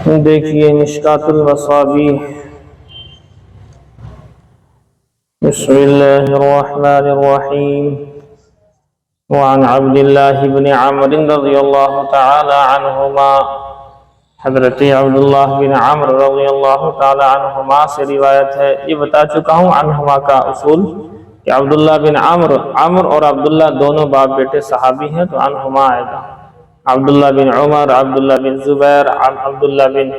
دیکھیے مشکات المصابیح۔ بسم اللہ الرحمن الرحیم۔ وعن عبد اللہ بن عمرو رضی اللہ تعالی عنہما، حضرت عبداللہ بن عمرو رضی اللہ تعالی عنہما سے روایت ہے۔ یہ بتا چکا ہوں عنہما کا اصول کہ عبداللہ بن عمرو اور عبداللہ دونوں باپ بیٹے صحابی ہیں تو عنہما آئے گا۔ عبداللہ بن عمر، عبداللہ بن زبیر، عبداللہ بن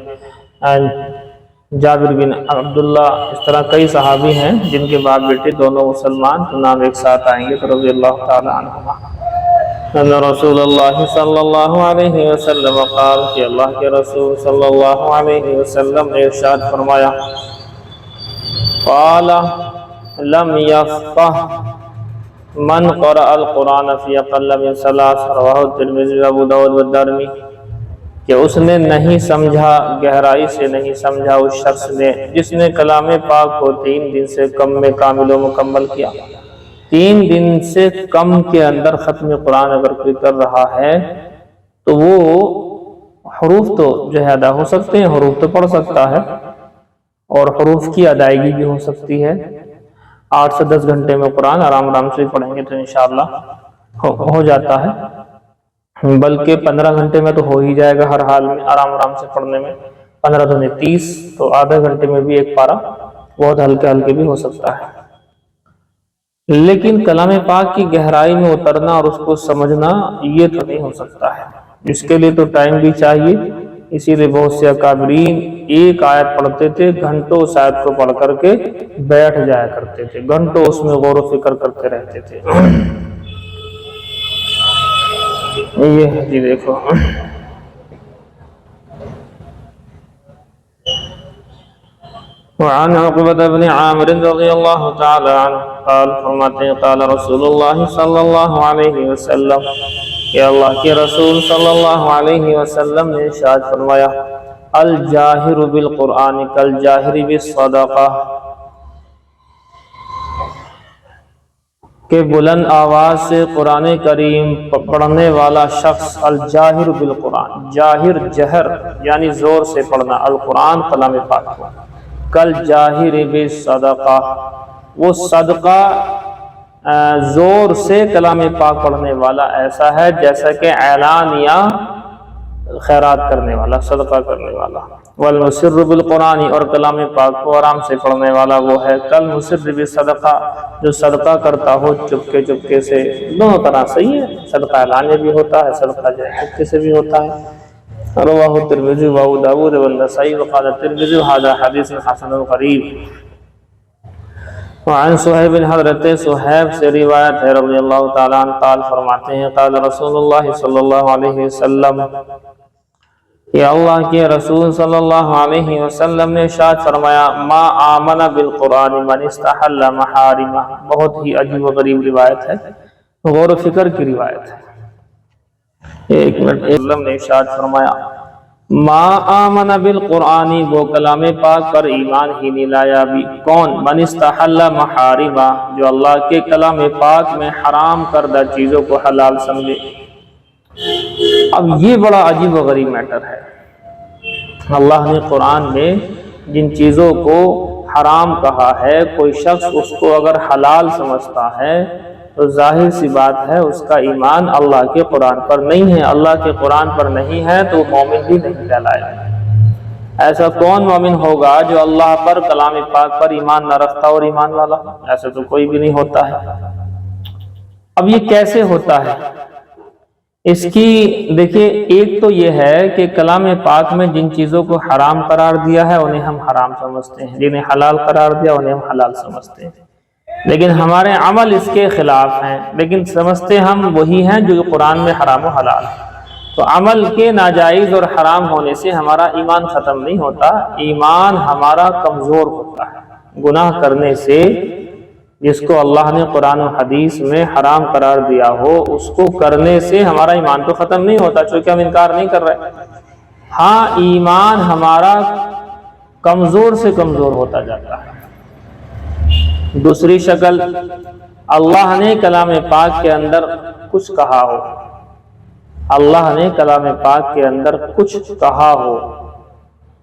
جابر بن عبداللہ، اس طرح کئی صحابی ہیں جن کے باپ بیٹے دونوں مسلمان، تو نام ایک ساتھ آئیں گے تو رضی اللہ تعالی عنہما۔ ان رسول اللہ صلی اللہ علیہ وسلم قال، کہ اللہ کے رسول صلی اللہ علیہ وسلم نے ارشاد فرمایا، قال لم یفقہ من قرأ القرآن فی اقل من ثلاث، رواہ الترمذی ابو داؤد والدارمی، کہ اس نے نہیں سمجھا، گہرائی سے نہیں سمجھا اس شخص نے جس نے کلام پاک کو 3 دن سے کم میں کامل و مکمل کیا۔ 3 دن سے کم کے اندر ختم قرآن اگر کوئی کر رہا ہے تو وہ حروف تو جو ہے ادا ہو سکتے ہیں، حروف تو پڑھ سکتا ہے اور حروف کی ادائیگی بھی ہو سکتی ہے۔ 8 سے 10 گھنٹے میں قرآن آرام سے پڑھیں گے تو انشاءاللہ ہو جاتا ہے، بلکہ 15 گھنٹے میں تو ہو ہی جائے گا ہر حال میں، آرام سے پڑھنے میں۔ 15 دنے 30، تو آدھے گھنٹے میں بھی ایک پارہ بہت ہلکے بھی ہو سکتا ہے۔ لیکن کلام پاک کی گہرائی میں اترنا اور اس کو سمجھنا یہ تو نہیں ہو سکتا ہے، اس کے لیے تو ٹائم بھی چاہیے۔ اسی لیے بہت سے اکابرین ایک آیت پڑھتے تھے، گھنٹوں اس آیت کو پڑھ کر کے بیٹھ جایا کرتے تھے، گھنٹوں اس میں غور و فکر کرتے رہتے تھے۔ یہ جی دیکھو، وعن عقبہ بن عامر رضی اللہ تعالی عنہ قال، فرماتے ہیں قال رسول اللہ صلی اللہ علیہ وسلم، کہ اللہ کے رسول صلی اللہ علیہ وسلم نے ارشاد فرمایا، الجاہر بالقرآن کالجاہر بالصدقہ، کہ بلند آواز سے قرآن کریم پڑھنے والا شخص، الجاہر بالقرآن، جاہر جہر یعنی زور سے پڑھنا القرآن کلام پاک کو، کالجاہر بالصدقہ، وہ صدقہ زور سے کلام پاک پڑھنے والا ایسا ہے جیسا کہ اعلان یا خیرات کرنے والا، صدقہ کرنے والا۔ والمسر بالقرآن، اور کلام پاک کو آرام سے پڑھنے والا وہ ہے کالمسر بالصدقہ، جو صدقہ کرتا ہو چپکے سے۔ دونوں طرح صحیح ہے، صدقہ اعلان بھی ہوتا ہے، صدقہ جو ہے چپکے سے بھی ہوتا ہے۔ رواہ الترمذی وابو داؤد والنسائی وقال الترمذی ھذا حدیث حسن غریب۔ وعن صہیب، حضرت صہیب سے روایت ہے رضی اللہ تعالیٰ عنہ قال، فرماتے ہیں قال رسول اللہ صلی اللہ علیہ وسلم، کہ اللہ کے رسول صلی اللہ علیہ وسلم نے ارشاد فرمایا، ما آمن بالقرآن من استحل محارمہ۔ بہت ہی عجیب و غریب روایت ہے، غور و فکر کی روایت ہے۔ ایک منٹ، وسلم نے ارشاد فرمایا، ما آمن بالقرآن، وہ کلام پاک پر ایمان ہی نہیں لایا بھی کون؟ من استحل محارمہ، جو اللہ کے کلام پاک میں حرام کردہ چیزوں کو حلال سمجھے۔ اب یہ بڑا عجیب و غریب میٹر ہے۔ اللہ نے قرآن میں جن چیزوں کو حرام کہا ہے، کوئی شخص اس کو اگر حلال سمجھتا ہے تو ظاہر سی بات ہے اس کا ایمان اللہ کے قرآن پر نہیں ہے۔ اللہ کے قرآن پر نہیں ہے تو مومن بھی نہیں کہلائے گا۔ ایسا کون مومن ہوگا جو اللہ پر، کلام پاک پر ایمان نہ رکھتا اور ایمان والا؟ ایسا تو کوئی بھی نہیں ہوتا ہے۔ اب یہ کیسے ہوتا ہے؟ اس کی دیکھیے، ایک تو یہ ہے کہ کلام پاک میں جن چیزوں کو حرام قرار دیا ہے انہیں ہم حرام سمجھتے ہیں، جنہیں حلال قرار دیا انہیں ہم حلال سمجھتے ہیں، لیکن ہمارے عمل اس کے خلاف ہیں، لیکن سمجھتے ہم وہی ہیں جو قرآن میں حرام و حلال ہے۔ تو عمل کے ناجائز اور حرام ہونے سے ہمارا ایمان ختم نہیں ہوتا، ایمان ہمارا کمزور ہوتا ہے۔ گناہ کرنے سے، جس کو اللہ نے قرآن و حدیث میں حرام قرار دیا ہو، اس کو کرنے سے ہمارا ایمان تو ختم نہیں ہوتا، چونکہ ہم انکار نہیں کر رہے۔ ہاں، ایمان ہمارا کمزور سے کمزور ہوتا جاتا ہے۔ دوسری شکل، اللہ نے کلام پاک کے اندر کچھ کہا ہو، اللہ نے کلام پاک کے اندر کچھ کہا ہو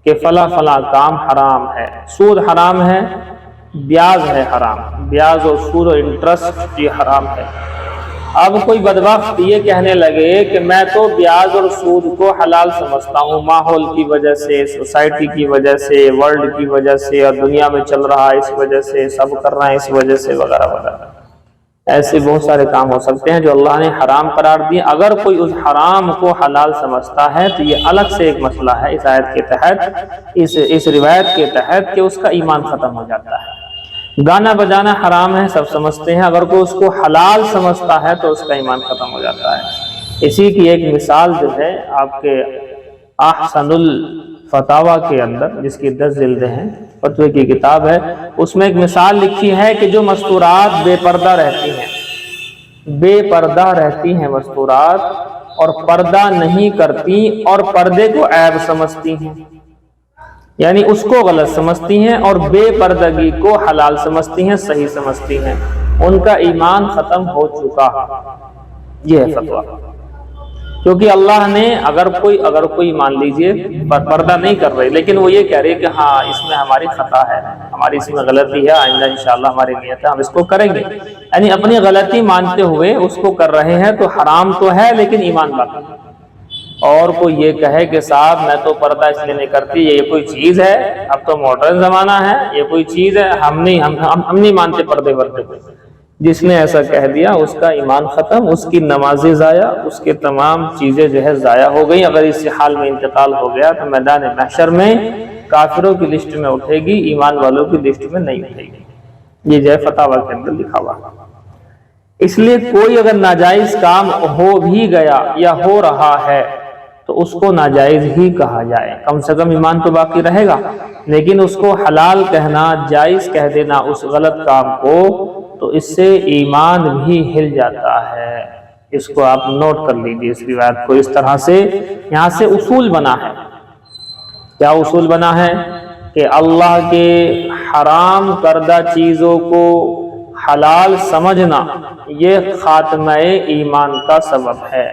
کہ فلاں فلاں کام حرام ہے، سود حرام ہے، بیاض ہے حرام، بیاض اور سود اور انٹرسٹ یہ حرام ہے۔ اب کوئی بدبخت یہ کہنے لگے کہ میں تو بیاض اور سود کو حلال سمجھتا ہوں، ماحول کی وجہ سے، سوسائٹی کی وجہ سے، ورلڈ کی وجہ سے، اور دنیا میں چل رہا ہے اس وجہ سے، سب کر رہے ہیں اس وجہ سے، وغیرہ وغیرہ۔ ایسے بہت سارے کام ہو سکتے ہیں جو اللہ نے حرام قرار دیے۔ اگر کوئی اس حرام کو حلال سمجھتا ہے تو یہ الگ سے ایک مسئلہ ہے اس آیت کے تحت، اس روایت کے تحت، کہ اس کا ایمان ختم ہو جاتا ہے۔ گانا بجانا حرام ہے، سب سمجھتے ہیں، اگر کوئی اس کو حلال سمجھتا ہے تو اس کا ایمان ختم ہو جاتا ہے۔ اسی کی ایک مثال جو ہے آپ کے احسن الفتاوی کے اندر، جس کی 10 جلدیں ہیں، فتوے کی کتاب ہے، اس میں ایک مثال لکھی ہے کہ جو مستورات بے پردہ رہتی ہیں، بے پردہ رہتی ہیں مستورات، اور پردہ نہیں کرتی اور پردے کو عیب سمجھتی ہیں، یعنی اس کو غلط سمجھتی ہیں اور بے پردگی کو حلال سمجھتی ہیں، صحیح سمجھتی ہیں، ان کا ایمان ختم ہو چکا۔ یہ ہے فتویٰ۔ کیونکہ اللہ نے اگر کوئی مان لیجئے پردہ نہیں کر رہے، لیکن وہ یہ کہہ رہے کہ ہاں اس میں ہماری خطا ہے، ہماری اس میں غلطی ہے، آئندہ انشاءاللہ ہماری نیت ہے ہم اس کو کریں گے، یعنی اپنی غلطی مانتے ہوئے اس کو کر رہے ہیں، تو حرام تو ہے لیکن ایمان باقی۔ اور کوئی یہ کہے کہ صاحب میں تو پردہ اس لیے نہیں کرتی، یہ کوئی چیز ہے، اب تو ماڈرن زمانہ ہے، یہ کوئی چیز ہے، ہم نہیں مانتے پردے وردے کو، جس نے ایسا کہہ دیا اس کا ایمان ختم، اس کی نمازیں ضائع، اس کے تمام چیزیں جو ہے ضائع ہو گئی۔ اگر اس حال میں انتقال ہو گیا تو میدان محشر میں کافروں کی لسٹ میں اٹھے گی، ایمان والوں کی لسٹ میں نہیں اٹھے گی۔ یہ جو ہے فتاوی کے اندر لکھا ہوا۔ اس لیے کوئی اگر ناجائز کام ہو بھی گیا یا ہو رہا ہے تو اس کو ناجائز ہی کہا جائے، کم سے کم ایمان تو باقی رہے گا، لیکن اس کو حلال کہنا، جائز کہہ دینا اس غلط کام کو، تو اس سے ایمان بھی ہل جاتا ہے۔ اس کو آپ نوٹ کر لیجیے، اس روایت کو۔ اس طرح سے یہاں سے اصول بنا ہے۔ کیا اصول بنا ہے؟ کہ اللہ کے حرام کردہ چیزوں کو حلال سمجھنا یہ خاتمہ ایمان کا سبب ہے۔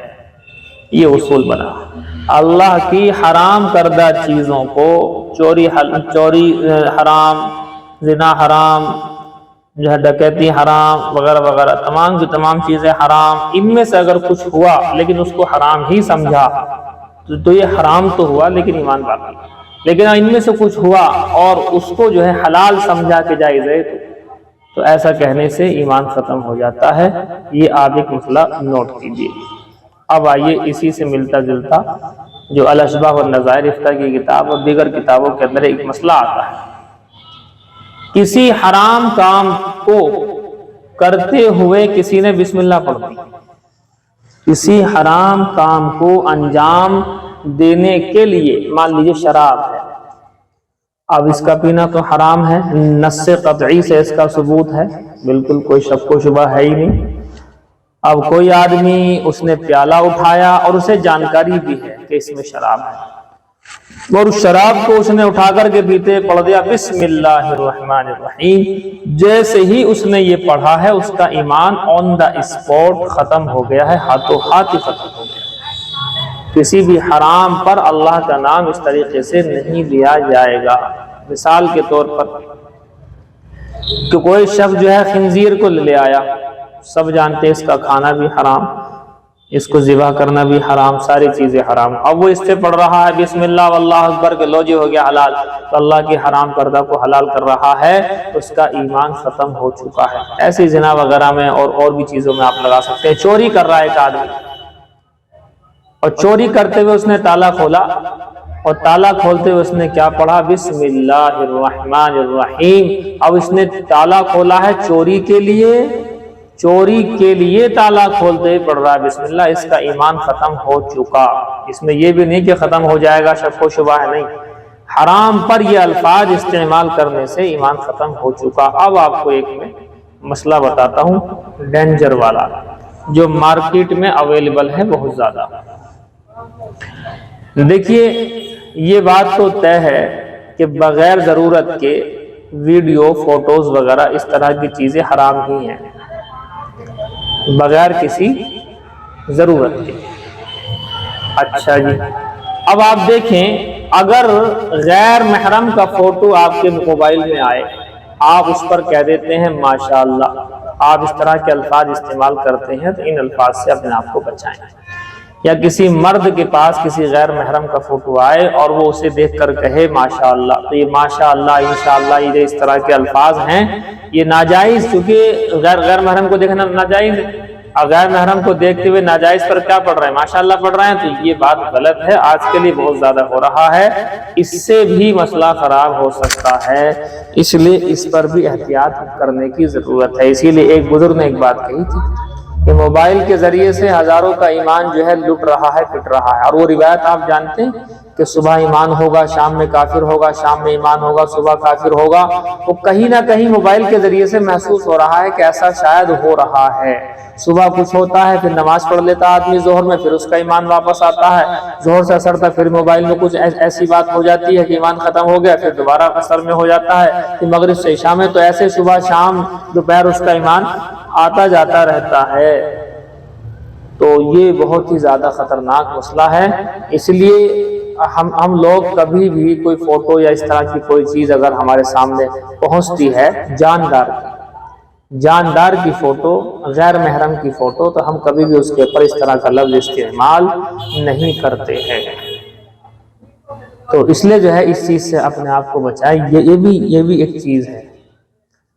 یہ اصول بنا۔ اللہ کی حرام کردہ چیزوں کو، چوری حرام، زنا حرام، جو ہے ڈکیتی حرام، وغیرہ وغیرہ، تمام کی تمام چیزیں حرام، ان میں سے اگر کچھ ہوا لیکن اس کو حرام ہی سمجھا تو یہ حرام تو ہوا لیکن ایمان باقی۔ لیکن ان میں سے کچھ ہوا اور اس کو جو ہے حلال سمجھا کہ جائز ہے، تو ایسا کہنے سے ایمان ختم ہو جاتا ہے۔ یہ آپ ایک مسئلہ نوٹ کیجیے۔ اب آئیے اسی سے ملتا جلتا جو الاشباہ والنظائر افتاء کی کتاب اور دیگر کتابوں کے اندر ایک مسئلہ آتا ہے۔ کسی حرام کام کو کرتے ہوئے کسی نے بسم اللہ پڑھ دی، کسی حرام کام کو انجام دینے کے لیے، مان لیجیے شراب ہے، اب اس کا پینا تو حرام ہے، نص قطعی سے اس کا ثبوت ہے، بالکل کوئی شک و شبہ ہے ہی نہیں۔ اب کوئی آدمی اس نے پیالہ اٹھایا اور اسے جانکاری بھی ہے کہ اس میں شراب ہے، اور اس شراب کو اس نے اٹھا کر کے پیتے پڑھ دیا بسم اللہ الرحمن الرحیم، جیسے ہی اس نے یہ پڑھا ہے اس کا ایمان آن دا اسپاٹ ختم ہو گیا ہے، ہاتھوں ہاتھ ہی ختم ہو گیا۔ کسی بھی حرام پر اللہ کا نام اس طریقے سے نہیں لیا جائے گا۔ مثال کے طور پر کہ کوئی شخص جو ہے خنزیر کو لے آیا، سب جانتے ہیں اس کا کھانا بھی حرام، اس کو ذبح کرنا بھی حرام، ساری چیزیں حرام۔ اب وہ اس سے پڑھ رہا ہے بسم اللہ واللہ اکبر کہ لو جی ہو گیا حلال، تو اللہ کی حرام کردہ کو حلال کر رہا ہے، اس کا ایمان ختم ہو چکا ہے۔ ایسی زنا وغیرہ میں اور بھی چیزوں میں آپ لگا سکتے ہیں۔ چوری کر رہا ہے ایک آدمی، اور چوری کرتے ہوئے اس نے تالا کھولا، اور تالا کھولتے ہوئے اس نے کیا پڑھا؟ بسم اللہ الرحمن الرحیم۔ اب اس نے تالا کھولا ہے چوری کے لیے تالا کھولتے ہوئے پڑھ رہا ہے بسم اللہ، اس کا ایمان ختم ہو چکا۔ اس میں یہ بھی نہیں کہ ختم ہو جائے گا، شک و شبہ ہے، نہیں، حرام پر یہ الفاظ استعمال کرنے سے ایمان ختم ہو چکا۔ اب آپ کو ایک میں مسئلہ بتاتا ہوں ڈینجر والا، جو مارکیٹ میں اویلیبل ہے بہت زیادہ۔ دیکھیے یہ بات تو طے ہے کہ بغیر ضرورت کے ویڈیو، فوٹوز وغیرہ اس طرح کی چیزیں حرام ہی ہیں، بغیر کسی ضرورت کے۔ اچھا جی، اب آپ دیکھیں اگر غیر محرم کا فوٹو آپ کے موبائل میں آئے، آپ اس پر کہہ دیتے ہیں ماشاءاللہ، آپ اس طرح کے الفاظ استعمال کرتے ہیں تو ان الفاظ سے اپنے آپ کو بچائیں۔ یا کسی مرد کے پاس کسی غیر محرم کا فوٹو آئے اور وہ اسے دیکھ کر کہے ماشاءاللہ، تو یہ ماشاءاللہ، انشاءاللہ، یہ اس طرح کے الفاظ ہیں، یہ ناجائز، چونکہ غیر محرم کو دیکھنا ناجائز ہے، اور غیر محرم کو دیکھتے ہوئے ناجائز پر کیا پڑھ رہے ہیں؟ ماشاءاللہ پڑھ رہے ہیں، تو یہ بات غلط ہے، آج کے لیے بہت زیادہ ہو رہا ہے، اس سے بھی مسئلہ خراب ہو سکتا ہے، اس لیے اس پر بھی احتیاط کرنے کی ضرورت ہے۔ اسی لیے ایک بزرگ نے ایک بات کہی تھی کہ موبائل کے ذریعے سے ہزاروں کا ایمان جو ہے لٹ رہا ہے، پٹ رہا ہے، اور وہ روایت آپ جانتے ہیں کہ صبح ایمان ہوگا، شام میں کافر ہوگا، شام میں ایمان ہوگا، صبح کافر ہوگا، وہ کہیں نہ کہیں موبائل کے ذریعے سے محسوس ہو رہا ہے کہ ایسا شاید ہو رہا ہے۔ صبح کچھ ہوتا ہے، پھر نماز پڑھ لیتا آدمی ظہر میں، پھر اس کا ایمان واپس آتا ہے، ظہر سے اثر تک پھر موبائل میں کچھ ایسی بات ہو جاتی ہے کہ ایمان ختم ہو گیا، پھر دوبارہ اثر میں ہو جاتا ہے، پھر مغرب سے عشاء میں، تو ایسے صبح شام دوپہر اس کا ایمان آتا جاتا رہتا ہے۔ تو یہ بہت ہی زیادہ خطرناک مسئلہ ہے، اس لیے ہم لوگ کبھی بھی کوئی فوٹو یا اس طرح کی کوئی چیز اگر ہمارے سامنے پہنچتی ہے، جاندار کی فوٹو، غیر محرم کی فوٹو، تو ہم کبھی بھی اس کے اوپر اس طرح کا لفظ استعمال نہیں کرتے ہیں۔ تو اس لیے جو ہے اس چیز سے اپنے آپ کو بچائیں، یہ بھی ایک چیز ہے۔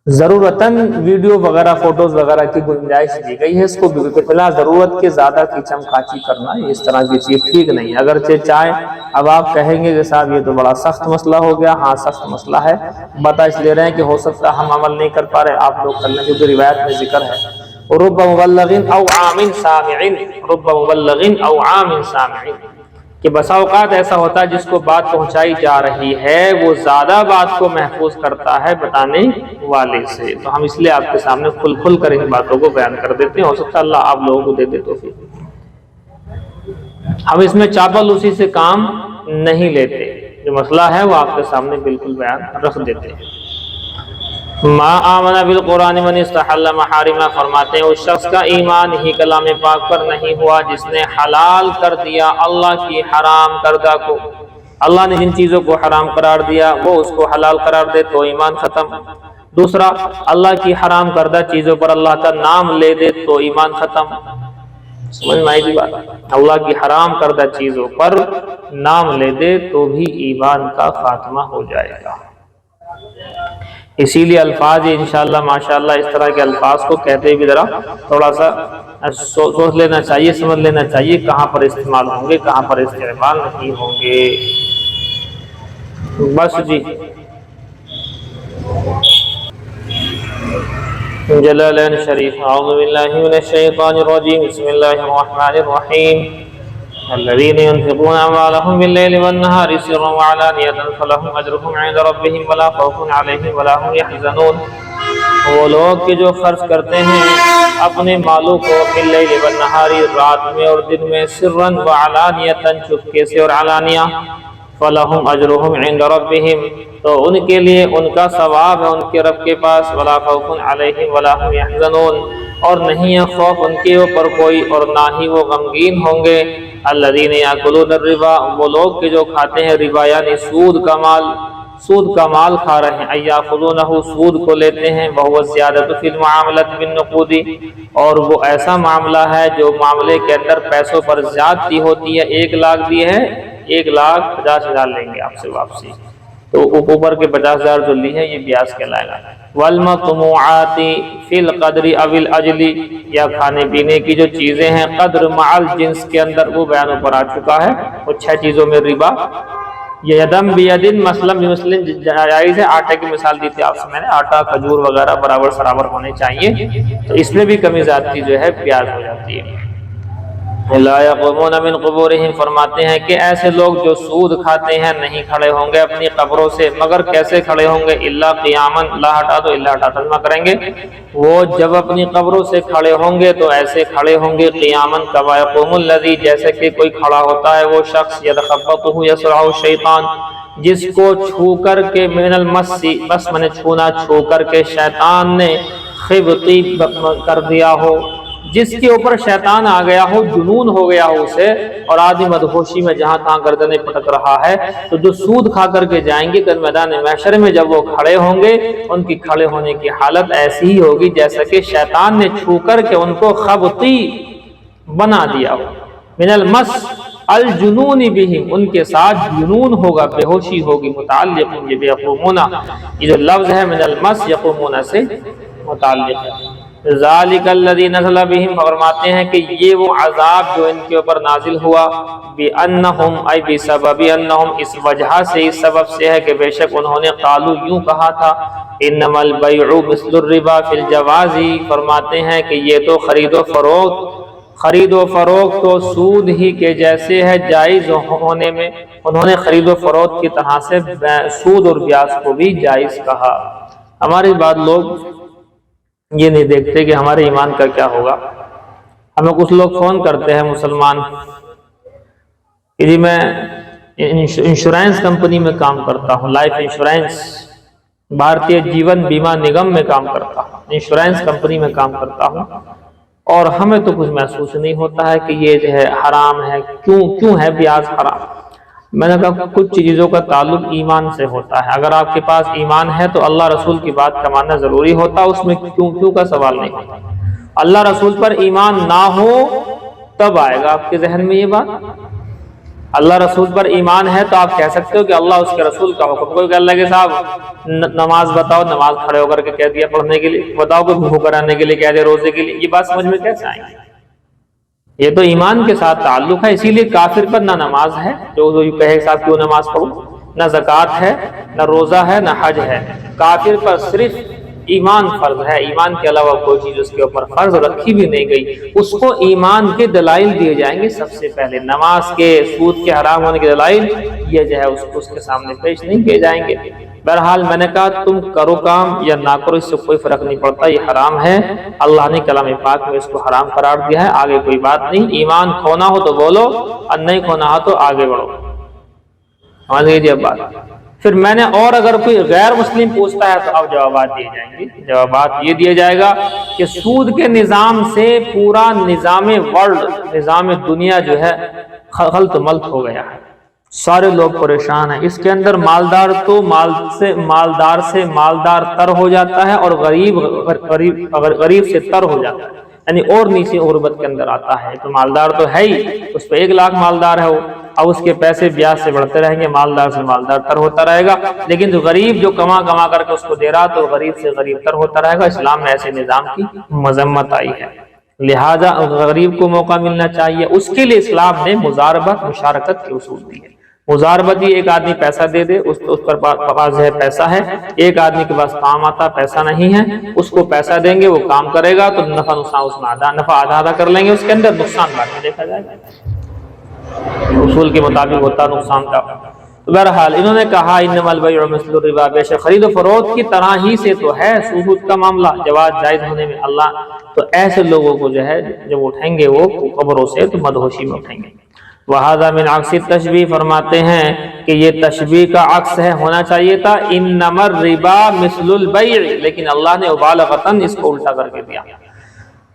ضرورتاً ویڈیو وغیرہ، فوٹوز وغیرہ کی گنجائش دی گئی ہے، اس کو بلا ضرورت کے زیادہ کھینچم کھانچی کرنا اس طرح کی چیز ٹھیک نہیں ہے۔ اگرچہ چاہے اب آپ کہیں گے کہ صاحب یہ تو بڑا سخت مسئلہ ہو گیا، ہاں سخت مسئلہ ہے، بتا اس لے رہے ہیں کہ ہو سکتا ہے ہم عمل نہیں کر پا رہے، آپ لوگ کرنے کی روایت میں ذکر ہے، رب مبلغ او عام سامع، رب مبلغ او عام سامع، کہ بسا اوقات ایسا ہوتا ہے جس کو بات پہنچائی جا رہی ہے وہ زیادہ بات کو محفوظ کرتا ہے بتانے والے سے، تو ہم اس لیے آپ کے سامنے کھل کر ان باتوں کو بیان کر دیتے ہیں، ہو سکتا ہے اللہ آپ لوگوں کو دے دے تو پھر ہم اس میں چاپلوسی سے کام نہیں لیتے، جو مسئلہ ہے وہ آپ کے سامنے بالکل بیان رکھ دیتے ہیں۔ ما آمن بالقرآن من استحل محارمہ، فرماتے ہیں اس شخص کا ایمان ہی کلام پاک پر نہیں ہوا جس نے حلال کر دیا اللہ کی حرام کردہ کو، اللہ نے جن چیزوں کو حرام قرار دیا وہ اس کو حلال قرار دے تو ایمان ختم۔ دوسرا، اللہ کی حرام کردہ چیزوں پر اللہ کا نام لے دے تو ایمان ختم۔ سمجھ میں آئی کی بات؟ اللہ کی حرام کردہ چیزوں پر نام لے دے تو بھی ایمان کا خاتمہ ہو جائے گا۔ اسی لیے الفاظ انشاءاللہ ماشاءاللہ اس طرح کے الفاظ کو کہتے بھی ذرا تھوڑا سا سوچ لینا چاہیے، سمجھ لینا چاہیے کہاں پر استعمال ہوں گے، کہاں پر استعمال نہیں ہوں گے۔ بس جی، جلالین شریف، اعوذ باللہ من الشیطان الرجیم، بسم اللہ الرحمن الرحیم، الذين ينفقون أموالهم بالليل والنهار سرا وعلانية فلهم أجرهم عند ربهم ولا خوف عليهم ولا هم يحزنون، وہ لوگ کہ جو خرچ کرتے ہیں اپنے مالوں کو باللیل والنہار، رات میں اور دن میں، سرا وعلانیة، چپکے سے اور علانیہ، فلهم أجرهم عند ربهم، تو ان کے لیے ان کا ثواب ہے ان کے رب کے پاس، ولا خوف عليهم ولا هم يحزنون، اور نہیں ہے خوف ان کے اوپر کوئی اور نہ ہی وہ غمگین ہوں گے۔ الذین یاکلون الربا، وہ لوگ کہ جو کھاتے ہیں ربا یعنی سود کا مال کھا رہے ہیں، ایاخذونہ، سود کو لیتے ہیں، وہو الزیادۃ فی المعاملۃ بالنقود، اور وہ ایسا معاملہ ہے جو معاملے کے اندر پیسوں پر زیادتی ہوتی ہے، 1 لاکھ دیے ہیں 1,50,000 لیں گے آپ سے واپسی، تو اوپر کے 50,000 جو لی ہے یہ بیاج کہلائے گا۔ والمطموعات فی القدر او الاجل، یا کھانے پینے کی جو چیزیں ہیں قدر معل جنس کے اندر، وہ بیان پر آ چکا ہے، وہ 6 چیزوں میں ربا، یدم بیدن مثلا بمثل جائز ہے، آٹے کی مثال دی تھی آپ سے میں نے، آٹا کھجور وغیرہ برابر ہونے چاہیے، تو اس میں بھی کمی زیادتی جو ہے بیاج ہو جاتی ہے۔ لا یقومون من قبورہم، فرماتے ہیں کہ ایسے لوگ جو سود کھاتے ہیں نہیں کھڑے ہوں گے اپنی قبروں سے، مگر کیسے کھڑے ہوں گے؟ الا قیاما، لا ہٹا دو، الا ہٹا ترجمہ کریں گے، وہ جب اپنی قبروں سے کھڑے ہوں گے تو ایسے کھڑے ہوں گے قیاما کما یقوم الذی، جیسے کہ کوئی کھڑا ہوتا ہے وہ شخص، یتخبطہ یسرعہ الشیطان، جس کو چھو کر کے، من المس، بس میں نے چھونا، چھو کر کے شیطان نے خبطی کر دیا ہو، جس کے اوپر شیطان آ گیا ہو، جنون ہو گیا ہو اسے، اور آدمی مدہوشی میں جہاں تہاں گردنیں پٹک رہا ہے، تو جو سود کھا کر کے جائیں گے کل میدان محشر میں جب وہ کھڑے ہوں گے، ان کی کھڑے ہونے کی حالت ایسی ہی ہوگی جیسا کہ شیطان نے چھو کر کے ان کو خبطی بنا دیا ہو۔ من المس الجنون بہم، ان کے ساتھ جنون ہوگا، بے ہوشی ہوگی۔ متعلق یہ یقومون، یہ جو لفظ ہے من المس یقومون سے متعلق ہے۔ ذالک الذی نزل بہم، فرماتے ہیں کہ یہ وہ عذاب جو ان کے اوپر نازل ہوا، بِأَنَّهُمْ ای بسبب انہم، اس وجہ سے، اس سبب سے ہے کہ بے شک انہوں نے قالو یوں کہا تھا، انما البیع مثل الربا فی الجواز، فرماتے ہیں کہ یہ تو خرید و فروخت تو سود ہی کے جیسے ہے جائز ہونے میں۔ انہوں نے خرید و فروخت کی طرح سے سود اور بیاج کو بھی جائز کہا۔ ہمارے بعد لوگ یہ نہیں دیکھتے کہ ہمارے ایمان کا کیا ہوگا۔ ہمیں کچھ لوگ فون کرتے ہیں مسلمان کہ جی میں انشورنس کمپنی میں کام کرتا ہوں، لائف انشورنس، بھارتیہ جیون بیمہ نگم میں کام کرتا ہوں، انشورنس کمپنی میں کام کرتا ہوں، اور ہمیں تو کچھ محسوس نہیں ہوتا ہے کہ یہ جو ہے حرام ہے، کیوں ہے بیاج حرام؟ میں نے کہا کچھ چیزوں کا تعلق ایمان سے ہوتا ہے۔ اگر آپ کے پاس ایمان ہے تو اللہ رسول کی بات کا ماننا ضروری ہوتا، اس میں کیوں کا سوال نہیں ہوتا۔ اللہ رسول پر ایمان نہ ہو تب آئے گا آپ کے ذہن میں یہ بات۔ اللہ رسول پر ایمان ہے تو آپ کہہ سکتے ہو کہ اللہ اس کے رسول کا حکم، کوئی کہ اللہ کے صاحب نماز بتاؤ، نماز کھڑے ہو کر کے کہہ دیا پڑھنے کے لیے، بتاؤ کہ بھوکا رہنے کے لیے کہہ دیا، روزے کے لیے، یہ بات سمجھ میں کیسے آئیں گے؟ یہ تو ایمان کے ساتھ تعلق ہے۔ اسی لیے کافر پر نہ نماز ہے، جو کہے صاحب کیوں نماز پڑھو، نہ زکوٰۃ ہے، نہ روزہ ہے، نہ حج ہے۔ کافر پر صرف ایمان فرض ہے، ایمان کے علاوہ کوئی چیز اس کے اوپر فرض رکھی بھی نہیں گئی۔ اس کو ایمان کے دلائل دیے جائیں گے سب سے پہلے، نماز کے، سود کے حرام ہونے کے دلائل یہ جو ہے اس کے سامنے پیش نہیں کیے جائیں گے۔ بہرحال میں نے کہا تم کرو کام یا نہ کرو، اس سے کوئی فرق نہیں پڑتا، یہ حرام ہے، اللہ نے کلام پاک میں اس کو حرام قرار دیا ہے، آگے کوئی بات نہیں۔ ایمان کھونا ہو تو بولو، اور نہیں کھونا ہو تو آگے بڑھو۔ سمجھ گئے جی اب بات؟ پھر میں نے اور اگر کوئی غیر مسلم پوچھتا ہے تو اب جوابات دیے جائیں گے۔ جوابات یہ دیا جائے گا کہ سود کے نظام سے پورا نظام ورلڈ، نظام دنیا جو ہے خلط ملط ہو گیا ہے، سارے لوگ پریشان ہیں۔ اس کے اندر مالدار تو مالدار سے مالدار تر ہو جاتا ہے، اور غریب سے تر ہو جاتا ہے، یعنی اور نیچے غربت کے اندر آتا ہے۔ تو مالدار تو ہے ہی، اس پہ 1,00,000 مالدار ہے وہ، اب اس کے پیسے بیاج سے بڑھتے رہیں گے، مالدار سے مالدار تر ہوتا رہے گا، لیکن جو غریب جو کما کر کے اس کو دے رہا تو غریب سے غریب تر ہوتا رہے گا۔ اسلام میں ایسے نظام کی مذمت آئی ہے، لہذا غریب کو موقع ملنا چاہیے۔ اس کے لیے اسلام نے مزاربت، مشارکت کے اصول دیے۔ مزاربت یہ ایک آدمی پیسہ دے دے، اس پر پاس ہے پیسہ ہے، ایک آدمی کے پاس کام آتا پیسہ نہیں ہے، اس کو پیسہ دیں گے، وہ کام کرے گا تو نفع نقصان اس میں نفع آدھا کر لیں گے، اس کے اندر نقصان بعد میں دیکھا جائے گا، اصول کے مطابق ہوتا نقصان کا۔ تو بہرحال انہوں نے کہا انما البیع مثل الربا، بے شک خرید و فروخت کی طرح ہی سے تو ہے سود کا معاملہ جواز جائز ہونے میں۔ اللہ تو ایسے لوگوں کو جو ہے جب اٹھیں گے وہ قبروں سے تو مدہوشی میں اٹھیں گے۔ وَهَذَا مِنْ عَكْسِ التَّشْبِيهِ، فرماتے ہیں کہ یہ تشبیہ کا عکس ہے، ہونا چاہیے تھا انما الربا مثل البیع، لیکن اللہ نے مبالغتاً اس کو الٹا کر کے دیا،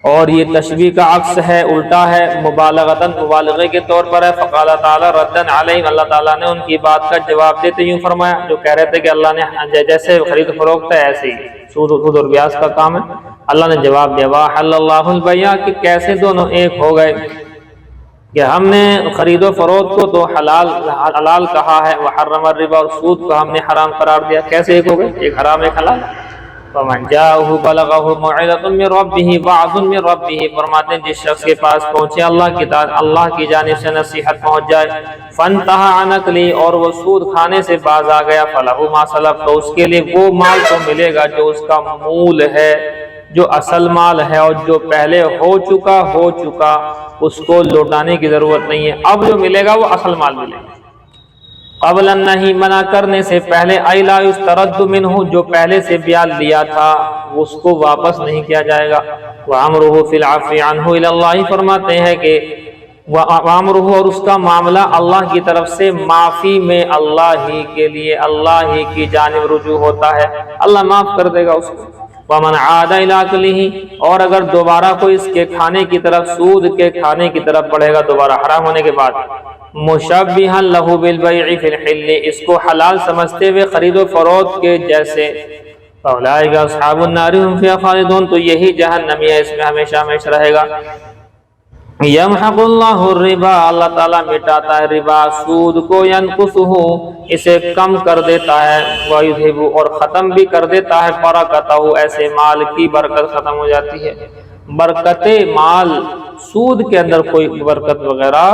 اور یہ تشبیہ کا عکس ہے، الٹا ہے، مبالغتاً مبالغے کے طور پر ہے۔ فقال تعالی ردًا علیہم، اللہ تعالیٰ نے ان کی بات کا جواب دیتے یوں فرمایا، جو کہہ رہے تھے کہ اللہ نے جیسے خرید فروخت ہے ایسے ہی سود اور بیاج کا کام ہے، اللہ نے جواب دیا وَأَحَلَّ اللَّهُ الْبَيْعَ، کہ کیسے دونوں ایک ہو گئے، کہ ہم نے خرید و فروخت کو تو حلال کہا ہے، وحرم الربا، اور سود کو ہم نے حرام قرار دیا، کیسے ایک ہو گئے، ایک حرام ایک حلال۔ فمن جاءه بلغه موعظة من ربه وعظ من ربه، فرماتے ہیں جس شخص کے پاس پہنچے اللہ کی جانب سے نصیحت پہنچ جائے، فانتهى عن اكله، اور وہ سود کھانے سے باز آ گیا، فله ما سلف، تو اس کے لیے وہ مال تو ملے گا جو اس کا مول ہے، جو اصل مال ہے، اور جو پہلے ہو چکا اس کو لوٹانے کی ضرورت نہیں ہے، اب جو ملے گا وہ اصل مال ملے گا۔ قبل نہیں، منع کرنے سے پہلے، ای لا یسترد منہ، جو پہلے سے بیال لیا تھا اس کو واپس نہیں کیا جائے گا۔ وامرہ فی العفو عنہ الی اللہ، فرماتے ہیں کہ وامرہ، اور اس کا معاملہ اللہ کی طرف سے معافی میں اللہ ہی کے لیے، اللہ ہی کی جانب رجوع ہوتا ہے، اللہ معاف کر دے گا اس کو۔ وَمَنْ عَادَ إِلَىٰ أَكْلِهِ، اور اگر دوبارہ کوئی اس کے کھانے کی طرف، سود کے کھانے کی طرف بڑھے گا دوبارہ حرام ہونے کے بعد، مُشَبِّهًا لَهُ بِالْبَيْعِ فِي الْحِلِّ، اس کو حلال سمجھتے ہوئے خرید و فروخت کے جیسے، فَأُولَٰئِكَ أَصْحَابُ النَّارِ هُمْ فِيهَا خَالِدُونَ، تو یہی جہنمی ہے، اس میں ہمیشہ ہمیشہ رہے گا۔ یمحق اللہ الربا، اللہ تعالیٰ مٹاتا ہے ربا، سود کو، ینقصہ، اسے کم کر دیتا ہے، ویذھب، اور ختم بھی کر دیتا ہے، برکتہ، ایسے مال کی برکت ختم ہو جاتی ہے۔ برکت مال، سود کے اندر کوئی برکت وغیرہ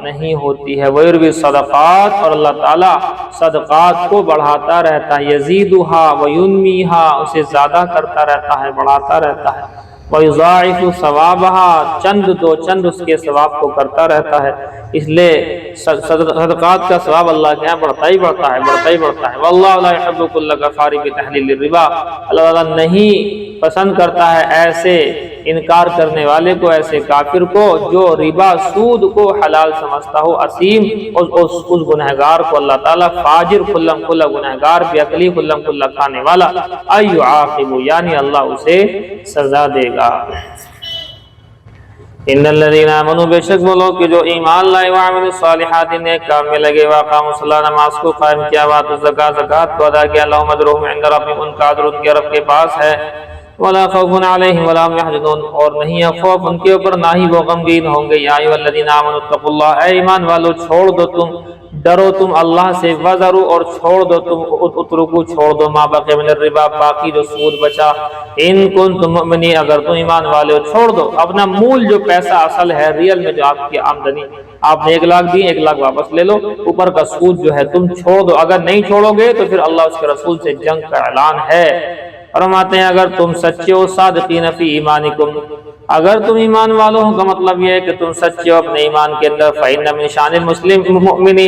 نہیں ہوتی ہے۔ ویربی الصدقات، اور اللہ تعالیٰ صدقات کو بڑھاتا رہتا ہے، یزیدھا وینمیھا، اسے زیادہ کرتا رہتا ہے، بڑھاتا رہتا ہے۔ وَيُضَاعِفُ ثَوَابَهَا، چند دو چند اس کے ثواب کو کرتا رہتا ہے، اس لیے صدقات کا ثواب اللہ کے یہاں بڑھتا ہی بڑھتا ہے، بڑھتا ہی بڑھتا ہے۔ وَاللَّهُ لَا يُحِبُّ كُلَّ كَفَّارٍ بِتَحْلِيلِ الرِّبَا، اللہ تعالیٰ نہیں پسند کرتا ہے ایسے انکار کرنے والے کو، ایسے کافر کو جو ربا، سود کو حلال سمجھتا ہو، اسیم، اس گنہگار کو اللہ تعالیٰ فاجر، کھلم کھلا گنہگار، بے عقلی، کھلم کھلا کھانے والا، ایعاقب، یعنی اللہ اسے سزا دے گا۔ ان الذین آمنوا، بے شک وہ لوگ کہ جو ایمان لائے، وعملوا الصالحات، نیک کام میں لگے، واقاموا الصلاۃ، نماز کو قائم کیا، وآتوا الزکوٰۃ، زکوٰۃ کو ادا کیا، لہم اجرہم عند ربہم، ان کا اجر ان کے رب کے پاس ہے، ولا خوف علیہم ولا هم يحزنون، اور نہیں ہے خوف ان کے اوپر، نہ ہی وہ غمگین ہوں گے۔ یا ایھا الذین آمنوا اتقوا اللہ، اے ایمان والو چھوڑ دو تم، ڈرو تم اللہ سے، وذروا، اور چھوڑ دو تم، اترکو، چھوڑ دو، ما بقی من الربا، باقی جو سود بچا، ان کنتم مؤمنین، اگر تم ایمان والے ہو، چھوڑ دو اپنا مول، جو پیسہ اصل ہے ریئل میں جو آپ کی آمدنی، آپ نے 1 لاکھ دی، 1 لاکھ واپس لے لو، اوپر کا سود جو ہے تم چھوڑ دو۔ اگر نہیں چھوڑو گے تو پھر اللہ اس کے رسول سے جنگ کا اعلان ہے۔ فرماتے ہیں اگر تم سچے ہو، صادقین فی ایمانکم، اگر تم ایمان والوں کا مطلب یہ ہے کہ تم سچے ہو اپنے ایمان کے اندر، فإن من شان المسلم المؤمن،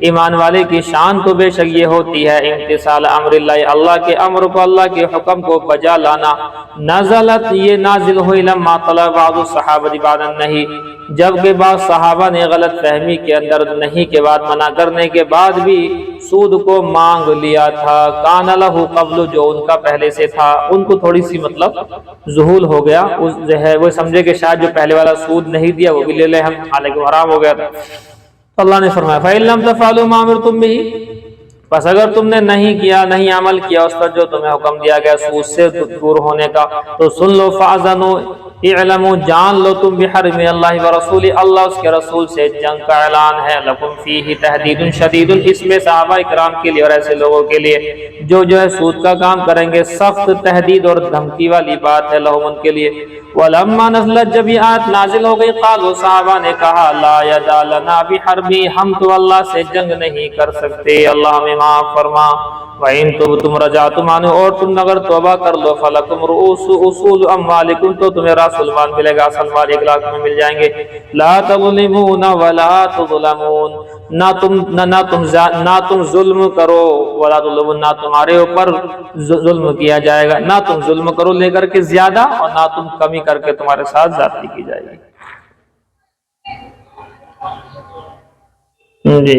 ایمان والے کی شان تو بے شک یہ ہوتی ہے امتثال امر اللہ، اللہ کے امر کو، اللہ کے حکم کو بجا لانا۔ نزلت، یہ نازل ہوئی، لما طلب بعض الصحابہ بعد النہی، جبکہ بعض صحابہ نے غلط فہمی کے اندر نہیں کے بعد، منع کرنے کے بعد بھی سود کو مانگ لیا تھا، کان لہ قبل، جو ان کا پہلے سے تھا، ان کو تھوڑی سی مطلب ذہول ہو گیا، وہ سمجھے کہ شاید جو پہلے والا سود نہیں دیا وہ بھی لے لیں ہم، حالانکہ حرام ہو گیا تھا۔ اللہ نے فرمایا فَإِن لَمْ تَفْعَلُوا مَا أُمِرْتُم بِهِ، پس اگر تم نے نہیں کیا، نہیں عمل کیا اس پر جو تمہیں حکم دیا گیا سود سے دور ہونے کا، تو سن لو، فَأَذَنُوا، اعلموا، جان لو تم، بحرب اللہ ورسول، اللہ اس کے رسول سے جنگ کا اعلان ہے، لکم فیہ تحدید شدید، اس میں صحابہ اکرام کے لیے اور ایسے لوگوں کے لیے جو ہے سود کا کام کریں گے، سخت تحدید اور دھمکی والی بات ہے، لہم، ان کے لیے۔ ولما نزلت، جب یہ آیت نازل ہو گئی، قالوا، صحابہ نے کہا، لا یدا لنا بحرب، ہم تو اللہ سے جنگ نہیں کر سکتے، اللہ ہمیں معاف فرما۔ وَإِن تُبْتُمْ رَجَعْتُمْ عَنْهُ، اور تم اگر توبہ کر لو، فَلَكُمْ رُؤُوسُ أُصُولِ أَمْوَالِكُمْ، تو تمہیں راس المال ملے گا، اصل مال 1 لاکھ میں مل جائیں گے۔ لا تظلمون ولا تظلمون، نہ تم ظلم کرو، ولا تظلمون، نہ تمہارے اوپر ظلم کیا جائے گا، نہ تم ظلم کرو لے کر کے زیادہ، اور نہ تم کمی کر کے تمہارے ساتھ زیادتی کی جائے گی۔ جی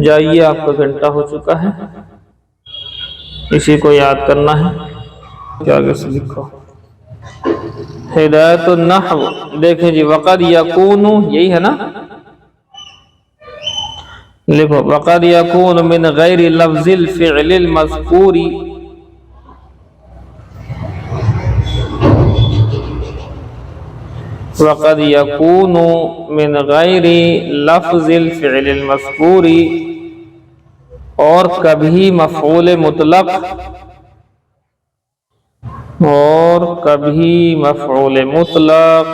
جائیے، آپ کا گھنٹہ ہو چکا ہے، اسی کو یاد کرنا ہے کیا آگے سے لکھو۔ ہدایت النحو، دیکھیں جی، وقد یکون، یہی ہے نا، لکھو، وقد یکون من غیر لفظ الفعل المذکور، وقد یکون من غیر لفظ الفعل المذکور، اور کبھی مفعول مطلق، اور کبھی مفعول مطلق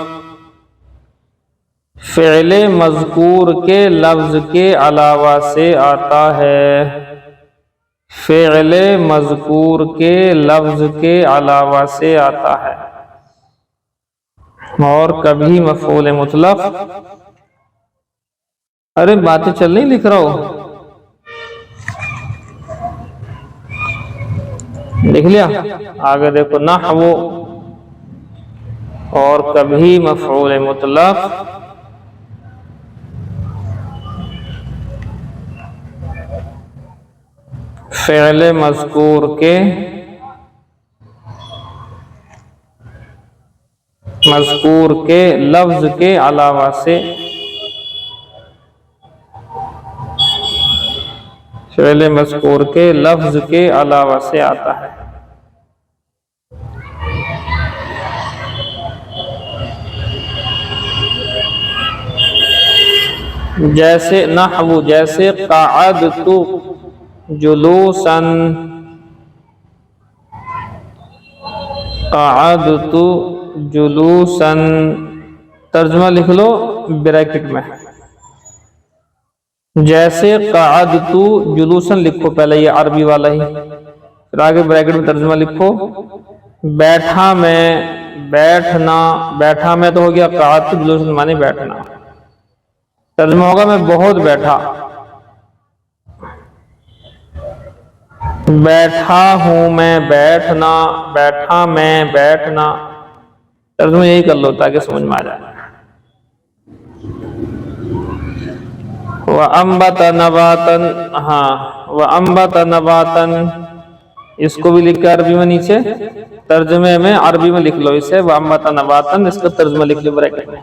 فعل مذکور کے لفظ کے علاوہ سے آتا ہے، فعل مذکور کے لفظ کے علاوہ سے آتا ہے، اور کبھی مفعول مطلق، ارے باتیں چل نہیں لکھ رہا ہو، لکھ لیا؟ آگے دیکھو، نحو، اور کبھی مفعول مطلق فعل مذکور کے لفظ کے علاوہ سے، فعل مذکور کے لفظ کے علاوہ سے آتا ہے۔ جیسے نحو، جیسے قعدت جلوسا، قعدت جلوسا، ترجمہ لکھ لو بریکٹ میں، جیسے قعدت جلوسا لکھو پہلے یہ عربی والا ہی، پھر آگے بریکٹ میں ترجمہ لکھو بیٹھا میں، بیٹھنا، بیٹھا میں تو ہو گیا قعدت جلوسا معنی بیٹھنا، ترجمہ ہوگا میں بہت بیٹھا، بیٹھا ہوں میں، بیٹھنا، بیٹھا میں، بیٹھنا، ترجمہ یہی کر لو تاکہ سمجھ میں آ جائے۔ وَأَنبَتَ نَبَاتًا، ہاں وَأَنبَتَ نَبَاتًا، اس کو بھی لکھ کے عربی میں نیچے ترجمے میں عربی میں لکھ لو اسے، وَأَنبَتَ نَبَاتًا، اس کا ترجمہ لکھ لو بریکٹ میں،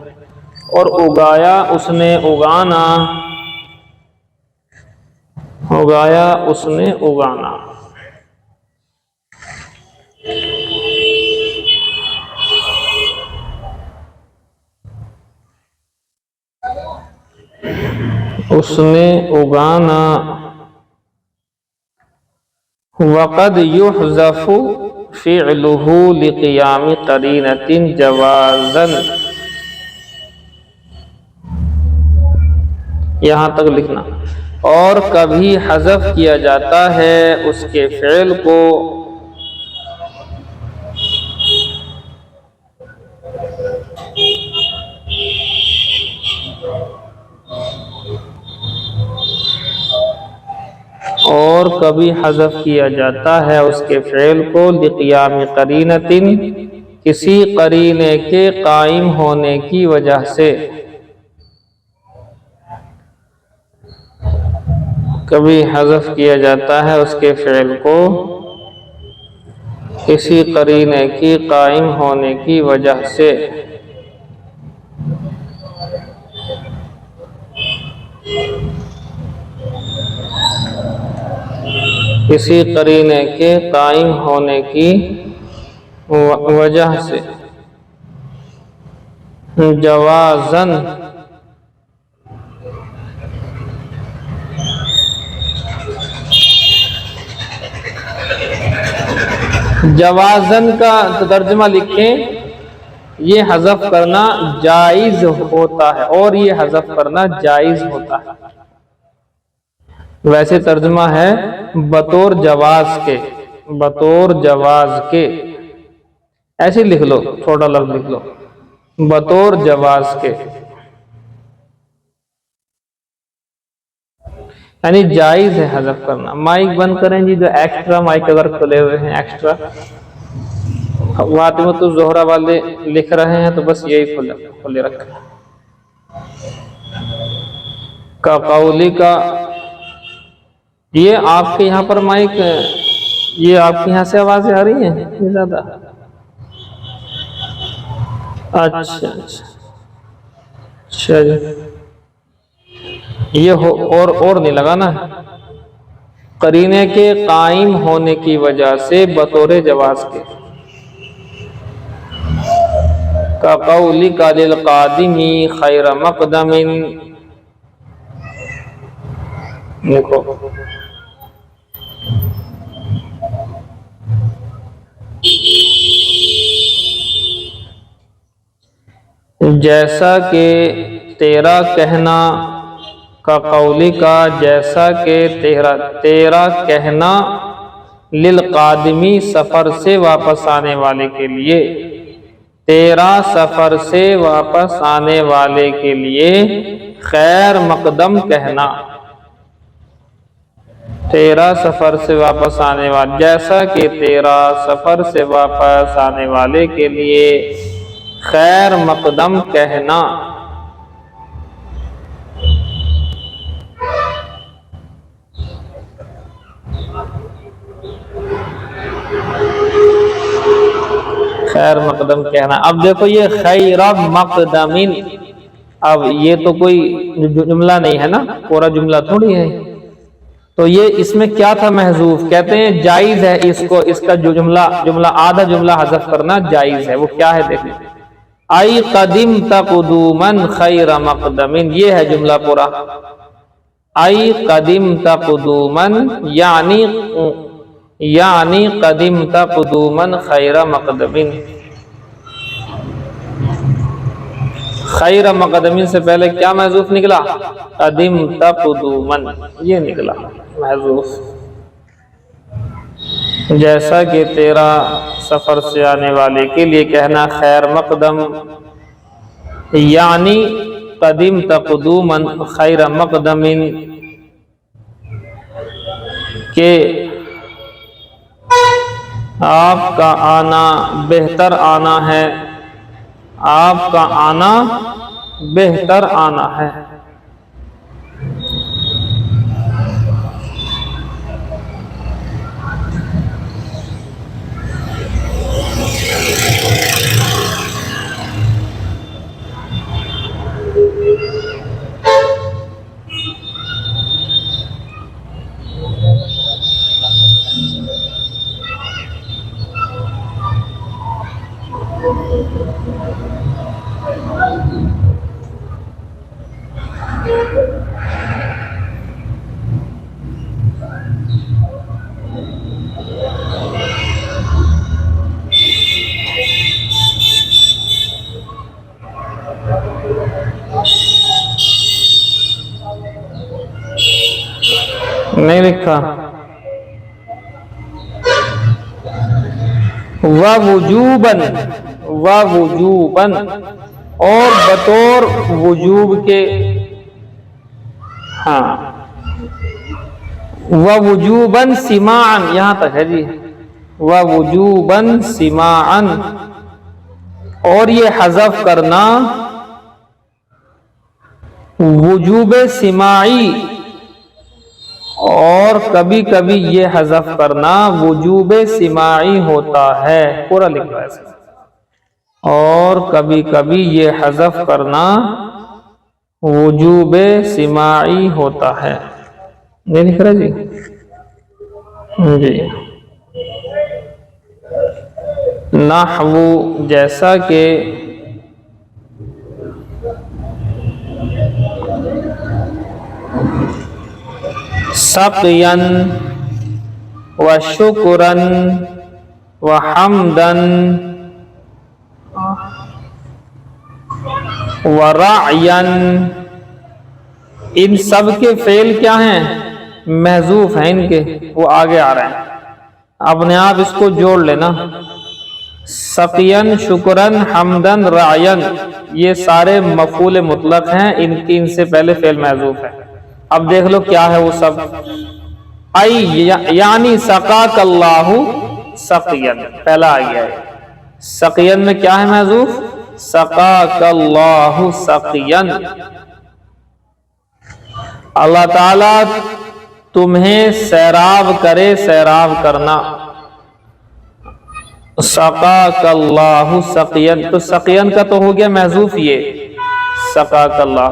اور اگایا اس نے اگانا، اگایا اس نے اگانا، اس نے اگانا۔ وَقَدْ يُحْذَفُ فِعْلُهُ لِقِيَامِ قَرِينَةٍ جَوَازًا، یہاں تک لکھنا، اور کبھی حذف کیا جاتا ہے اس کے فعل کو لِقِيَامِ قَرِينَةٍ، کسی قرینے کے قائم ہونے کی وجہ سے، کبھی حذف کیا جاتا ہے اس کے فعل کو کسی قرینے کی قائم ہونے کی وجہ سے، کسی قرینے کے قائم ہونے کی وجہ سے، جوازاً، جوازاً کا ترجمہ لکھیں یہ حذف کرنا جائز ہوتا ہے، اور یہ حذف کرنا جائز ہوتا ہے، ویسے ترجمہ ہے بطور جواز کے، بطور جواز کے، ایسے لکھ لو، چھوٹا لفظ لکھ لو بطور جواز کے، یعنی جائز ہے حذف کرنا۔ مائک بند کریں جی، جو ایکسٹرا مائک اگر کھلے ہوئے ہیں، ایکسٹرا فاطمۃ الزہرا والے لکھ رہے ہیں تو بس یہی کھلے رکھیں۔ کا قولی کا، یہ آپ کے یہاں پر مائک، یہ آپ کے یہاں سے آوازیں آ رہی ہیں یہ زیادہ؟ اچھا اچھا جی، یہ اور نہیں لگانا، قرینے کے قائم ہونے کی وجہ سے بطور جواز کے، کا قولک للقادم خیر مقدم، دیکھو جیسا کہ تیرا کہنا، کا قولی کا جیسا کہ تیرا کہنا، للقادمی سفر سے واپس آنے والے کے لیے، تیرا سفر سے واپس آنے والے کے لیے خیر مقدم کہنا، تیرا سفر سے واپس آنے والے، جیسا کہ تیرا سفر سے واپس آنے والے کے لیے خیر مقدم کہنا، خیر مقدم کہنا. اب دیکھو یہ خیر مقدمین، اب یہ تو کوئی جملہ نہیں ہے نا، پورا جملہ تھوڑی ہے. تو یہ اس میں کیا تھا محذوف؟ کہتے ہیں جائز ہے اس کا جو جملہ آدھا جملہ حذف کرنا جائز ہے. وہ کیا ہے دیکھیں، ای قدمت قدوما خیر مقدمین، یہ ہے جملہ پورا. ای قدمت قدوما یعنی قدمت قدوما خیر مقدمین. خیر مقدمین سے پہلے کیا محذوف نکلا؟ قدمت قدوما، یہ نکلا محذوف. جیسا کہ تیرا سفر سے آنے والے کے لیے کہنا خیر مقدم، یعنی قدمت قدوما خیر مقدمین، کہ آپ کا آنا بہتر آنا ہے، آپ کا آنا بہتر آنا ہے. نہیں لکھا. ووجوباً، ووجوباً، اور بطور وجوب کے. ہاں، ووجوباً سماعاً، یہاں تک ہے جی. ووجوباً سماعاً، اور یہ حذف کرنا وجوب سماعی، اور کبھی کبھی یہ حذف کرنا وجوب سماعی ہوتا ہے. پورا لکھ رہا ہے. اور کبھی کبھی یہ حذف کرنا وجوب سماعی ہوتا ہے. یہ لکھ رہا جی. جی نحو، جیسا کہ سقیاً وشکراً وحمداً ورعیاً، ان سب کے فعل کیا ہیں؟ محذوف ہیں ان کے، وہ آگے آ رہے ہیں. اپنے آپ اس کو جوڑ لینا. سقیاً، شکراً، حمداً، رعیاً، یہ سارے مفعول مطلق ہیں، ان سے پہلے فعل محذوف ہے. اب دیکھ لو کیا ہے وہ سب. ای یعنی سقاک اللہ سقیاً، پہلا آ گیا ہے. سقیاً میں کیا ہے محذوف؟ سقاک اللہ سقیاً، اللہ تعالیٰ تمہیں سیراب کرے، سیراب کرنا. سقاک اللہ سقیاً، تو سقیاً کا تو ہو گیا محذوف. یہ سقاک اللہ،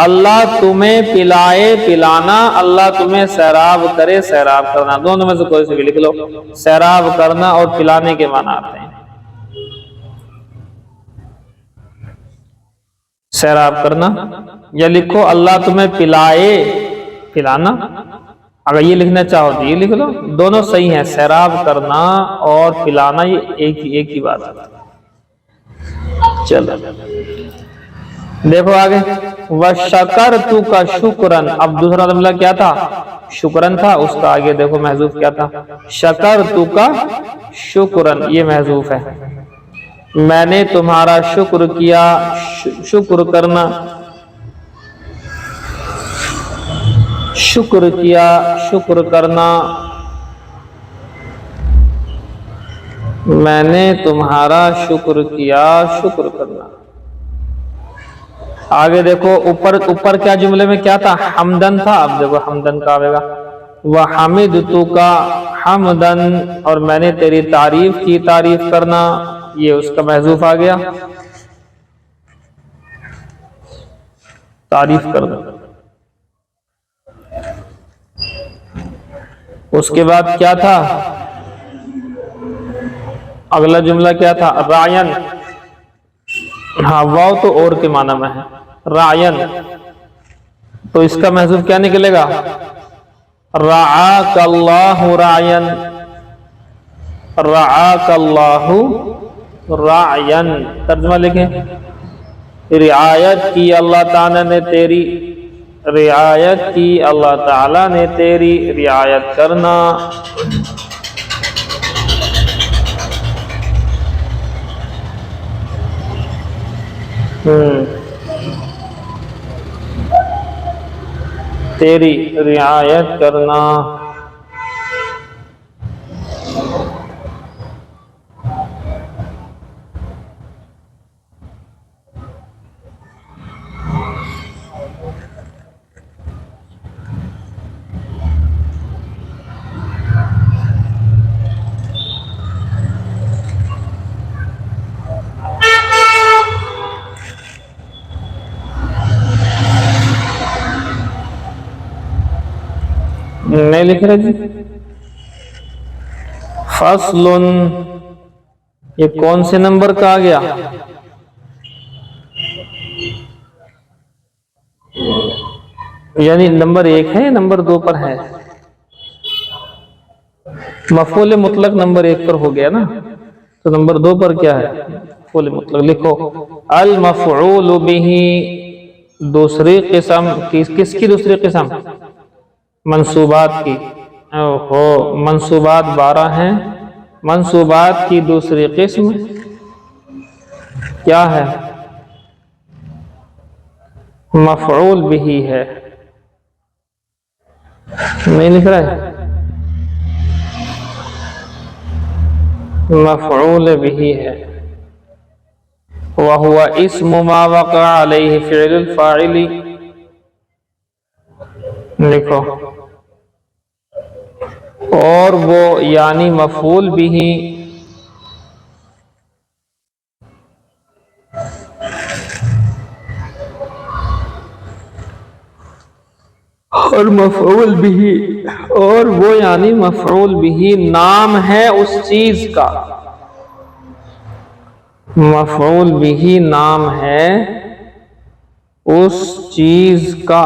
اللہ تمہیں پلائے، پلانا. اللہ تمہیں سیراب کرے، سیراب کرنا. دونوں میں سے کوئی سے بھی لکھ لو. سیراب کرنا اور پلانے کے معنی آتے ہیں. سیراب کرنا، یا لکھو اللہ تمہیں پلائے، پلانا. اگر یہ لکھنا چاہو تو یہ لکھ لو، دونوں صحیح ہیں. سیراب کرنا اور پلانا یہ ایک ہی بات ہے. چلو دیکھو آگے. وَشَكَرْتُكَ شُكْرًا، اب دوسرا جملہ کیا تھا؟ شکرن تھا. اس کا آگے دیکھو محذوف کیا تھا؟ شَكَرْتُكَ شُكْرًا، یہ محذوف ہے. میں نے تمہارا شکر کیا، شکر کرنا. شکر کیا، شکر کرنا. میں نے تمہارا شکر کیا، شکر کرنا. آگے دیکھو اوپر کیا جملے میں کیا تھا؟ حمدن تھا. اب دیکھو حمدن کا آئے گا. وَحَمِدْتُكَ حَمْدًا، اور میں نے تیری تعریف کی، تعریف کرنا. یہ اس کا محذوف آ گیا، تعریف کر دو۔ اس کے بعد کیا تھا، اگلا جملہ کیا تھا، رعین، ہاں واو تو اور کے معنی میں ہے، رعین، تو اس کا محذوف کیا نکلے گا، رعاک اللہ رعین، رعاک اللہ رعین، ترجمہ لکھیں، رعایت کی اللہ تعالیٰ نے تیری، رعایت کی اللہ تعالیٰ نے تیری، رعایت کرنا۔ تیری رعایت کرنا۔ نہیں لکھ رہے جی، فصل، یہ کون سے نمبر کا آ گیا، یعنی نمبر 1 ہے، نمبر 2 پر ہے، مفعول مطلق نمبر 1 پر ہو گیا نا، تو نمبر 2 پر کیا ہے، مفعول مطلق لکھو، المفعول به، دوسری قسم، کس کی دوسری قسم، منصوبات کی، منصوبات 12 ہیں، منصوبات کی دوسری قسم کیا ہے، مفعول به ہے، نہیں لکھ رہا ہے، مفعول به ہے، وهو اسم ما وقع علیہ فعل الفاعل، لکھو، اور وہ یعنی مفعول بھی، اور مفعول بھی، اور وہ یعنی مفعول بھی نام ہے اس چیز کا، مفعول بھی نام ہے اس چیز کا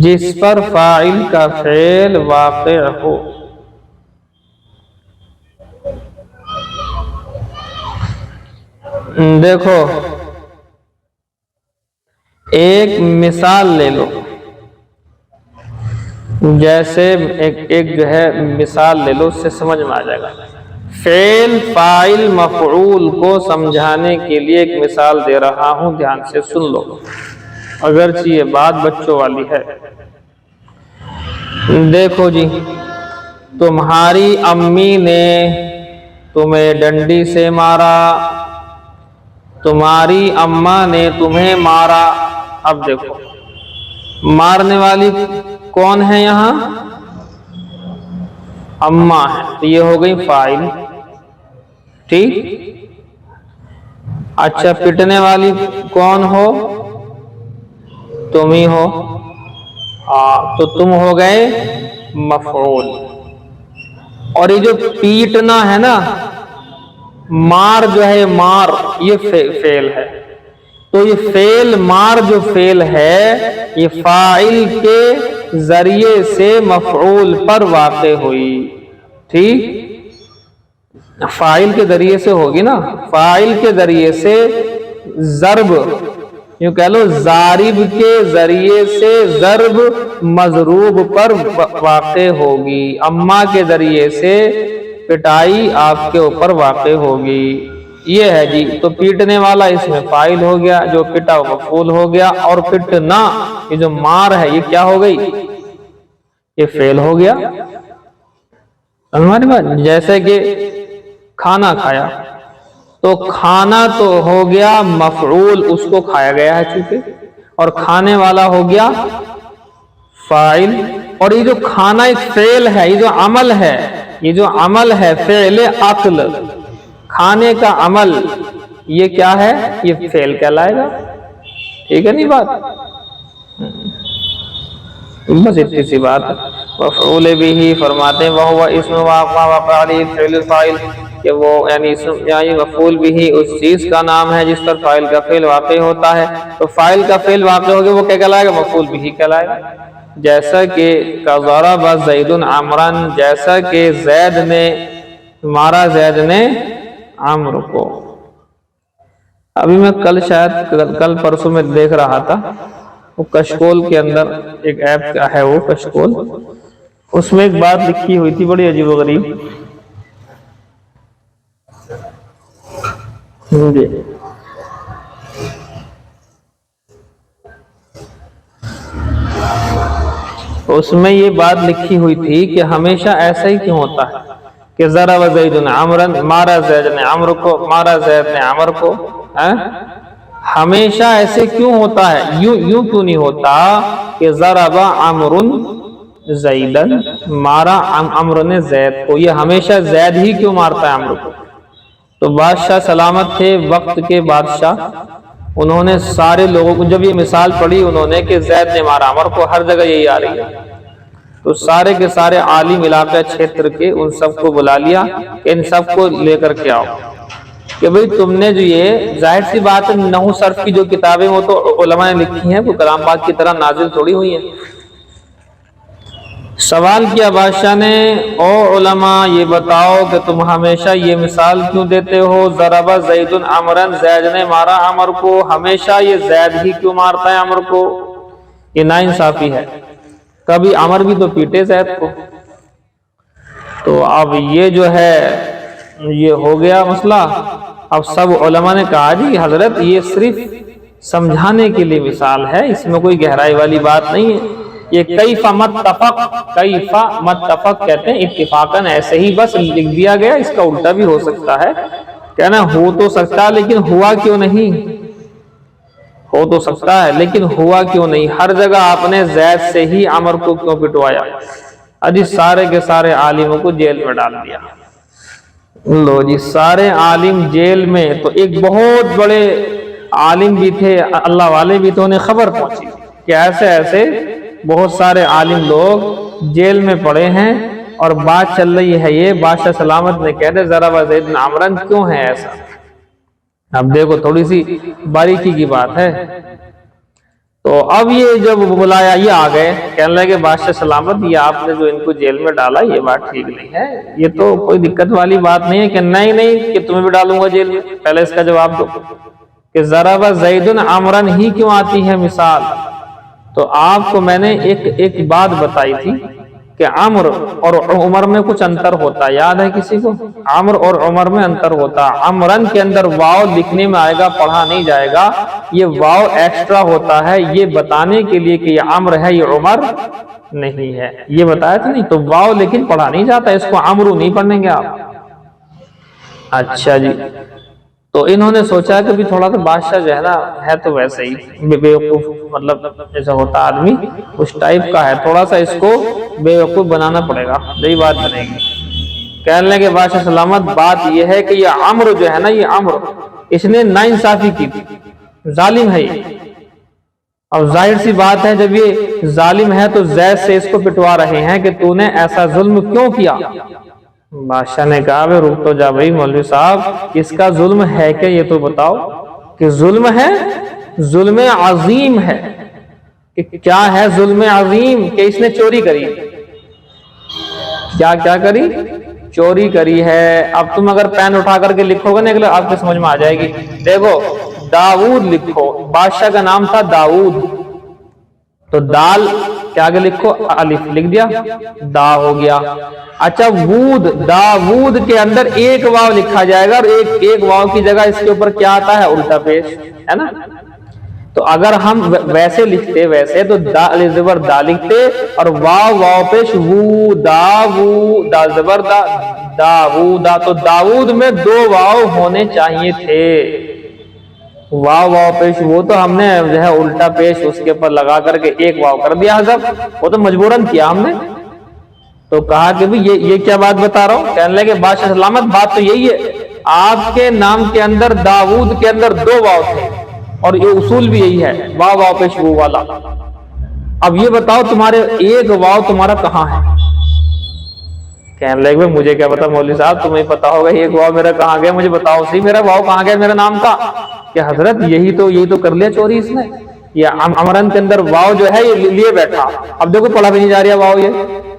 جس پر فاعل کا فعل واقع ہو۔ دیکھو ایک مثال لے لو، جیسے ایک جو ہے مثال لے لو، اس سے سمجھ میں آ جائے گا، فعل فاعل مفعول کو سمجھانے کے لیے ایک مثال دے رہا ہوں، دھیان سے سن لو، اگرچہ یہ بات بچوں والی ہے۔ دیکھو جی، تمہاری امی نے تمہیں ڈنڈی سے مارا، تمہاری اماں نے تمہیں مارا۔ اب دیکھو مارنے والی کون ہے یہاں، اماں ہے، تو یہ ہو گئی فاعل، ٹھیک۔ اچھا پٹنے والی کون ہو، تم ہی ہو، تو تم ہو گئے مفعول۔ اور یہ جو پیٹنا ہے نا، مار جو ہے، مار یہ فعل ہے، تو یہ فعل مار جو فعل ہے یہ فاعل کے ذریعے سے مفعول پر واقع ہوئی، ٹھیک، فاعل کے ذریعے سے ہوگی نا، فاعل کے ذریعے سے، ضرب یوں کہہ لو، ضارب کے ذریعے سے ضرب مضروب پر واقع ہوگی، اماں کے ذریعے سے پٹائی آپ کے اوپر واقع ہوگی، یہ ہے جی۔ تو پیٹنے والا اس میں فاعل ہو گیا، جو پٹا مفعول ہو گیا، اور پٹنا یہ جو مار ہے یہ کیا ہو گئی، یہ فعل ہو گیا۔ ہماری بات، جیسے کہ کھانا کھایا، تو کھانا تو ہو گیا مفعول، اس کو کھایا گیا ہے چونکہ، اور کھانے والا ہو گیا فاعل، اور یہ جو کھانا ایک فعل ہے، یہ جو عمل ہے یہ جو عمل ہے فعل اکل، کھانے کا عمل، یہ کیا ہے؟ یہ فعل کہلائے گا، ٹھیک ہے نہیں بات؟ بس اتنی سی بات ہے۔ مفعول بھی فرماتے ہیں وہو اسم واقع وفعلی فعل فاعل، کہ وہ یعنی اسم یعنی مفعول بھی اس چیز کا نام ہے جس پر فاعل کا فعل واقع ہوتا ہے، تو فاعل کا فعل واقع ہو گیا وہ کیا کہلائے گا؟ مفعول بھی کہلائے گا۔ جیسا کہ ضرب زید عمرا، جیسا کہ زید نے مارا، زید نے عمرو کو۔ ابھی میں کل پرسوں میں دیکھ رہا تھا، وہ کشکول کے اندر ایک ایپ کا ہے، وہ کشکول، اس میں ایک بات لکھی ہوئی تھی بڑی عجیب و غریب۔ جی اس میں یہ بات لکھی ہوئی تھی کہ ہمیشہ ایسا ہی کیوں ہوتا ہے کہ ضرب زید عمرا، مارا زید نے عمرو کو، مارا زید نے عمر کو، ہمیشہ ایسے کیوں ہوتا ہے؟ یوں کیوں نہیں ہوتا کہ ضرب عمرو زیدا، مارا عمرو نے زید کو، یہ ہمیشہ زید ہی کیوں مارتا ہے عمرو کو؟ تو بادشاہ سلامت تھے وقت کے بادشاہ، انہوں نے سارے لوگوں کو جب یہ مثال پڑھی انہوں نے کہ زید نے مارا عمر کو، ہر جگہ یہی آ رہی ہے، تو سارے کے سارے عالم علاقہ چھیتر کے ان سب کو بلا لیا کہ ان سب کو لے کر کے آؤ کہ بھئی تم نے جو یہ ظاہر سی بات ہے نحو صرف کی جو کتابیں وہ تو علماء نے لکھی ہیں، وہ کلام پاک کی طرح نازل تھوڑی ہوئی ہیں۔ سوال کیا بادشاہ نے، او علماء یہ بتاؤ کہ تم ہمیشہ یہ مثال کیوں دیتے ہو، ضرب زید عمرا، زید نے مارا عمر کو، ہمیشہ یہ زید ہی کیوں مارتا ہے عمر کو؟ یہ ناانصافی ہے، کبھی عمر بھی تو پیٹے زید کو۔ تو اب یہ جو ہے یہ ہو گیا مسئلہ۔ اب سب علماء نے کہا جی حضرت یہ صرف سمجھانے کے لیے مثال ہے، اس میں کوئی گہرائی والی بات نہیں ہے، یہ کیف متفق، کیف متفق کہتے ہیں اتفاقاً ایسے ہی بس لکھ دیا گیا، اس کا الٹا بھی ہو سکتا ہے، کہنا ہو تو سکتا لیکن ہوا کیوں نہیں؟ ہو تو سکتا ہے لیکن ہوا کیوں نہیں؟ ہر جگہ آپ نے زید سے ہی عمر کو کیوں پٹوایا؟ اجی سارے کے سارے عالموں کو جیل میں ڈال دیا۔ لو جی سارے عالم جیل میں، تو ایک بہت بڑے عالم بھی تھے، اللہ والے بھی تھے، انہیں خبر پہنچی کہ ایسے ایسے بہت سارے عالم لوگ جیل میں پڑے ہیں اور بات چل رہی ہے یہ بادشاہ سلامت نے کہہ دے ضرب زید عمرا، کیوں ہے ایسا؟ اب دیکھو تھوڑی سی باریکی کی بات ہے۔ تو اب یہ جب بلایا یہ آ گئے کہنے لگے بادشاہ سلامت یہ آپ نے جو ان کو جیل میں ڈالا یہ بات ٹھیک نہیں ہے، یہ تو کوئی دقت والی بات نہیں ہے کہ نہیں کہ تمہیں بھی ڈالوں گا جیل میں۔ پہلے اس کا جواب دو کہ ضرب زید عمرا ہی کیوں آتی ہے مثال؟ تو آپ کو میں نے ایک بات بتائی تھی کہ عمر اور عمر میں کچھ انتر ہوتا ہے، یاد ہے کسی کو؟ عمر اور عمر میں انتر ہوتا ہے، عمرن کے اندر واو لکھنے میں آئے گا، پڑھا نہیں جائے گا، یہ واو ایکسٹرا ہوتا ہے یہ بتانے کے لیے کہ یہ عمر ہے یہ عمر نہیں ہے، یہ بتایا تھا نہیں؟ تو واو لیکن پڑھا نہیں جاتا، اس کو عمرو نہیں پڑھیں گے آپ۔ اچھا جی، تو انہوں نے سوچا کہ بھی تھوڑا سا بادشاہ جو ہے نا ہے تو ویسے ہی بیوقوف، مطلب جیسا ہوتا آدمی اس ٹائپ کا ہے، تھوڑا سا اس کو بیوقوف بنانا پڑے گا، یہی بات بنے گی۔ کہنے لگے بادشاہ سلامت بات یہ ہے کہ یہ عمرو جو ہے نا، یہ عمرو اس نے ناانصافی کی تھی، ظالم ہے یہ۔ اب ظاہر سی بات ہے جب یہ ظالم ہے تو زید سے اس کو پٹوا رہے ہیں کہ تو نے ایسا ظلم کیوں کیا؟ بادشاہ نے کہا بے رک تو جا بھائی مولوی صاحب، اس کا ظلم ہے کہ یہ تو بتاؤ کہ ظلم ہے، ظلم عظیم ہے۔ کہ کیا ہے ظلم عظیم؟ کہ اس نے چوری کری، کیا کری؟ چوری کری ہے۔ اب تم اگر پین اٹھا کر کے لکھو گے نا آپ کو سمجھ میں آ جائے گی۔ دیکھو داؤد لکھو، بادشاہ کا نام تھا داؤد، تو دال کے آگے لکھو الف، لکھ دیا دا ہو گیا۔ اچھا وود، داود کے اندر ایک واو لکھا جائے گا اور ایک واو کی جگہ اس کے اوپر کیا آتا ہے؟ الٹا پیش، ہے نا؟ تو اگر ہم ویسے لکھتے ویسے تو دا زبر دا لکھتے اور واو پیش وو، دا وو، دا زبر دا، داودا، تو داود میں دو واو ہونے چاہیے تھے، واو پیش وہ تو ہم نے جو ہے الٹا پیش اس کے اوپر لگا کر کے ایک واو کر دیا حذف، وہ تو مجبوراً کیا ہم نے۔ تو کہا کہ بھی یہ کیا بات بتا رہا ہوں؟ کہنے لگے بادشاہ سلامت بات تو یہی ہے، آپ کے نام کے اندر داؤد کے اندر 2 واو تھے، اور یہ اصول بھی یہی ہے، واو پیش وہ والا۔ اب یہ بتاؤ تمہارے ایک واو تمہارا کہاں ہے؟ کہنے لگے مجھے کیا پتا مولوی صاحب، تمہیں پتا ہوگا ایک واو میرا کہاں گیا، مجھے بتاؤ صحیح میرا واو کہاں گیا میرے نام کا؟ کہ حضرت یہی تو کر لیا چوری اس نے، یہ امرن کے اندر واو جو ہے یہ لیے بیٹھا۔ اب دیکھو پڑھا بھی نہیں جا رہا واو،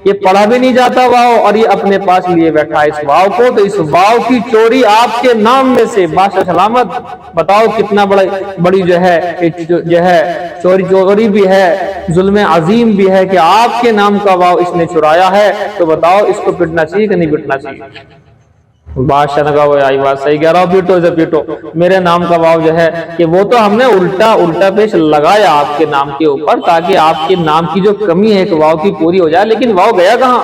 یہ پڑھا بھی نہیں جاتا واو، اور یہ اپنے پاس لیے بیٹھا اس واو کو، تو اس واو کی چوری آپ کے نام میں سے بادشاہ سلامت بتاؤ کتنا بڑی جو ہے چوری بھی ہے، ظلم عظیم بھی ہے کہ آپ کے نام کا واو اس نے چرایا ہے، تو بتاؤ اس کو پٹنا چاہیے کہ نہیں پٹنا چاہیے؟ بادشاہ نے کہا وہ آئی بات صحیح کہہ رہا ہو، پیٹو اسے پیٹو، میرے نام کا واو جو ہے کہ وہ تو ہم نے الٹا پیش لگایا آپ کے نام کے اوپر، تاکہ آپ کے نام کی جو کمی ہے ایک واو کی پوری ہو جائے، لیکن واو گیا کہاں؟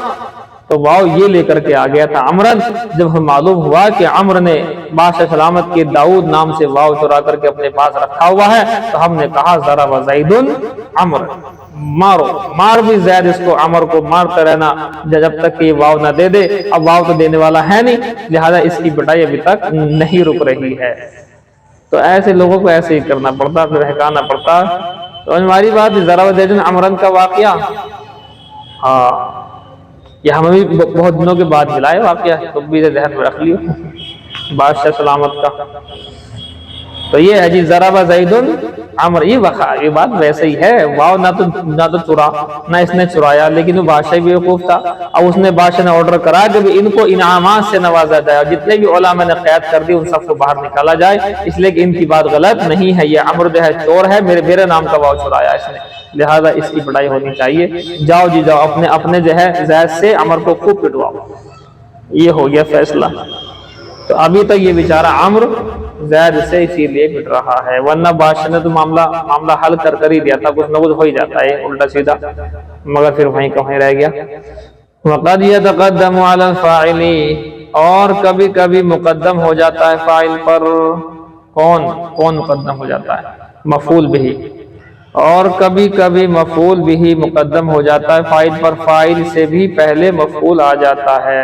تو واو یہ لے کر کے آ گیا تھا عمرن۔ جب ہم معلوم ہوا کہ عمر نے بادشاہ سلامت کے داؤد نام سے واو چرا کر کے اپنے پاس رکھا ہوا ہے، تو ہم نے کہا ضرب زید عمر، مارو، مار بھی زید اس کو، عمر کو مارتا رہنا جب تک کہ یہ واو نہ دے دے۔ اب واو تو دینے والا ہے نہیں، لہذا اس کی پٹائی ابھی تک نہیں رک رہی ہے۔ تو ایسے لوگوں کو ایسے ہی کرنا پڑتا، پھر ہکانا پڑتا۔ تو ہماری بات ضرب زید عمرن کا واقعہ، ہاں یہ ہمیں بھی بہت دنوں کے بعد ملا ہے واقعہ، تو بھی ذہن میں رکھ لیو بادشاہ سلامت کا۔ تو یہ ہے جی ضرب زید عمر، یہ بات ویسے ہی ہے، واو نہ تو چرا نہ اس نے چرایا، لیکن وہ بادشاہ بھی بیوقوف تھا۔ اب اس نے بادشاہ نے آرڈر کرا کہ ان کو انعامات سے نوازا جائے، اور جتنے بھی علماء نے قید کر دی ان سب کو باہر نکالا جائے، اس لیے کہ ان کی بات غلط نہیں ہے، یہ عمر جو ہے چور ہے، میرے نام کا واو چرایا اس نے، لہذا اس کی پڑھائی ہونی چاہیے۔ جاؤ جی جاؤ، اپنے جو ہے زید سے عمر کو خوب پٹواؤ۔ یہ ہو گیا فیصلہ۔ تو ابھی تک یہ بیچارہ عمر زید سے اسی لیے پٹ رہا ہے، ورنہ بادشاہ نے تو معاملہ حل کر ہی دیا تھا، کچھ نہ کچھ ہو ہی جاتا ہے الٹا سیدھا، مگر پھر وہیں کہیں رہ گیا۔ وقد يتقدم على الفاعل، اور کبھی کبھی مقدم ہو جاتا ہے فاعل پر۔ کون مقدم ہو جاتا ہے؟ مفعول بھی، اور کبھی کبھی مفعول بھی مقدم ہو جاتا ہے فاعل پر، فاعل سے بھی پہلے مفعول آ جاتا ہے۔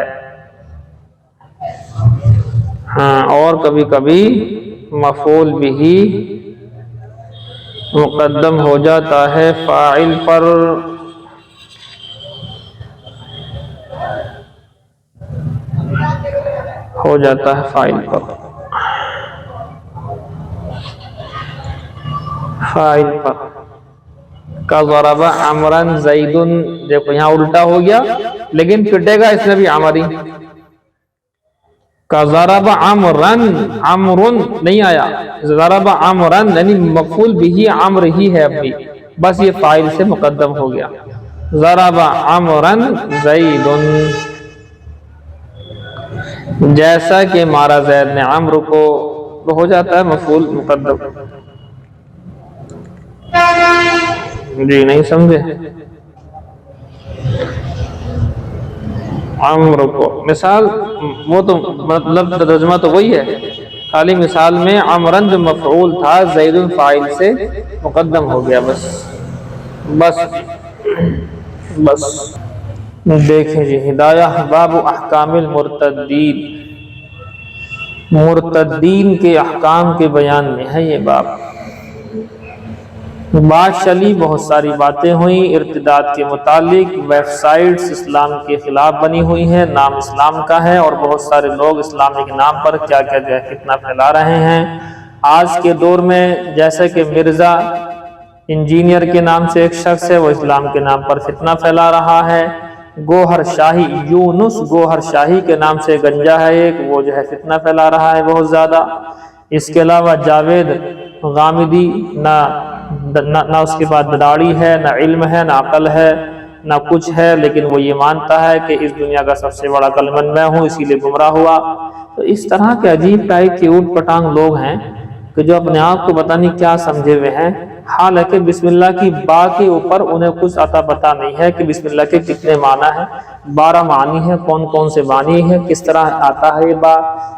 ہاں، اور کبھی کبھی مفعول بھی مقدم ہو جاتا ہے فاعل پر، ہو جاتا ہے فاعل پر، کا ضرب عمرن زید، دیکھو یہاں الٹا ہو گیا لیکن پٹے گا اس میں بھی عمری، کا ضرب عمرن، عمرن نہیں آیا، ضرب عمرن یعنی مفعول بھی عمر ہی ہے ابھی، بس یہ فاعل سے مقدم ہو گیا۔ ضرب عمرن زید، جیسا کہ مارا زید نے عمر کو، تو ہو جاتا ہے مفعول مقدم۔ جی نہیں سمجھے؟ عمر کو مثال، وہ تو مطلب ترجمہ تو وہی ہے، خالی مثال میں عمرن جو مفعول تھا زید فاعل سے مقدم ہو گیا، بس دیکھیں جی ہدایہ، باب احکام المرتدین، مرتدین کے احکام کے بیان میں ہے یہ باب۔ بات چلی، بہت ساری باتیں ہوئیں ارتداد کے متعلق، ویب سائٹس اسلام کے خلاف بنی ہوئی ہیں، نام اسلام کا ہے، اور بہت سارے لوگ اسلام کے نام پر کیا جو ہے فتنہ پھیلا رہے ہیں۔ آج کے دور میں جیسے کہ مرزا انجینئر کے نام سے ایک شخص ہے، وہ اسلام کے نام پر فتنہ پھیلا رہا ہے۔ گوہر شاہی، یونس گوہر شاہی کے نام سے گنجا ہے ایک، وہ جو ہے فتنہ پھیلا رہا ہے بہت زیادہ۔ اس کے علاوہ جاوید غامدی، نہ اس کے بعد داڑھی ہے، نہ علم ہے، نہ عقل ہے، نہ کچھ ہے، لیکن وہ یہ مانتا ہے کہ اس دنیا کا سب سے بڑا عقلمند میں ہوں، اسی لیے گمراہ ہوا۔ تو اس طرح کے عجیب ٹائپ کے اوٹ پٹانگ لوگ ہیں، کہ جو اپنے آپ کو پتہ نہیں کیا سمجھے ہوئے ہیں، حالانکہ بسم اللہ کی با کے اوپر انہیں کچھ عطا پتہ نہیں ہے کہ بسم اللہ کے کتنے معنی ہیں، 12 معنی ہیں، کون کون سے معنی ہیں، کس طرح آتا ہے یہ با،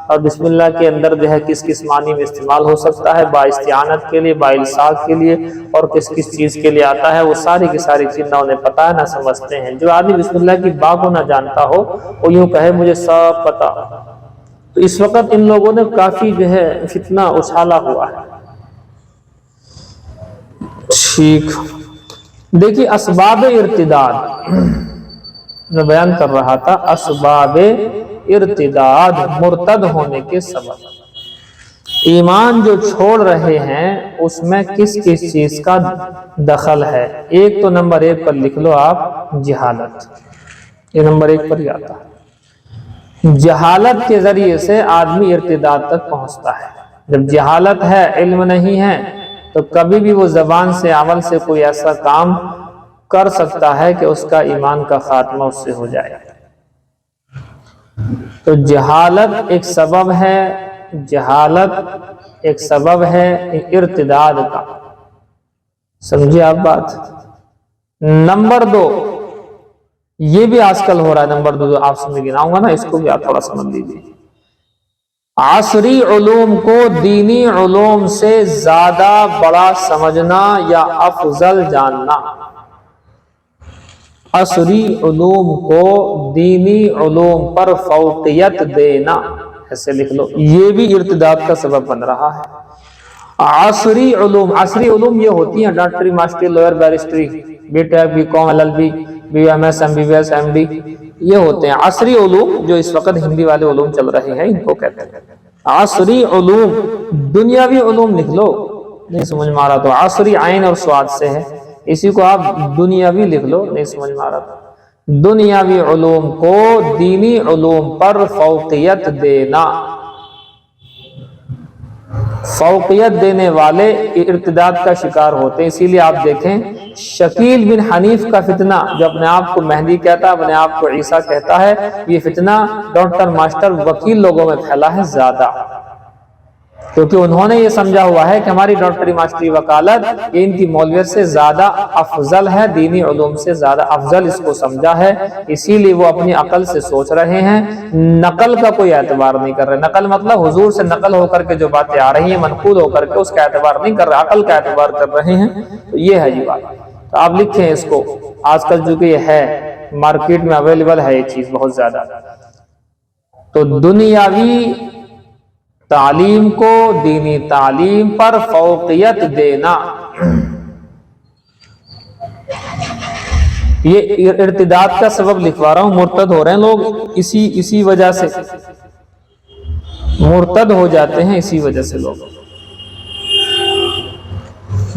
اور بسم اللہ کے اندر جو ہے کس کس معنی میں استعمال ہو سکتا ہے، با استعانت کے لیے، با الصاق کے لیے، اور کس کس چیز کے لیے آتا ہے، وہ ساری کی ساری چیز نہ انہیں پتہ ہے نہ سمجھتے ہیں۔ جو آدمی بسم اللہ کی با کو نہ جانتا ہو وہ یوں کہے مجھے سب پتہ۔ تو اس وقت ان لوگوں نے کافی جو ہے فتنہ اچھالا ہوا ہے۔ ٹھیک، دیکھیے اسباب ارتداد میں بیان کر رہا تھا، اسباب ارتداد، مرتد ہونے کے سبب۔ ایمان جو چھوڑ رہے ہیں اس میں کس کس چیز کا دخل ہے؟ ایک تو نمبر 1 پر لکھ لو آپ، جہالت، یہ نمبر 1 پر ہی آتا ہے۔ جہالت کے ذریعے سے آدمی ارتداد تک پہنچتا ہے۔ جب جہالت ہے، علم نہیں ہے، تو کبھی بھی وہ زبان سے، عمل سے کوئی ایسا کام کر سکتا ہے کہ اس کا ایمان کا خاتمہ اس سے ہو جائے۔ تو جہالت ایک سبب ہے، جہالت ایک سبب ہے ارتداد کا، سمجھے آپ بات؟ نمبر 2، یہ بھی آج کل ہو رہا ہے، نمبر 2 جو آپ سمجھ گناؤں گا نا، اس کو بھی آپ تھوڑا سمجھ لیجیے۔ عصری علوم کو دینی علوم سے زیادہ بڑا سمجھنا یا افضل جاننا، عصری علوم کو دینی علوم پر فوقیت دینا، ایسے لکھ لو، یہ بھی ارتداد کا سبب بن رہا ہے۔ عصری علوم، عصری علوم یہ ہوتی ہیں ڈاکٹری، ماسٹری، لوئر، بیرسٹری، B tech, B com, LLB، BMS، MBBS، MD، یہ ہوتے ہیں عصری علوم۔ جو اس وقت ہندی والے علوم چل رہے ہیں ان کو کہتے ہیں عصری علوم۔ دنیاوی علوم لکھ لو، نہیں سمجھ میں آ رہا تو عصری عین اور سواد سے ہے، اسی کو آپ دنیاوی لکھ لو، نہیں سمجھ میں آ رہا تو دنیاوی علوم کو دینی علوم پر فوقیت دینا۔ فوقیت دینے والے ارتداد کا شکار ہوتے ہیں۔ اسی لیے آپ دیکھیں شکیل بن حنیف کا فتنہ، جو اپنے آپ کو مہدی کہتا ہے، اپنے آپ کو عیسیٰ کہتا ہے، یہ فتنہ ڈاکٹر، ماسٹر، وکیل لوگوں میں پھیلا ہے زیادہ، کیونکہ انہوں نے یہ سمجھا ہوا ہے کہ ہماری ڈاکٹری، ماسٹری، وکالت یہ ان کی مولویت سے زیادہ افضل ہے، دینی علوم سے زیادہ افضل اس کو سمجھا ہے، اسی لیے وہ اپنی عقل سے سوچ رہے ہیں، نقل کا کوئی اعتبار نہیں کر رہے۔ نقل مطلب حضور سے نقل ہو کر کے جو باتیں آ رہی ہیں، منقول ہو کر کے، اس کا اعتبار نہیں کر رہے، عقل کا اعتبار کر رہے ہیں۔ تو یہ ہے یہ بات، تو آپ لکھیں اس کو، آج کل جو کہ یہ ہے مارکیٹ میں اویلیبل ہے یہ چیز بہت زیادہ۔ تو دنیاوی تعلیم کو دینی تعلیم پر فوقیت دینا، یہ ارتداد کا سبب لکھوا رہا ہوں۔ مرتد ہو رہے ہیں لوگ اسی وجہ سے، مرتد ہو جاتے ہیں اسی وجہ سے لوگ۔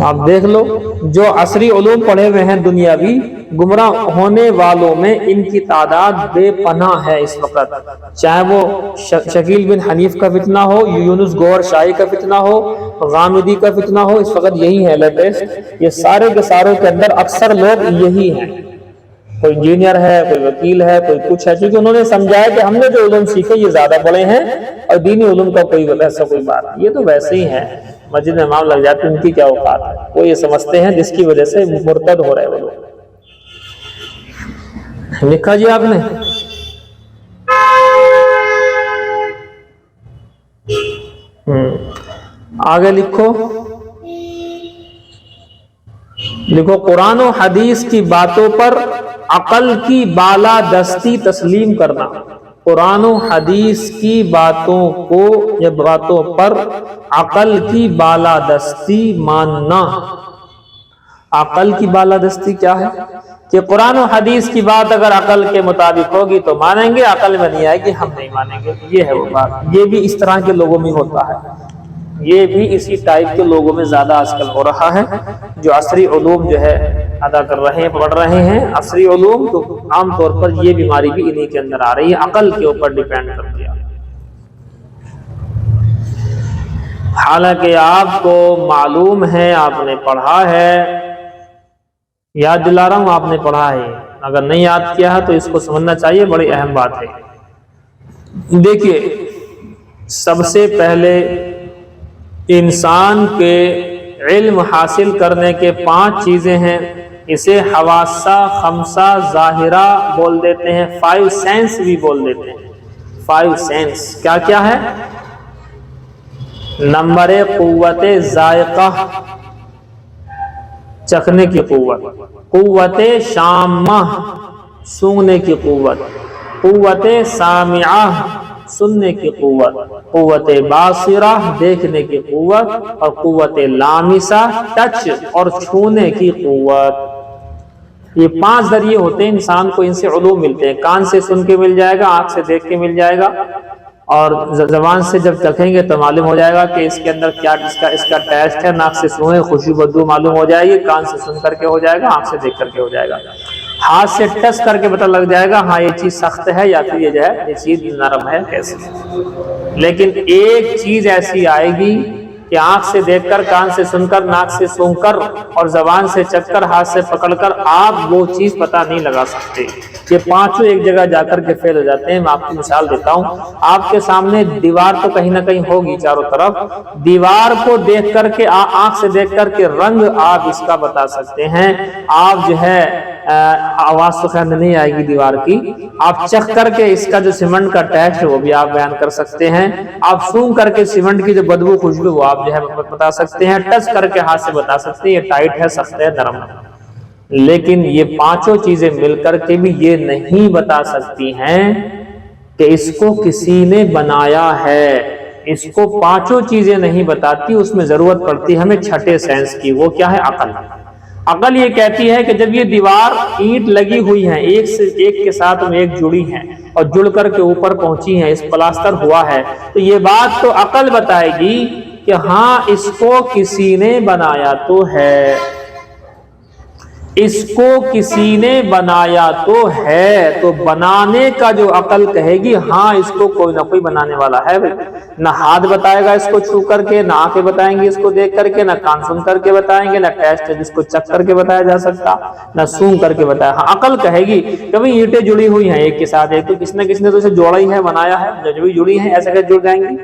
آپ دیکھ لو جو عصری علوم پڑھے ہوئے ہیں دنیاوی، گمراہ ہونے والوں میں ان کی تعداد بے پناہ ہے اس وقت، چاہے وہ شکیل بن حنیف کا فتنہ ہو، یونس گوہر شاہی کا فتنہ ہو، غامدی کا فتنہ ہو، اس وقت یہی ہے لیٹسٹ۔ یہ سارے کے ساروں کے اندر اکثر لوگ یہی ہیں، کوئی انجینئر ہے، کوئی وکیل ہے، کوئی کچھ ہے، کیونکہ انہوں نے سمجھا ہے کہ ہم نے جو علوم سیکھے یہ زیادہ بڑے ہیں اور دینی علوم کا کوئی ایسا کوئی بات نہیں، یہ تو ویسے ہی ہے، مسجد میں امام لگ جاتے ہیں، ان کی کیا اوقات ہے، وہ یہ سمجھتے ہیں، جس کی وجہ سے مرتد ہو رہے وہ لوگ۔ لکھا جی آپ نے؟ آگے لکھو، لکھو قرآن و حدیث کی باتوں پر عقل کی بالادستی تسلیم کرنا۔ قرآن و حدیث کی باتوں کو یا باتوں پر عقل کی بالادستی ماننا۔ عقل کی بالادستی کیا ہے؟ کہ قرآن و حدیث کی بات اگر عقل کے مطابق ہوگی تو مانیں گے، عقل میں نہیں آئے گی ہم نہیں مانیں گے، یہ ہے وہ بات۔ یہ بھی اس طرح کے لوگوں میں ہوتا ہے، یہ بھی اسی ٹائپ کے لوگوں میں زیادہ آج کل ہو رہا ہے، جو عصری علوم جو ہے ادا کر رہے ہیں، پڑھ رہے ہیں عصری علوم، تو عام طور پر یہ بیماری بھی انہی کے اندر آ رہی ہے، عقل کے اوپر ڈیپینڈ کر دیا۔ حالانکہ آپ کو معلوم ہے، آپ نے پڑھا ہے، یاد دلا رہا ہوں آپ نے پڑھا ہے، اگر نہیں یاد کیا ہے تو اس کو سمجھنا چاہیے، بڑی اہم بات ہے۔ دیکھیے سب سے پہلے انسان کے علم حاصل کرنے کے 5 چیزیں ہیں. اسے حواسہ خمسہ ظاہرہ بول دیتے ہیں، 5 سینس بھی بول دیتے ہیں. 5 سینس کیا کیا ہے؟ نمبر 1 قوت ذائقہ، چکھنے کی قوت. قوت شامہ، سونگنے کی قوت. قوت سامعہ، سننے کی قوت. قوت باصرہ، دیکھنے کی قوت. اور قوت لامسہ، ٹچ اور چھونے کی قوت. یہ 5 ذریعے ہوتے ہیں انسان کو، ان سے علوم ملتے ہیں. کان سے سن کے مل جائے گا، آنکھ سے دیکھ کے مل جائے گا، اور زبان سے جب چکھیں گے تو معلوم ہو جائے گا کہ اس کے اندر کیا اس کا ٹیسٹ ہے. ناک سے سنیں، خوشبو بدبو معلوم ہو جائے گی. کان سے سن کر کے ہو جائے گا، آنکھ سے دیکھ کر کے ہو جائے گا. ہاتھ سے ٹچ کر کے پتہ لگ جائے گا ہاں یہ چیز سخت ہے یا پھر یہ جو ہے یہ چیز نرم ہے کیسے. لیکن ایک چیز ایسی آئے گی کہ آنکھ سے دیکھ کر، کان سے سن کر، ناک سے سونگھ کر اور زبان سے چکھ کر، ہاتھ سے پکڑ کر آپ وہ چیز پتہ نہیں لگا سکتے. یہ 5 ایک جگہ جا کر کے فیل ہو جاتے ہیں. میں آپ کی مثال دیتا ہوں. آپ کے سامنے دیوار تو کہیں نہ کہیں ہوگی چاروں طرف. دیوار کو دیکھ کر کے، آنکھ سے دیکھ کر کے رنگ آپ اس کا بتا سکتے ہیں. آپ جو ہے آواز تو خیر نہیں آئے گی دیوار کی، آپ چکھ کر کے اس کا جو سیمنٹ کا ٹیسٹ ہے وہ بھی آپ بیان کر سکتے ہیں. آپ سونگھ کر کے سیمنٹ کی جو بدبو خوشبو وہ آپ جو ہے بتا سکتے ہیں. ٹچ کر کے ہاتھ سے بتا سکتے ہیں یہ ٹائٹ ہے، سخت ہے، نرم ہے. لیکن یہ 5 چیزیں مل کر کے بھی یہ نہیں بتا سکتی ہیں کہ اس کو کسی نے بنایا ہے. اس کو 5 چیزیں نہیں بتاتی. اس میں ضرورت پڑتی ہے ہمیں 6 سینس کی. وہ کیا ہے؟ عقل. عقل یہ کہتی ہے کہ جب یہ دیوار اینٹ لگی ہوئی ہیں، ایک سے ایک کے ساتھ میں ایک جڑی ہیں اور جڑ کر کے اوپر پہنچی ہیں، اس پلاسٹر ہوا ہے، تو یہ بات تو عقل بتائے گی کہ ہاں اس کو کسی نے بنایا تو ہے. اس کو کسی نے بنایا تو ہے. تو بنانے کا جو عقل کہے گی ہاں اس کو کوئی نہ کوئی بنانے والا ہے. نہ ہاتھ بتائے گا اس کو چھو کر کے، نہ آنکھیں بتائیں گے اس کو دیکھ کر کے، نہ کان سن کر کے بتائیں گے، نہ ٹیسٹ جس کو چکھ کر کے بتایا جا سکتا، نہ سونگ کر کے بتایا. ہاں عقل کہے گی کہ بھئی اینٹیں جڑی ہوئی ہیں ایک کے ساتھ ایک، تو کس نے تو اسے جوڑا ہی ہے، بنایا ہے. جب بھی جڑی ہیں ایسے کہ جڑ جائیں گی.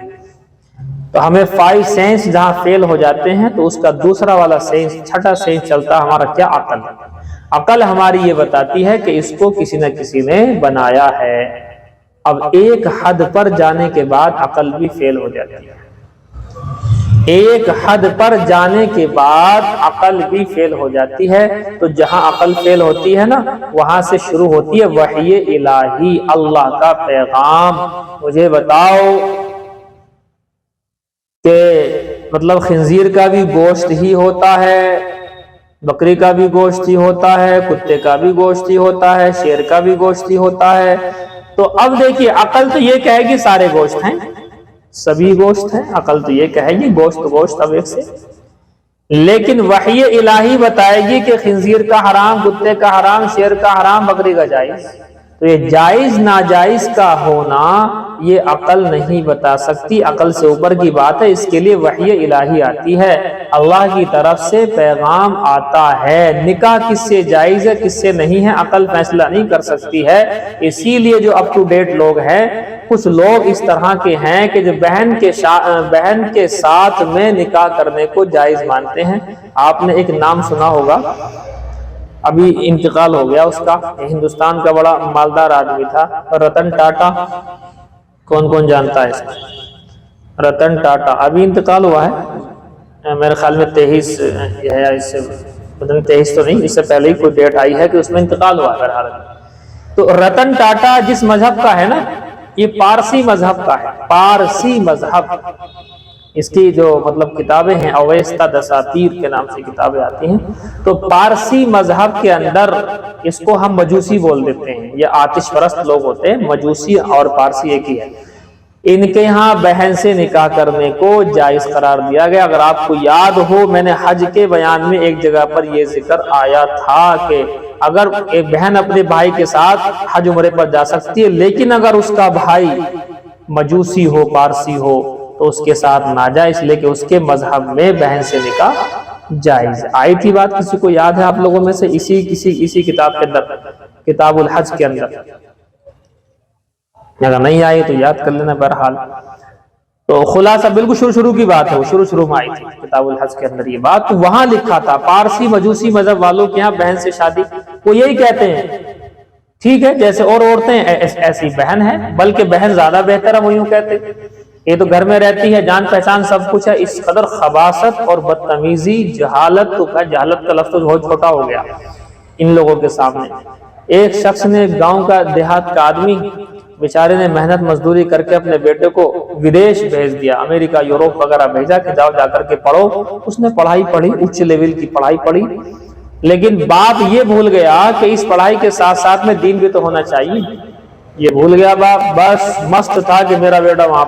تو ہمیں 5 سینس جہاں فیل ہو جاتے ہیں تو اس کا دوسرا والا سینس، 6 سینس چلتا ہمارا کیا؟ عقل. عقل ہماری یہ بتاتی ہے کہ اس کو کسی نہ کسی نے بنایا ہے. اب ایک حد پر جانے کے بعد عقل بھی فیل ہو جاتی ہے. ایک حد پر جانے کے بعد عقل بھی فیل ہو جاتی ہے. تو جہاں عقل فیل ہوتی ہے نا، وہاں سے شروع ہوتی ہے وحی الہی، اللہ کا پیغام. مجھے بتاؤ کہ مطلب خنزیر کا بھی گوشت ہی ہوتا ہے، بکری کا بھی گوشت ہی ہوتا ہے، کتے کا بھی گوشت ہی ہوتا ہے، شیر کا بھی گوشت ہی ہوتا ہے. تو اب دیکھیے عقل تو یہ کہے گی سارے گوشت ہیں، سبھی گوشت ہیں. عقل تو یہ کہے گی گوشت اب ایک سے. لیکن وحی الہی بتائے گی کہ خنزیر کا حرام، کتے کا حرام، شیر کا حرام، بکری کا جائز. تو یہ جائز ناجائز کا ہونا یہ عقل نہیں بتا سکتی. عقل سے اوپر کی بات ہے. اس کے لیے وحی الہی آتی ہے، اللہ کی طرف سے پیغام آتا ہے. نکاح کس سے جائز ہے کس سے نہیں ہے عقل فیصلہ نہیں کر سکتی ہے. اسی لیے جو اپ ٹو ڈیٹ لوگ ہیں، کچھ لوگ اس طرح کے ہیں کہ جو بہن کے ساتھ میں نکاح کرنے کو جائز مانتے ہیں. آپ نے ایک نام سنا ہوگا، ابھی انتقال ہو گیا اس کا، ہندوستان کا بڑا مالدار آدمی تھا، رتن ٹاٹا. کون جانتا ہے اس کو؟ رتن ٹاٹا ابھی انتقال ہوا ہے میرے خیال میں 23 ہے، اس سے 23 تو نہیں، اس سے پہلے ہی کوئی ڈیٹ آئی ہے کہ اس میں انتقال ہوا ہے. تو رتن ٹاٹا جس مذہب کا ہے نا، یہ پارسی مذہب کا ہے. پارسی مذہب، اس کی جو مطلب کتابیں ہیں اویستہ دساتیر کے نام سے کتابیں آتی ہیں. تو پارسی مذہب کے اندر اس کو ہم مجوسی بول دیتے ہیں. یہ آتش پرست لوگ ہوتے ہیں. مجوسی اور پارسی ایک ہی ہے. ان کے ہاں بہن سے نکاح کرنے کو جائز قرار دیا گیا. اگر آپ کو یاد ہو، میں نے حج کے بیان میں ایک جگہ پر یہ ذکر آیا تھا کہ اگر ایک بہن اپنے بھائی کے ساتھ حج عمرے پر جا سکتی ہے، لیکن اگر اس کا بھائی مجوسی ہو، پارسی ہو، تو اس کے ساتھ ناجائز. لیکن اس کے مذہب میں بہن سے نکاح جائز. آئی تھی بات، کسی کو یاد ہے آپ لوگوں میں سے؟ اسی کتاب کے اندر، کتاب الحج کے اندر. اگر نہیں آئی تو یاد کر لینا. بہرحال تو خلاصہ بالکل شروع کی بات ہے، وہ شروع میں آئی تھی کتاب الحج کے اندر یہ بات، تو وہاں لکھا تھا پارسی مجوسی مذہب والوں کے یہاں بہن سے شادی، وہ یہی کہتے ہیں ٹھیک ہے جیسے اور عورتیں ایسی بہن ہے، بلکہ بہن زیادہ بہتر ہے، وہ یوں کہتے یہ تو گھر میں رہتی ہے، جان پہچان سب کچھ ہے۔ اس قدر خباثت اور بدتمیزی، جہالت، تو جہالت کا لفظ بہت چھوٹا ہو گیا ان لوگوں کے سامنے۔ ایک شخص نے، گاؤں کا دیہات کا آدمی بیچارے نے محنت مزدوری کر کے اپنے بیٹے کو ودیش بھیج دیا، امریکہ یوروپ وغیرہ بھیجا کہ جاؤ جا کر کے پڑھو۔ اس نے پڑھائی پڑھی، اچ لیول کی پڑھائی پڑھی، لیکن باپ یہ بھول گیا کہ اس پڑھائی کے ساتھ ساتھ میں دین بھی تو ہونا چاہیے۔ یہ بھول گیا باپ، بس مست تھا کہ میرا بیٹا وہاں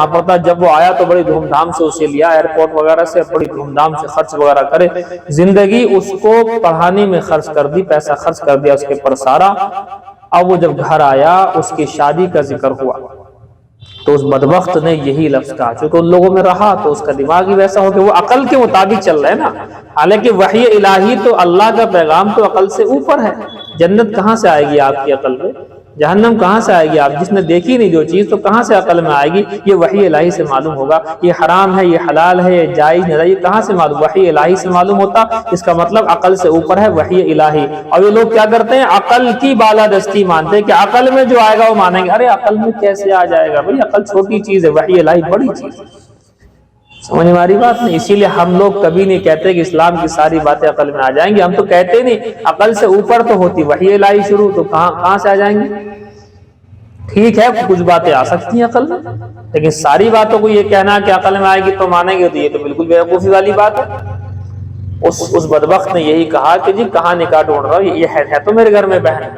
پڑھتا، جب وہ آیا تو بڑی دھوم دھام سے اسے لیا ایئرپورٹ وغیرہ سے، بڑی دھوم دھام سے خرچ وغیرہ کرے، زندگی اس کو پڑھانے میں خرچ کر دی، پیسہ خرچ کر دیا اس کے پر سارا۔ اب وہ جب گھر آیا، اس کی شادی کا ذکر ہوا تو اس بدبخت نے یہی لفظ کہا، چونکہ ان لوگوں میں رہا تو اس کا دماغ ہی ویسا ہو کہ وہ عقل کے مطابق چل رہے ہیں نا، حالانکہ وحی الہی تو اللہ کا پیغام تو عقل سے اوپر ہے۔ جنت کہاں سے آئے گی آپ کی عقل میں؟ جہنم کہاں سے آئے گی؟ آپ جس نے دیکھی نہیں جو چیز، تو کہاں سے عقل میں آئے گی؟ یہ وحی الہی سے معلوم ہوگا، یہ حرام ہے، یہ حلال ہے، یہ جائز نہیں، یہ کہاں سے معلوم؟ وحی الہی سے معلوم ہوتا، اس کا مطلب عقل سے اوپر ہے وحی الہی۔ اور یہ لوگ کیا کرتے ہیں؟ عقل کی بالادستی مانتے ہیں کہ عقل میں جو آئے گا وہ مانیں گے۔ ارے عقل میں کیسے آ جائے گا بھائی؟ عقل چھوٹی چیز ہے، وحی الہی بڑی چیز ہے۔ سمجھ میں آ رہی بات نہیں؟ اسی لیے ہم لوگ کبھی نہیں کہتے کہ اسلام کی ساری باتیں عقل میں آ جائیں گی، ہم تو کہتے نہیں، عقل سے اوپر تو ہوتی وحی الہی شروع، تو کہاں سے آ جائیں گی؟ ٹھیک ہے کچھ باتیں آ سکتی ہیں عقل میں، لیکن ساری باتوں کو یہ کہنا کہ عقل میں آئے گی تو مانیں گے، تو یہ تو بالکل بیوقوفی والی بات ہے۔ اس بدبخت نے یہی کہا کہ جی کہاں نکاح ڈھونڈ رہا ہوں، یہ ہے تو میرے گھر میں بہن۔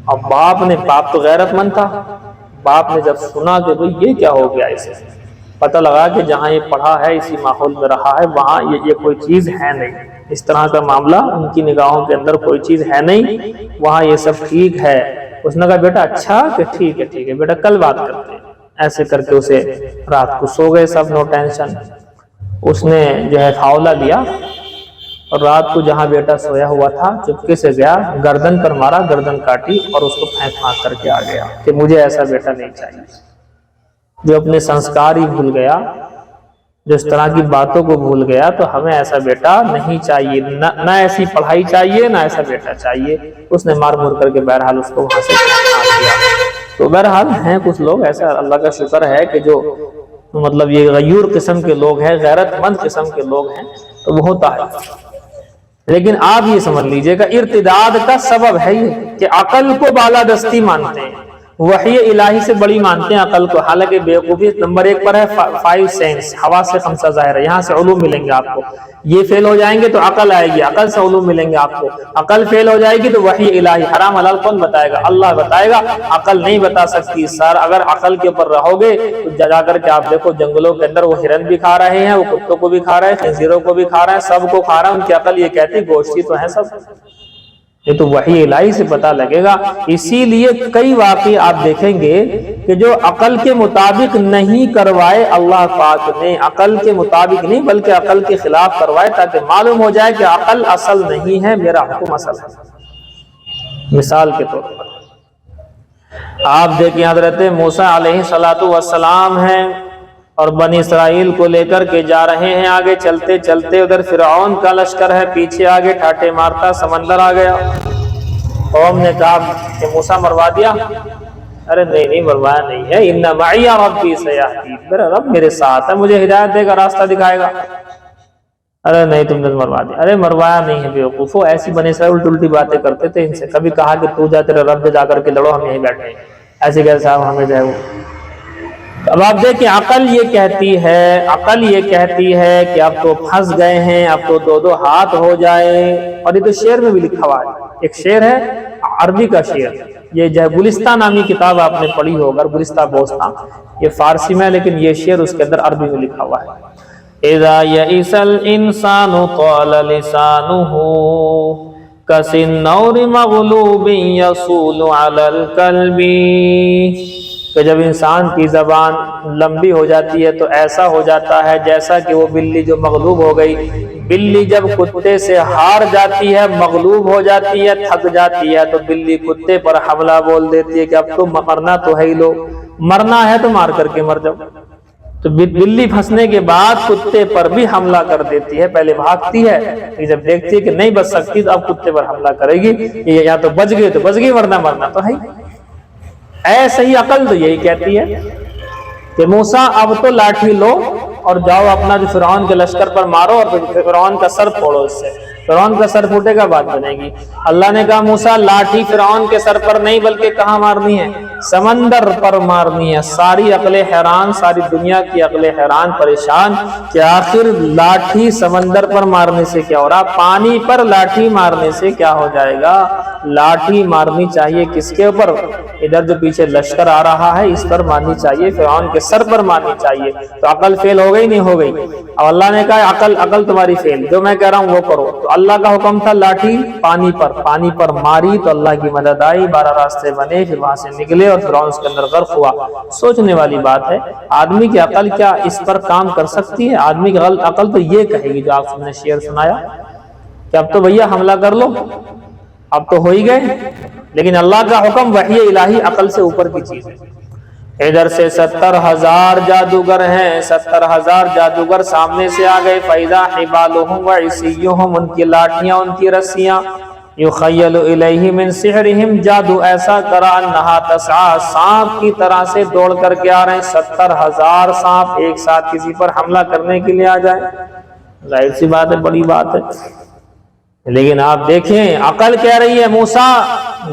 اب باپ تو غیرت مند تھا، باپ نے جب سنا کہ بھئی یہ کیا ہو گیا، اسے پتہ لگا کہ جہاں یہ پڑھا ہے، اسی ماحول میں رہا ہے، وہاں یہ کوئی چیز ہے نہیں، اس طرح کا معاملہ ان کی نگاہوں کے اندر کوئی چیز ہے نہیں، وہاں یہ سب ٹھیک ہے۔ اس نے کہا بیٹا اچھا کہ ٹھیک ہے بیٹا کل بات کرتے ہیں۔ ایسے کر کے اسے رات کو سو گئے سب، نو ٹینشن۔ اس نے جو ہے فاولا لیا اور رات کو جہاں بیٹا سویا ہوا تھا چپکے سے گیا، گردن پر مارا، گردن کاٹی اور اس کو پھینک کر کے آ گیا کہ مجھے ایسا بیٹا نہیں چاہیے۔ جو اپنے سنسکار ہی بھول گیا، جو اس طرح کی باتوں کو بھول گیا، تو ہمیں ایسا بیٹا نہیں چاہیے، نہ ایسی پڑھائی چاہیے، نہ ایسا بیٹا چاہیے۔ اس نے مار مور کر کے بہرحال اس کو وہاں سے نکال دیا۔ تو بہرحال ہیں کچھ لوگ ایسا، اللہ کا شکر ہے کہ جو مطلب یہ غیور قسم کے لوگ ہیں، غیرت مند قسم کے لوگ ہیں، تو وہ ہوتا ہے۔ لیکن آپ یہ سمجھ لیجئے گا ارتداد کا سبب ہے یہ کہ عقل کو بالادستی مانتے ہیں، وحی الہی سے بڑی مانتے ہیں عقل کو، حالانکہ بیوقوفی نمبر 1 پر ہے 5 سینس، حواس سے 5 ظاہر ہے، یہاں سے علوم ملیں گے آپ کو۔ یہ فیل ہو جائیں گے تو عقل آئے گی، عقل سے علوم ملیں گے آپ کو۔ عقل فیل ہو جائے گی تو وحی الہی، حرام حلال کون بتائے گا؟ اللہ بتائے گا، عقل نہیں بتا سکتی۔ سر اگر عقل کے اوپر رہو گے تو جا کر کے آپ دیکھو جنگلوں کے اندر وہ ہرن بھی کھا رہے ہیں، وہ کتوں کو بھی کھا رہے ہیں، خنزیروں کو بھی کھا رہے ہیں، سب کو کھا رہے ہیں، ان کی عقل یہ کہتی گوشتی تو ہے سب۔ یہ تو وحی الہی سے پتہ لگے گا۔ اسی لیے کئی واقعے آپ دیکھیں گے کہ جو عقل کے مطابق نہیں کروائے اللہ پاک نے، عقل کے مطابق نہیں بلکہ عقل کے خلاف کروائے، تاکہ معلوم ہو جائے کہ عقل اصل نہیں ہے، میرا حکم اصل ہے۔ مثال کے طور پر آپ دیکھیں حضرت موسیٰ علیہ السلام ہیں اور بنی اسرائیل کو لے کر کے جا رہے ہیں، آگے چلتے چلتے ادھر فرعون کا لشکر ہے، پیچھے آگے ٹھاٹے مارتا سمندر آ گیا۔ قوم نے کہا کہ موسیٰ مروا دیا؟ ارے نہیں مروایا نہیں ہے، ان معی ربی سیہدین، میرا رب میرے ساتھ ہے، مجھے ہدایت دے گا، راستہ دکھائے گا۔ ارے نہیں تم نے مروا دیا، ارے مروایا نہیں ہے بیوقوفو، ایسی بنی اسرائیل الٹی باتیں کرتے تھے ان سے، کبھی کہا کہ تو جا تیرے رب جا کر کے لڑو، ہم یہیں بیٹھے ہیں، ایسے کہتے صاحب ہمیں جائے وہ۔ اب آپ دیکھیں عقل یہ کہتی ہے کہ اب تو پھنس گئے ہیں، اب تو 2 ہاتھ ہو جائے۔ اور یہ تو شعر میں بھی لکھا ہوا ہے، ایک شعر ہے عربی کا شعر، یہ جو گلستہ نامی کتاب آپ نے پڑھی ہوگا، گلستہ بوستہ، یہ فارسی میں، لیکن یہ شعر اس کے اندر عربی میں لکھا ہوا ہے۔ اذا یئس الانسان طال لسانه کسنور مغلوب یصول علی القلب، کہ جب انسان کی زبان لمبی ہو جاتی ہے تو ایسا ہو جاتا ہے جیسا کہ وہ بلی جو مغلوب ہو گئی۔ بلی جب کتے سے ہار جاتی ہے، مغلوب ہو جاتی ہے، تھک جاتی ہے، تو بلی کتے پر حملہ بول دیتی ہے کہ اب تم مرنا تو ہے ہی لو۔ مرنا ہے تو مار کر کے مر جاؤ۔ تو بلی پھنسنے کے بعد کتے پر بھی حملہ کر دیتی ہے، پہلے بھاگتی ہے، پھر جب دیکھتی ہے کہ نہیں بچ سکتی تو اب کتے پر حملہ کرے گی، یا تو بچ گئے تو بچ گئی، ورنہ مرنا تو ہے۔ ایسے ہی عقل تو یہی کہتی ہے کہ موسیٰ اب تو لاٹھی لو اور جاؤ اپنا جو فرعون کے لشکر پر مارو اور فرعون کا سر پھوڑو، اس سے فرعون کا سر پھوٹے گا بات بنے گی۔ اللہ نے کہا موسیٰ لاٹھی فرعون کے سر پر نہیں بلکہ کہاں مارنی ہے؟ سمندر پر مارنی ہے۔ ساری عقلیں حیران، ساری دنیا کی عقلیں حیران پریشان کہ آخر لاٹھی سمندر پر مارنے سے کیا ہو رہا، پانی پر لاٹھی مارنے سے کیا ہو جائے گا؟ لاٹھی مارنی چاہیے کس کے اوپر؟ ادھر جو پیچھے لشکر آ رہا ہے اس پر مارنی چاہیے، فرعون کے سر پر مارنی چاہیے۔ تو عقل فیل ہو گئی نہیں ہو گئی؟ اب اللہ نے کہا عقل تمہاری فیل، جو میں کہہ رہا ہوں وہ کرو۔ تو اللہ کا حکم تھا لاٹھی پانی پر ماری تو اللہ کی مدد آئی، 12 راستے بنے، پھر وہاں سے نکلے اور فرعون اس کے اندر غرق ہوا۔ سوچنے والی بات ہے، آدمی کی عقل کیا اس پر کام کر سکتی ہے؟ آدمی کی عقل تو یہ کہے گی جو آپ نے شعر سنایا کہ اب تو بھیا حملہ کر لو، اب تو ہو ہی گئے۔ لیکن اللہ کا حکم وحی الہی عقل سے اوپر کی چیز ہے۔ ادھر سے 70,000 جادوگر ہیں، 70,000 جادوگر سامنے سے آ گئے۔ فَإِذَا حِبَالُهُمْ وَعِصِيُّهُمْ، ان کی لاٹھیاں، ان کی رسیاں، يُخَيَّلُ إِلَيْهِ مِنْ سِحْرِهِمْ، جادو ایسا کرا أَنَّهَا تَسْعَىٰ، سانپ کی طرح سے دوڑ کر کے آ رہے ہیں۔ 70,000 سانپ ایک ساتھ کسی پر حملہ کرنے کے لیے آ جائے، ظاہر سی بات ہے، بڑی بات ہے۔ لیکن آپ دیکھیں عقل کہہ رہی ہے موسیٰ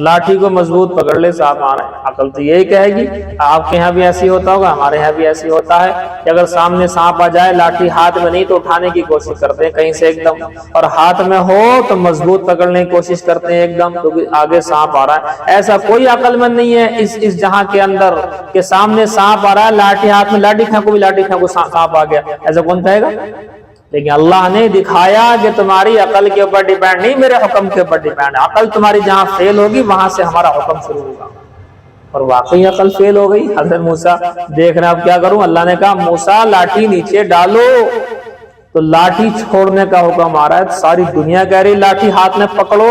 لاٹھی کو مضبوط پکڑ لے، سانپ آ رہے ہیں۔ عقل تو یہی کہے گی، آپ کے یہاں بھی ایسی ہوتا ہوگا، ہمارے یہاں بھی ایسی ہوتا ہے کہ اگر سامنے سانپ آ جائے، لاٹھی ہاتھ میں نہیں تو اٹھانے کی کوشش کرتے ہیں کہیں سے ایک دم، اور ہاتھ میں ہو تو مضبوط پکڑنے کی کوشش کرتے ہیں ایک دم، تو آگے سانپ آ رہا ہے۔ ایسا کوئی عقل مند نہیں ہے اس جہاں کے اندر کہ سامنے سانپ آ رہا ہے، لاٹھی ہاتھ میں، لاٹھی پھینکو بھی، لاٹھی پھینکو سانپ آ گیا، ایسا کون کہے گا؟ لیکن اللہ نے دکھایا کہ تمہاری عقل کے اوپر ڈیپینڈ نہیں، میرے حکم کے اوپر ڈیپینڈ۔ عقل تمہاری جہاں فیل ہوگی وہاں سے ہمارا حکم شروع ہوگا، اور واقعی عقل فیل ہو گئی۔ حضرت موسیٰ دیکھ رہے اب کیا کروں؟ اللہ نے کہا موسیٰ لاٹھی نیچے ڈالو، تو لاٹھی چھوڑنے کا حکم آ رہا ہے۔ ساری دنیا کہہ رہی لاٹھی ہاتھ میں پکڑو،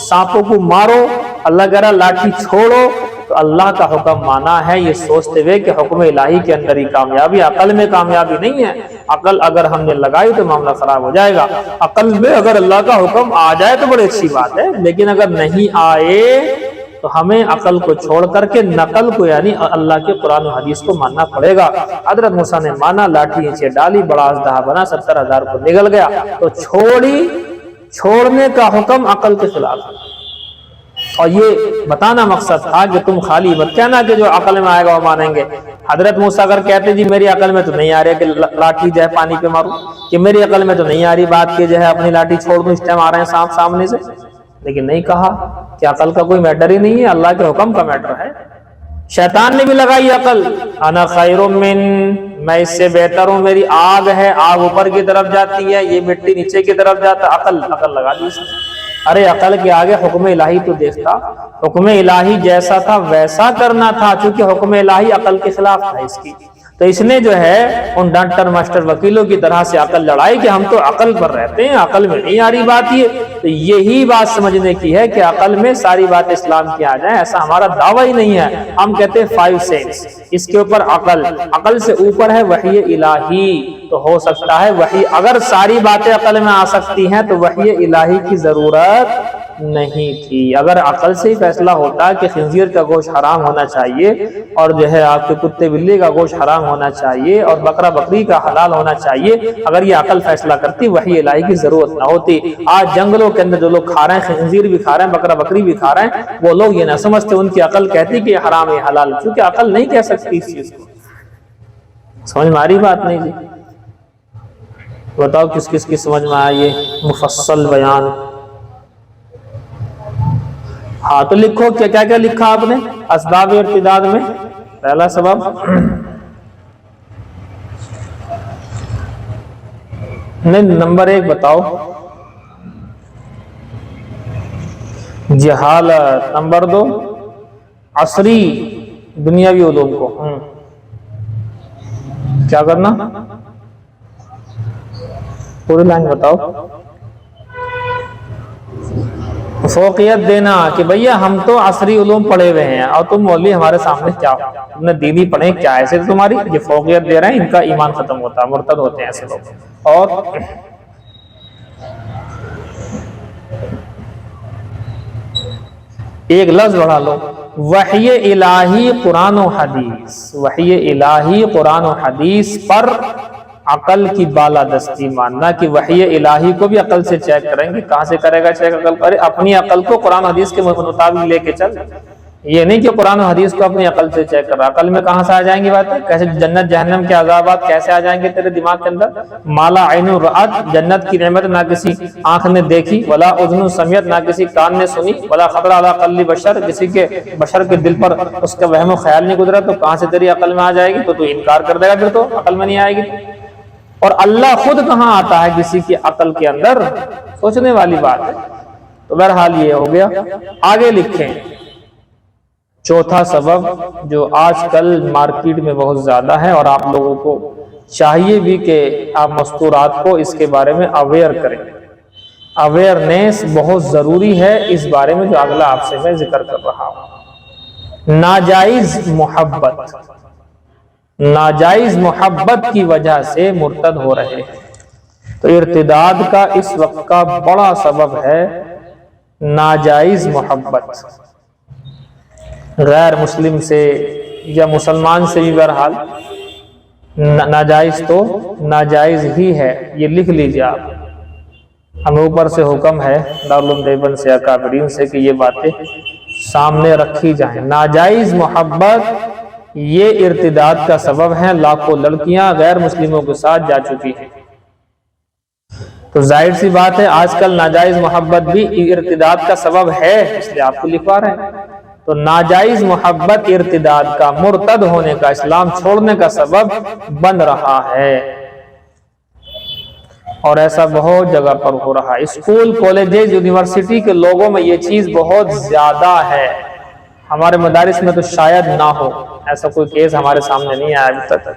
سانپوں کو مارو، اللہ کہہ رہا لاٹھی چھوڑو۔ تو اللہ کا حکم مانا ہے یہ سوچتے ہوئے کہ حکم الہی کے اندر ہی کامیابی، عقل میں کامیابی نہیں ہے۔ عقل اگر ہم نے لگائی تو معاملہ خراب ہو جائے گا۔ عقل میں اگر اللہ کا حکم آ جائے تو بڑی اچھی بات ہے، لیکن اگر نہیں آئے تو ہمیں عقل کو چھوڑ کر کے نقل کو، یعنی اللہ کے قرآن و حدیث کو ماننا پڑے گا۔ حضرت موسیٰ نے مانا، لاٹھی نیچے ڈالی، بڑا اژدہا بنا، 70,000 کو نگل گیا۔ تو چھوڑنے کا حکم عقل کے خلاف ہے، اور یہ بتانا مقصد تھا کہ تم خالی مت کہنا کہ جو عقل میں آئے گا وہ مانیں گے۔ حضرت موسیٰ اگر کہتے جی میری عقل میں تو نہیں آ رہی کہ لاٹھی جو ہے پانی پہ ماروں، کہ میری عقل میں تو نہیں آ رہی بات کہ جو ہے اپنی لاٹھی چھوڑ دوں، اس ٹائم آ رہے ہیں سانپ سامنے سے، لیکن نہیں کہا کہ عقل کا کوئی میٹر ہی نہیں ہے، اللہ کے حکم کا میٹر ہے۔ شیطان نے بھی لگائی عقل، انا خیر من، میں اس سے بہتر ہوں، میری آگ ہے، آگ اوپر کی طرف جاتی ہے، یہ مٹی نیچے کی طرف جاتا ہے، عقل لگا لی اس نے۔ ارے عقل کے آگے حکم الہی تو دیکھتا، حکم الہی جیسا تھا ویسا کرنا تھا، چونکہ حکم الہی عقل کے خلاف تھا اس کی۔ تو اس نے جو ہے ان ڈاکٹر ماسٹر وکیلوں کی طرح سے عقل لڑائی کہ ہم تو عقل پر رہتے ہیں، عقل میں نہیں آ رہی بات یہ، تو یہی بات سمجھنے کی ہے کہ عقل میں ساری بات اسلام کی آ جائیں، ایسا ہمارا دعویٰ ہی نہیں ہے۔ ہم کہتے ہیں 5 سینس، اس کے اوپر عقل سے اوپر ہے وحی الہی، تو ہو سکتا ہے وحی، اگر ساری باتیں عقل میں آ سکتی ہیں تو وحی الہی کی ضرورت نہیں تھی۔ اگر عقل سے ہی فیصلہ ہوتا کہ خنزیر کا گوشت حرام ہونا چاہیے، اور جو ہے آپ کے کتے بلی کا گوشت حرام ہونا چاہیے، اور بکرا بکری کا حلال ہونا چاہیے، اگر یہ عقل فیصلہ کرتی وحی الہی کی ضرورت نہ ہوتی۔ آج جنگلوں کے اندر جو لوگ کھا رہے ہیں، خنزیر بھی کھا رہے ہیں، بکرا بکری بھی کھا رہے ہیں، وہ لوگ یہ نہ سمجھتے، ان کی عقل کہتی کہ یہ حرام ہے حلال، کیونکہ عقل نہیں کہہ سکتی اس چیز کو۔ سمجھ میں آ رہی بات نہیں جی؟ بتاؤ کس کس کی سمجھ میں آیا یہ مفصل بیان؟ ہاں تو لکھو کیا کیا لکھا آپ نے اسباب ارتداد میں؟ پہلا سبب نہیں، نمبر 1 بتاؤ، جہالت۔ نمبر 2 عصری دنیاوی علوم کو کیا کرنا؟ پوری لائن بتاؤ۔ فوقیت دینا کہ بھیا ہم تو عصری علوم پڑھے ہوئے ہیں اور تم مولوی ہمارے سامنے کیا تم نے دینی پڑھے کیا ایسے تمہاری یہ فوقیت دے رہے ہیں، ان کا ایمان ختم ہوتا ہے، مرتد ہوتے ہیں ایسے لوگ۔ اور ایک لفظ بڑھا لو، وحی الہی قرآن و حدیث، وحی الہی قرآن و حدیث پر عقل کی بالادستی ماننا کہ وحی الہی کو بھی عقل سے چیک کریں گے۔ کہاں سے کرے گا چیک؟ عقل کرے، اپنی عقل کو قرآن حدیث کے مطابق لے کے چل، یہ نہیں کہ قرآن و حدیث کو اپنی عقل سے چیک کر رہا۔ عقل میں کہاں سے آ جائیں گی باتیں؟ کیسے جنت جہنم کے عذابات کیسے آ جائیں گے تیرے دماغ کے اندر؟ مالا عین رأت، جنت کی نعمت نہ کسی آنکھ نے دیکھی، ولا اذن سمعت، نہ کسی کان نے سنی، ولا خطر علی قلب بشر، کسی کے بشر کے دل پر اس کا وہم و خیال نہیں گزرا، تو کہاں سے تیری عقل میں آ جائے گی؟ تو انکار کر دے گا، پھر تو عقل میں نہیں آئے گی۔ اور اللہ خود کہاں آتا ہے کسی کی عقل کے اندر؟ سوچنے والی بات ہے۔ تو بہرحال یہ ہو گیا۔ آگے لکھیں چوتھا سبب جو آج کل مارکیٹ میں بہت زیادہ ہے، اور آپ لوگوں کو چاہیے بھی کہ آپ مستورات کو اس کے بارے میں اویئر کریں۔ اویئرنیس بہت ضروری ہے اس بارے میں جو اگلا آپ سے میں ذکر کر رہا ہوں۔ ناجائز محبت، ناجائز محبت کی وجہ سے مرتد ہو رہے ہیں۔ تو ارتداد کا اس وقت کا بڑا سبب ہے ناجائز محبت، غیر مسلم سے یا مسلمان سے بھی بہرحال ناجائز تو ناجائز ہی ہے، یہ لکھ لیجیے آپ۔ ہمیں اوپر سے حکم ہے دارالعلوم دیوبند سے، اکابرین سے کہ یہ باتیں سامنے رکھی جائیں۔ ناجائز محبت یہ ارتداد کا سبب ہے، لاکھوں لڑکیاں غیر مسلموں کے ساتھ جا چکی ہیں۔ تو ظاہر سی بات ہے آج کل ناجائز محبت بھی ارتداد کا سبب ہے، اس لیے آپ کو لکھوا رہے ہیں۔ تو ناجائز محبت ارتداد کا، مرتد ہونے کا، اسلام چھوڑنے کا سبب بن رہا ہے، اور ایسا بہت جگہ پر ہو رہا ہے۔ اسکول، کالجز، یونیورسٹی کے لوگوں میں یہ چیز بہت زیادہ ہے۔ ہمارے مدارس میں تو شاید نہ ہو، ایسا کوئی کیس ہمارے سامنے نہیں آیا ابھی تک،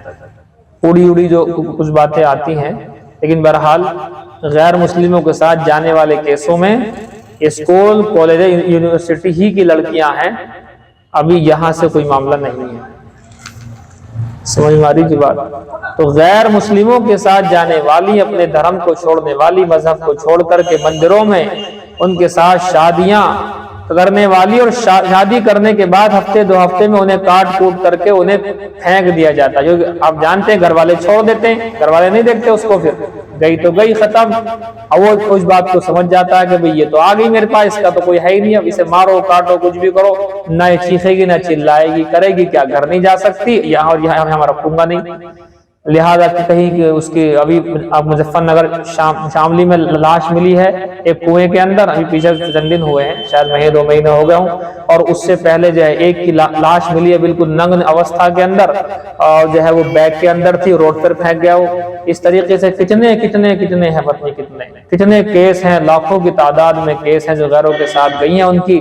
اڑی اڑی جو کچھ باتیں آتی ہیں، لیکن بہرحال غیر مسلموں کے ساتھ جانے والے کیسوں میں اسکول، کالج، یونیورسٹی ہی کی لڑکیاں ہیں، ابھی یہاں سے کوئی معاملہ نہیں ہے۔ سمجھ ماری کی بات؟ تو غیر مسلموں کے ساتھ جانے والی، اپنے دھرم کو چھوڑنے والی، مذہب کو چھوڑ کر کے مندروں میں ان کے ساتھ شادیاں کرنے والی، اور شادی کرنے کے بعد ہفتے دو ہفتے میں انہیں کاٹ کوٹ کر کے انہیں پھینک دیا جاتا ہے، جو آپ جانتے ہیں گھر والے چھوڑ دیتے ہیں، گھر والے نہیں دیکھتے اس کو، پھر گئی تو گئی، ختم۔ اور وہ اس بات کو سمجھ جاتا ہے کہ بھئی یہ تو آ گئی میرے پاس، اس کا تو کوئی ہے ہی نہیں، اب اسے مارو کاٹو کچھ بھی کرو، نہ یہ چیخے گی نہ چلائے گی، کرے گی کیا؟ گھر نہیں جا سکتی، یہاں ہمارا رکھوں گا نہیں۔ لہذا کہیں کہ اس کی ابھی اب مظفر نگر شاملی میں لاش ملی ہے ایک کنویں کے اندر، ابھی پیچھے چند دن ہوئے ہیں، شاید مہینے دو مہینے ہو گئے ہوں، اور اس سے پہلے جو ہے ایک کی لاش ملی ہے بالکل ننگ اوستھا کے اندر، اور جو ہے وہ بیگ کے اندر تھی، روڈ پر پھینک گیا وہ۔ اس طریقے سے کتنے ہیں پتنی کتنے کیس ہیں، لاکھوں کی تعداد میں کیس ہیں جو غیروں کے ساتھ گئی ہیں، ان کی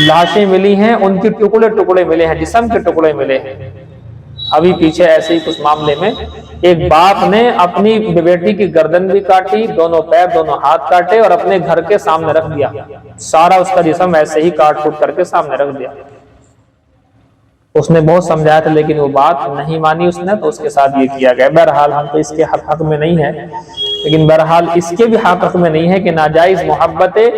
لاشیں ملی ہیں، ان کی ٹکڑے ملے ہیں، جسم کے ٹکڑے ملے ہیں۔ ابھی پیچھے ایسے ہی کچھ معاملے میں ایک باپ نے اپنی بیٹی کی گردن بھی کاٹی، دونوں پیر دونوں ہاتھ کاٹے، اور اپنے گھر کے سامنے رکھ دیا، سارا اس کا جسم ایسے ہی کاٹ کھوٹ کر کے سامنے رکھ دیا۔ اس نے بہت سمجھایا تھا لیکن وہ بات نہیں مانی اس نے، تو اس کے ساتھ یہ کیا گیا۔ بہرحال ہم تو اس کے حق میں نہیں ہے، لیکن بہرحال اس کے بھی حق میں نہیں ہے کہ ناجائز محبتیں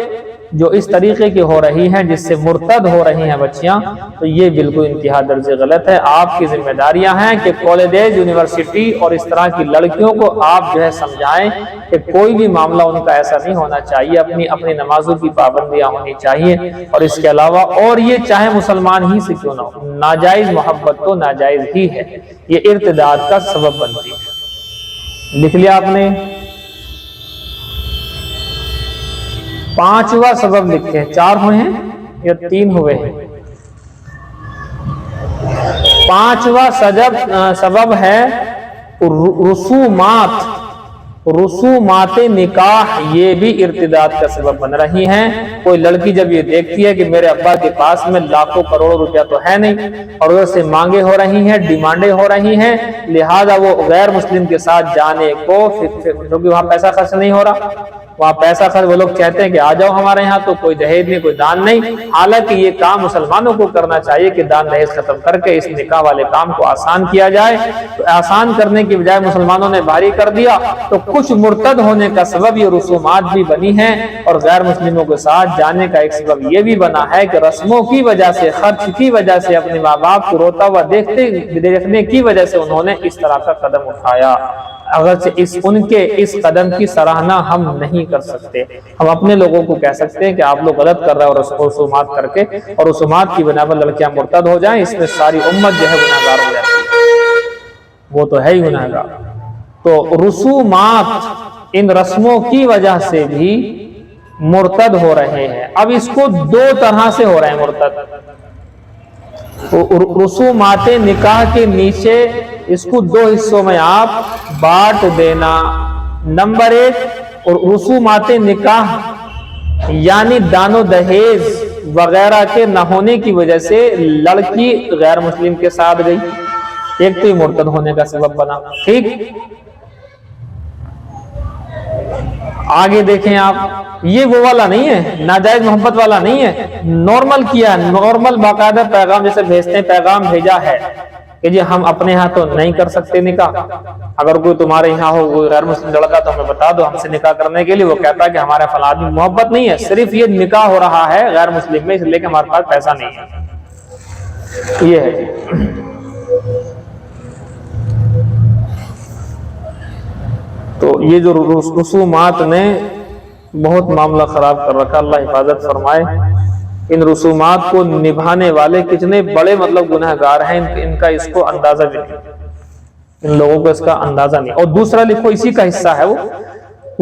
جو اس طریقے کی ہو رہی ہیں، جس سے مرتد ہو رہی ہیں بچیاں، تو یہ بالکل انتہا درجے غلط ہے۔ آپ کی ذمہ داریاں ہیں کہ کالجز، یونیورسٹی اور اس طرح کی لڑکیوں کو آپ جو ہے سمجھائیں کہ کوئی بھی معاملہ ان کا ایسا نہیں ہونا چاہیے، اپنی نمازوں کی پابندیاں ہونی چاہیے، اور اس کے علاوہ اور یہ چاہے مسلمان ہی سے کیوں نہ ہو، ناجائز محبت تو ناجائز ہی ہے، یہ ارتداد کا سبب بنتی ہے۔ لکھ لیا آپ نے؟ پانچواں سبب لکھتے ہیں، 4 ہوئے ہیں یا 3 ہوئے ہیں؟ 5واں سبب ہے رسومات نکاح، یہ بھی ارتداد کا سبب بن رہی ہیں۔ کوئی لڑکی جب یہ دیکھتی ہے کہ میرے ابا کے پاس میں لاکھوں کروڑوں روپیہ تو ہے نہیں، اور ادھر سے مانگیں ہو رہی ہیں، ڈیمانڈیں ہو رہی ہیں، لہذا وہ غیر مسلم کے ساتھ جانے کو، کیونکہ وہاں پیسہ خرچ نہیں ہو رہا، وہاں پیسہ خرچ، وہ لوگ کہتے ہیں کہ آ جاؤ ہمارے یہاں، تو کوئی دہیج نہیں، کوئی دان نہیں۔ حالانکہ یہ کام مسلمانوں کو کرنا چاہیے کہ دان دہیج ختم کر کے اس نکاح والے کام کو آسان کیا جائے۔ تو آسان کرنے کی بجائے مسلمانوں نے بھاری کر دیا، تو کچھ مرتد ہونے کا سبب یہ رسومات بھی بنی ہیں، اور غیر مسلموں کے ساتھ جانے کا ایک سبب یہ بھی بنا ہے کہ رسموں کی وجہ سے، خرچ کی وجہ سے، اپنے ماں باپ کو روتا ہوا دیکھنے کی وجہ سے انہوں نے اس طرح کا قدم اٹھایا۔ اگرچہ ان کے اس قدم کی سراہنا ہم نہیں کر سکتے، ہم اپنے لوگوں کو کہہ سکتے ہیں کہ آپ لوگ غلط کر رہے ہیں، اور رسومات کر کے اور رسومات کی بنا پر لڑکیاں مرتد ہو جائیں، اس میں ساری امت جو ہے گناہگار ہو جاتی ہے، وہ تو ہے ہی گناہگار۔ تو رسومات ان رسموں کی وجہ سے بھی مرتد ہو رہے ہیں۔ اب اس کو دو طرح سے ہو رہے ہیں مرتد۔ رسومات نکاح کے نیچے اس کو دو حصوں میں آپ بانٹ دینا۔ نمبر ایک، رسومات نکاح یعنی دان و دہیج وغیرہ کے نہ ہونے کی وجہ سے لڑکی غیر مسلم کے ساتھ گئی، ایک تو یہ مرتد ہونے کا سبب بنا، ٹھیک۔ آگے دیکھیں آپ، یہ وہ والا نہیں ہے، ناجائز محبت والا نہیں ہے، نارمل کیا، نارمل باقاعدہ پیغام جیسے بھیجتے ہیں، پیغام بھیجا ہے کہ جی ہم اپنے ہاں تو نہیں کر سکتے نکاح، اگر کوئی تمہارے یہاں ہو کوئی غیر مسلم لڑکا تو ہمیں بتا دو ہم سے نکاح کرنے کے لیے۔ وہ کہتا ہے کہ ہمارے فلاں آدمی، محبت نہیں ہے، صرف یہ نکاح ہو رہا ہے غیر مسلم میں، اس لیے کہ ہمارے پاس پیسہ نہیں ہے، یہ ہے۔ تو یہ جو رسومات نے بہت معاملہ خراب کر رکھا، اللہ حفاظت فرمائے۔ ان رسومات کو نبھانے والے کتنے بڑے گناہگار ہیں، ان کا اس کو اندازہ بھی نہیں، ان لوگوں کو اس کا اندازہ نہیں۔ اور دوسرا لکھو، اسی کا حصہ ہے وہ،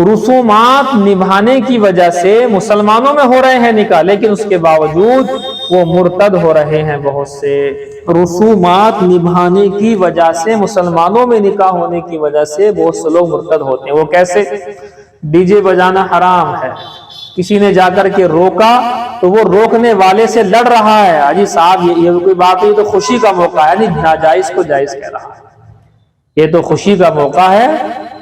رسومات نبھانے کی وجہ سے مسلمانوں میں ہو رہے ہیں نکاح، لیکن اس کے باوجود وہ مرتد ہو رہے ہیں بہت سے۔ رسومات نبھانے کی وجہ سے، مسلمانوں میں نکاح ہونے کی وجہ سے بہت سے لوگ مرتد ہوتے ہیں۔ وہ کیسے؟ ڈی جے بجانا حرام ہے، کسی نے جا کر کے روکا تو وہ روکنے والے سے لڑ رہا ہے، حاجی صاحب یہ کوئی بات نہیں، تو خوشی کا موقع ہے، نہیں ناجائز کو جائز کہہ رہا ہے، یہ تو خوشی کا موقع ہے،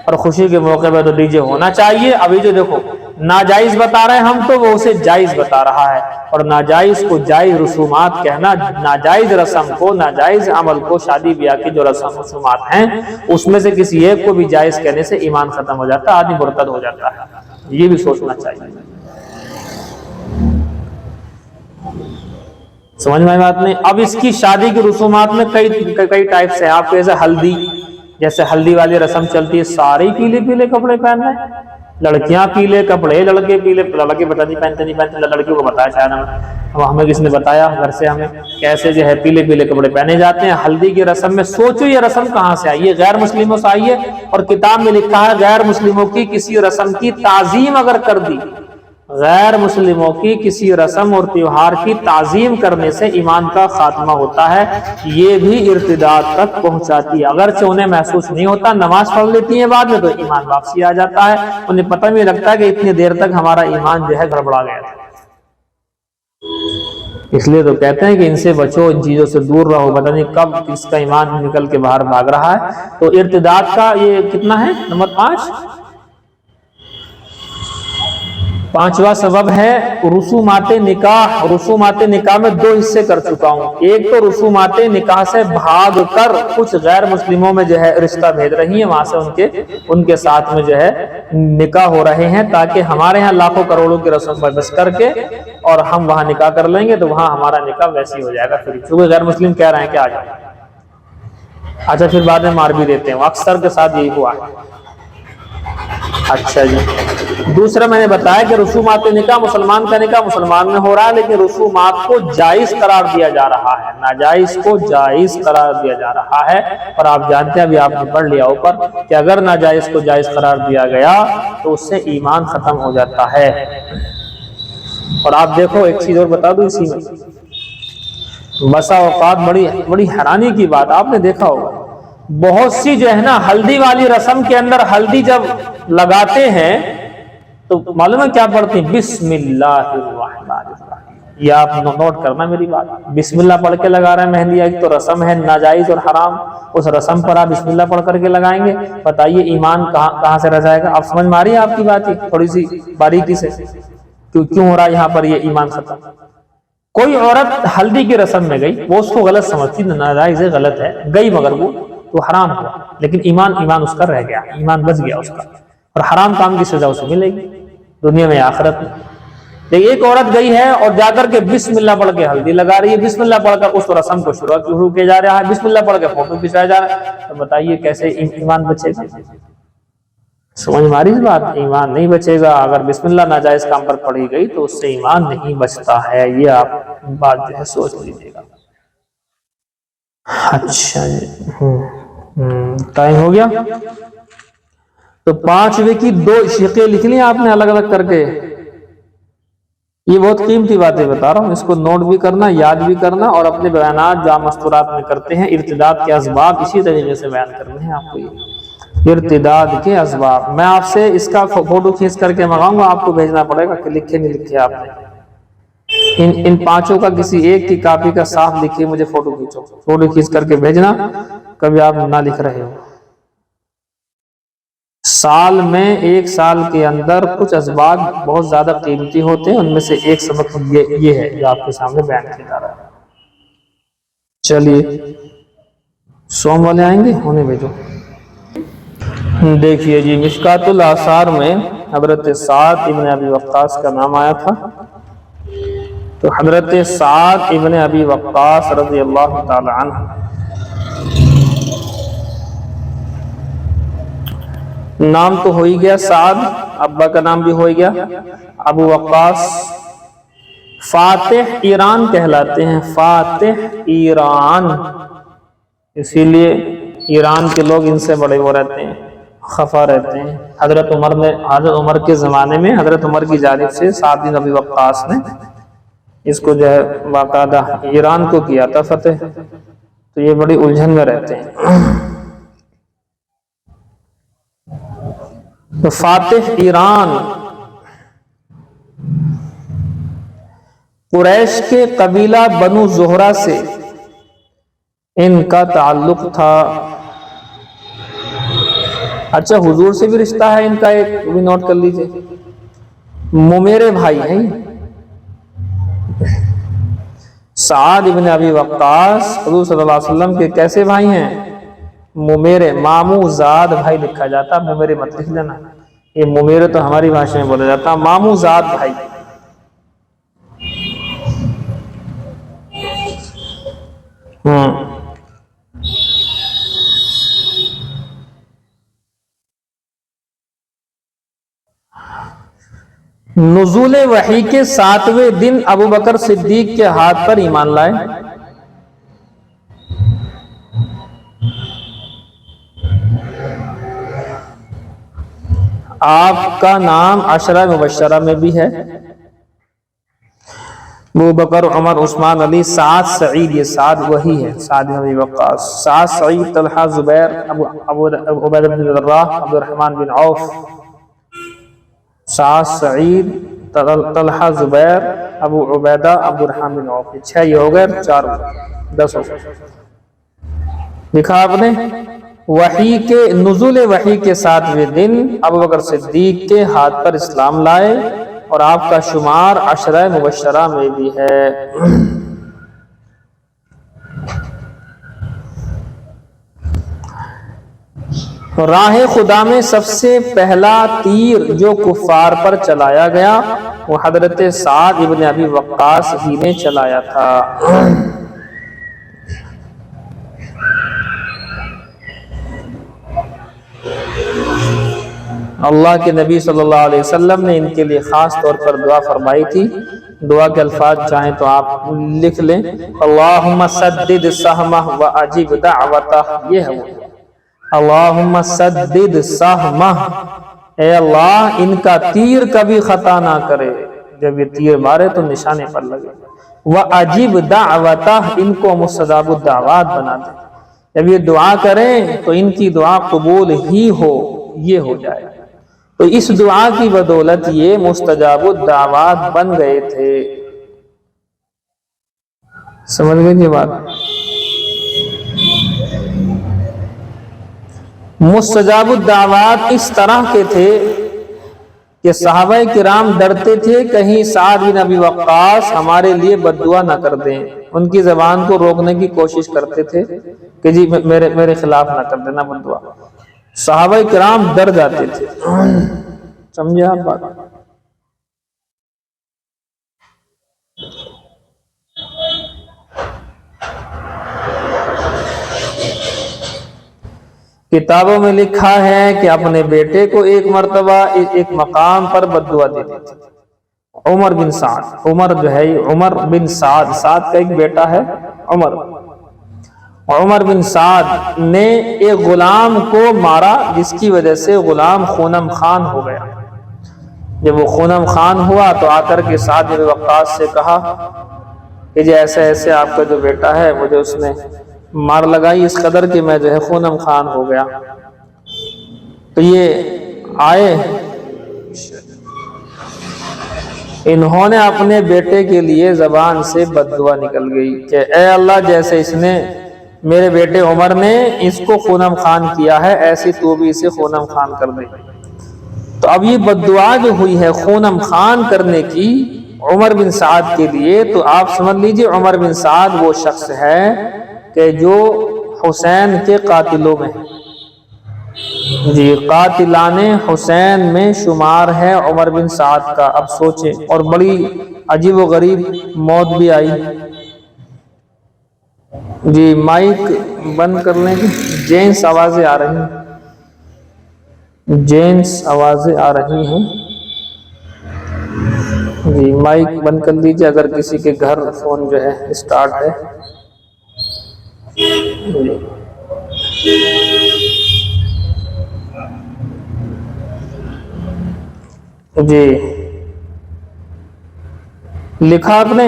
اور خوشی کے موقع پہ تو ڈی جے ہونا چاہیے۔ ابھی جو دیکھو ناجائز بتا رہے ہیں ہم، تو وہ اسے جائز بتا رہا ہے، اور ناجائز کو جائز رسومات کہنا، ناجائز رسم کو، ناجائز عمل کو، شادی بیاہ کی جو رسم رسومات ہیں اس میں سے کسی ایک کو بھی جائز کہنے سے ایمان ختم ہو جاتا ہے، آدمی مرتد ہو جاتا ہے، یہ بھی سوچنا چاہیے۔ سمجھ میں بات نہیں؟ اب اس کی شادی کی رسومات میں کئی ٹائپس ہیں، آپ کو جیسے ہلدی، جیسے ہلدی والی رسم چلتی ہے، سارے پیلے پیلے کپڑے پہننا ہے، لڑکیاں پیلے کپڑے، لڑکے پیلے، لڑکے پتہ نہیں پہنتے نہیں پہنتے، لڑکیوں کو بتایا شاید ہمیں کس نے بتایا گھر سے، ہمیں کیسے جو ہے پیلے پیلے کپڑے پہنے جاتے ہیں ہلدی کی رسم میں۔ سوچو یہ رسم کہاں سے آئی ہے؟ غیر مسلموں سے آئی ہے، اور کتاب میں لکھا ہے غیر مسلموں کی کسی رسم کی تعظیم اگر کر دی، غیر مسلموں کی کسی رسم اور تیوہار کی تعظیم کرنے سے ایمان کا خاتمہ ہوتا ہے، یہ بھی ارتداد تک پہنچاتی ہے۔ اگرچہ انہیں محسوس نہیں ہوتا، نماز پڑھ لیتی ہیں بعد میں تو ایمان واپسی آ جاتا ہے، انہیں پتہ بھی لگتا ہے کہ اتنی دیر تک ہمارا ایمان جو ہے گڑبڑا گیا تھا۔ اس لیے تو کہتے ہیں کہ ان سے بچو، ان چیزوں سے دور رہو، پتہ نہیں کب اس کا ایمان نکل کے باہر بھاگ رہا ہے۔ تو ارتداد کا یہ کتنا ہے؟ نمبر 5، پانچواں سبب ہے رسومات نکاح۔ رسومات نکاح میں دو حصے کر چکا ہوں، ایک تو رسومات نکاح سے بھاگ کر کچھ غیر مسلموں میں جو ہے رشتہ بھیج رہی ہیں، وہاں سے ان کے ساتھ میں جو ہے نکاح ہو رہے ہیں، تاکہ ہمارے ہاں لاکھوں کروڑوں کی رسم بس کر کے اور ہم وہاں نکاح کر لیں گے، تو وہاں ہمارا نکاح ویسے ہی ہو جائے گا فری، کیونکہ غیر مسلم کہہ رہے ہیں کہ آ جاؤ، اچھا پھر بعد میں مار بھی دیتے ہیں، اکثر کے ساتھ یہی ہوا ہے۔ اچھا جی، دوسرا میں نے بتایا کہ رسومات نکاح، مسلمان کا نکاح مسلمان میں ہو رہا ہے، لیکن رسومات کو جائز قرار دیا جا رہا ہے، ناجائز کو جائز قرار دیا جا رہا ہے۔ اور آپ جانتے ہیں، ابھی آپ نے پڑھ لیا اوپر، کہ اگر ناجائز کو جائز قرار دیا گیا تو اس سے ایمان ختم ہو جاتا ہے۔ اور آپ دیکھو ایک چیز اور بتا دوں اسی میں، بسا اوقات بڑی حیرانی کی بات آپ نے دیکھا ہوگا، بہت سی جو ہے نا ہلدی والی رسم کے اندر ہلدی جب لگاتے ہیں تو معلوم ہے کیا پڑھتے ہیں؟ بسم اللہ الرحمن الرحیم۔ یہ آپ نوٹ کرنا میری بات. بسم اللہ پڑھ کے لگا رہے ہیں مہندی، ایک تو رسم ہے ناجائز اور حرام، اس رسم پر آپ بسم اللہ پڑھ کر کے لگائیں گے. بتائیے ایمان کہاں سے رہ جائے گا؟ آپ سمجھ میں آ رہی ہے آپ کی بات ہی تھوڑی سی باریکی سے کیوں ہو رہا ہے یہاں پر یہ ایمان ختم؟ کوئی عورت ہلدی کی رسم میں گئی، وہ اس کو غلط سمجھتی، ناجائز ہے، غلط ہے، گئی مگر وہ تو حرام ہوا، لیکن ایمان اس کا رہ گیا، ایمان بچ گیا اس کا، اور حرام کام کی سزا اسے ملے گی دنیا میں آخرت میں. لیکن ایک عورت گئی ہے اور جا کر کے بسم اللہ پڑھ کے ہلدی لگا رہی ہے، بسم اللہ پڑھ کر اس رسم کو شروع کیا جا رہا ہے، بسم اللہ پڑھ کے فوٹو کھنچایا جا رہا ہے، تو بتائیے کیسے ایمان بچے گا؟ سمجھ میں آ رہی اس بات؟ ایمان نہیں بچے گا. اگر بسم اللہ ناجائز کام پر پڑھی گئی تو اس سے ایمان نہیں بچتا ہے. یہ آپ بات جو ہے سوچ لیجیے گا. اچھا جی، ٹائم ہو گیا. تو 5ویں کی 2 شقیں لکھ لی آپ نے الگ الگ کر کے. یہ بہت قیمتی باتیں بتا رہا ہوں، اس کو نوٹ بھی کرنا، یاد بھی کرنا، اور اپنے بیانات جہاں مستورات میں کرتے ہیں ارتداد کے اسباب اسی طریقے سے بیان کرنے ہیں آپ کو. یہ ارتداد کے اسباب میں آپ سے اس کا فوٹو کھینچ کر کے منگاؤں گا، آپ کو بھیجنا پڑے گا کہ لکھے نہیں لکھے آپ نے. ان 5 کا کسی ایک کی کاپی کا صاف لکھیے، مجھے فوٹو کھینچ کر کے بھیجنا، کبھی آپ نہ لکھ رہے ہو. سال میں 1 سال کے اندر کچھ اسباق بہت زیادہ قیمتی ہوتے ہیں، ان میں سے ایک سبق یہ ہے جو آپ کے سامنے بیان کیا جا رہا ہے. چلیے سوم والے آئیں گے، انہیں بھیجو. دیکھیے جی، مشکات الاثار میں حضرت سعد ابن ابی وقاص کا نام آیا تھا. تو حضرت سعد ابن ابی وقاص رضی اللہ تعالی عنہ نام تو ہو ہی گیا، سعد، ابا کا نام بھی ہو گیا ابو وقاص. فاتح ایران کہلاتے ہیں، فاتح ایران، اسی لیے ایران کے لوگ ان سے بڑے وہ رہتے ہیں، خفا رہتے ہیں. حضرت عمر کے زمانے میں حضرت عمر کی جانب سے سعد بن ابی وقاص نے اس کو جو ہے باقاعدہ ایران کو کیا تھا فتح. تو یہ بڑی الجھن میں رہتے ہیں. تو فاتح ایران قریش کے قبیلہ بنو زہرہ سے ان کا تعلق تھا. اچھا حضور سے بھی رشتہ ہے ان کا، ایک بھی نوٹ کر لیجئے، ممیرے بھائی ہیں. سعد ابن ابی وقاص حضور صلی اللہ علیہ وسلم کے کیسے بھائی ہیں؟ ممیرے، مامو زاد بھائی لکھا جاتا، ممیرے مت لکھ لینا، یہ ممیرے تو ہماری بھاشا میں بولا جاتا، مامو زاد بھائی. نزول وحی کے 7ویں دن ابو بکر صدیق کے ہاتھ پر ایمان لائے. آپ کا نام عشرہ مبشرہ میں بھی ہے، ابو بکر، عمر، عثمان، علی، سعد، سعید. یہ سعد وہی ہے، سعد بن ابی وقاص. سعد، سعید، طلحہ، زبیر، ابو عبیدہ بن جراح، عبد الرحمن بن عوف. سعد، سعید، طلحہ، زبیر، ابو عبیدہ، عبد الرحمن بن عوف. 6 یہ ہو گئے، 4 10 ہو گئے. لکھا آپ نے وحی کے نزول وحی کے 7ویں دن ابو بکر صدیق کے ہاتھ پر اسلام لائے، اور آپ کا شمار عشرہ مبشرہ میں بھی ہے. راہ خدا میں سب سے پہلا تیر جو کفار پر چلایا گیا وہ حضرت سعد ابن ابی وقاص ہی نے چلایا تھا. اللہ کے نبی صلی اللہ علیہ وسلم نے ان کے لیے خاص طور پر دعا فرمائی تھی. دعا کے الفاظ چاہیں تو آپ لکھ لیں، اللہم سدد سہمہ واجب دعوتہ. یہ ہے وہ اللہم سدد سہمہ، اے اللہ ان کا تیر کبھی خطا نہ کرے، جب یہ تیر مارے تو نشانے پر لگے. واجب دعوتہ، ان کو مستجاب الدعوات بنا دے، جب یہ دعا کریں تو ان کی دعا قبول ہی ہو، یہ ہو جائے. تو اس دعا کی بدولت یہ مستجاب الدعوات بن گئے تھے. سمجھ گئے یہ بات؟ مستجاب الدعوات اس طرح کے تھے کہ صحابہ کرام ڈرتے تھے کہیں سعد بن ابی وقاص ہمارے لیے بد دعا نہ کر دیں، ان کی زبان کو روکنے کی کوشش کرتے تھے کہ جی میرے خلاف نہ کر دینا بد دعا. صحابہ کرام ڈر جاتے تھے. سمجھے آپ بات؟ کتابوں میں لکھا ہے کہ اپنے بیٹے کو ایک مرتبہ ایک مقام پر بد دعا دیتے تھے. عمر بن سعد، عمر جو ہے عمر بن سعد، سعد کا ایک بیٹا ہے عمر. عمر بن سعد نے ایک غلام کو مارا جس کی وجہ سے غلام خونم خان ہو گیا. جب وہ خونم خان ہوا تو آ کر کے سعد بن وقاص سے کہا کہ جی ایسے ایسے آپ کا جو بیٹا ہے مجھے اس نے مار لگائی اس قدر کہ میں جو ہے خونم خان ہو گیا. تو یہ آئے، انہوں نے اپنے بیٹے کے لیے زبان سے بد دعا نکل گئی کہ اے اللہ جیسے اس نے میرے بیٹے عمر نے اس کو خونم خان کیا ہے ایسے تو بھی اسے خونم خان کر دے. تو اب یہ بد دعا جو ہوئی ہے خونم خان کرنے کی عمر بن سعد کے لیے، تو آپ سمجھ لیجئے عمر بن سعد وہ شخص ہے کہ جو حسین کے قاتلوں میں جی قاتلان حسین میں شمار ہے عمر بن سعد کا. اب سوچیں، اور بڑی عجیب و غریب موت بھی آئی. جی مائک بند کر لیں گے، جینس آوازیں آ رہی ہیں، جینس آوازیں آ رہی ہیں. جی مائک بند کر لیجیے اگر کسی کے گھر فون جو ہے اسٹارٹ ہے. جی لکھا آپ نے،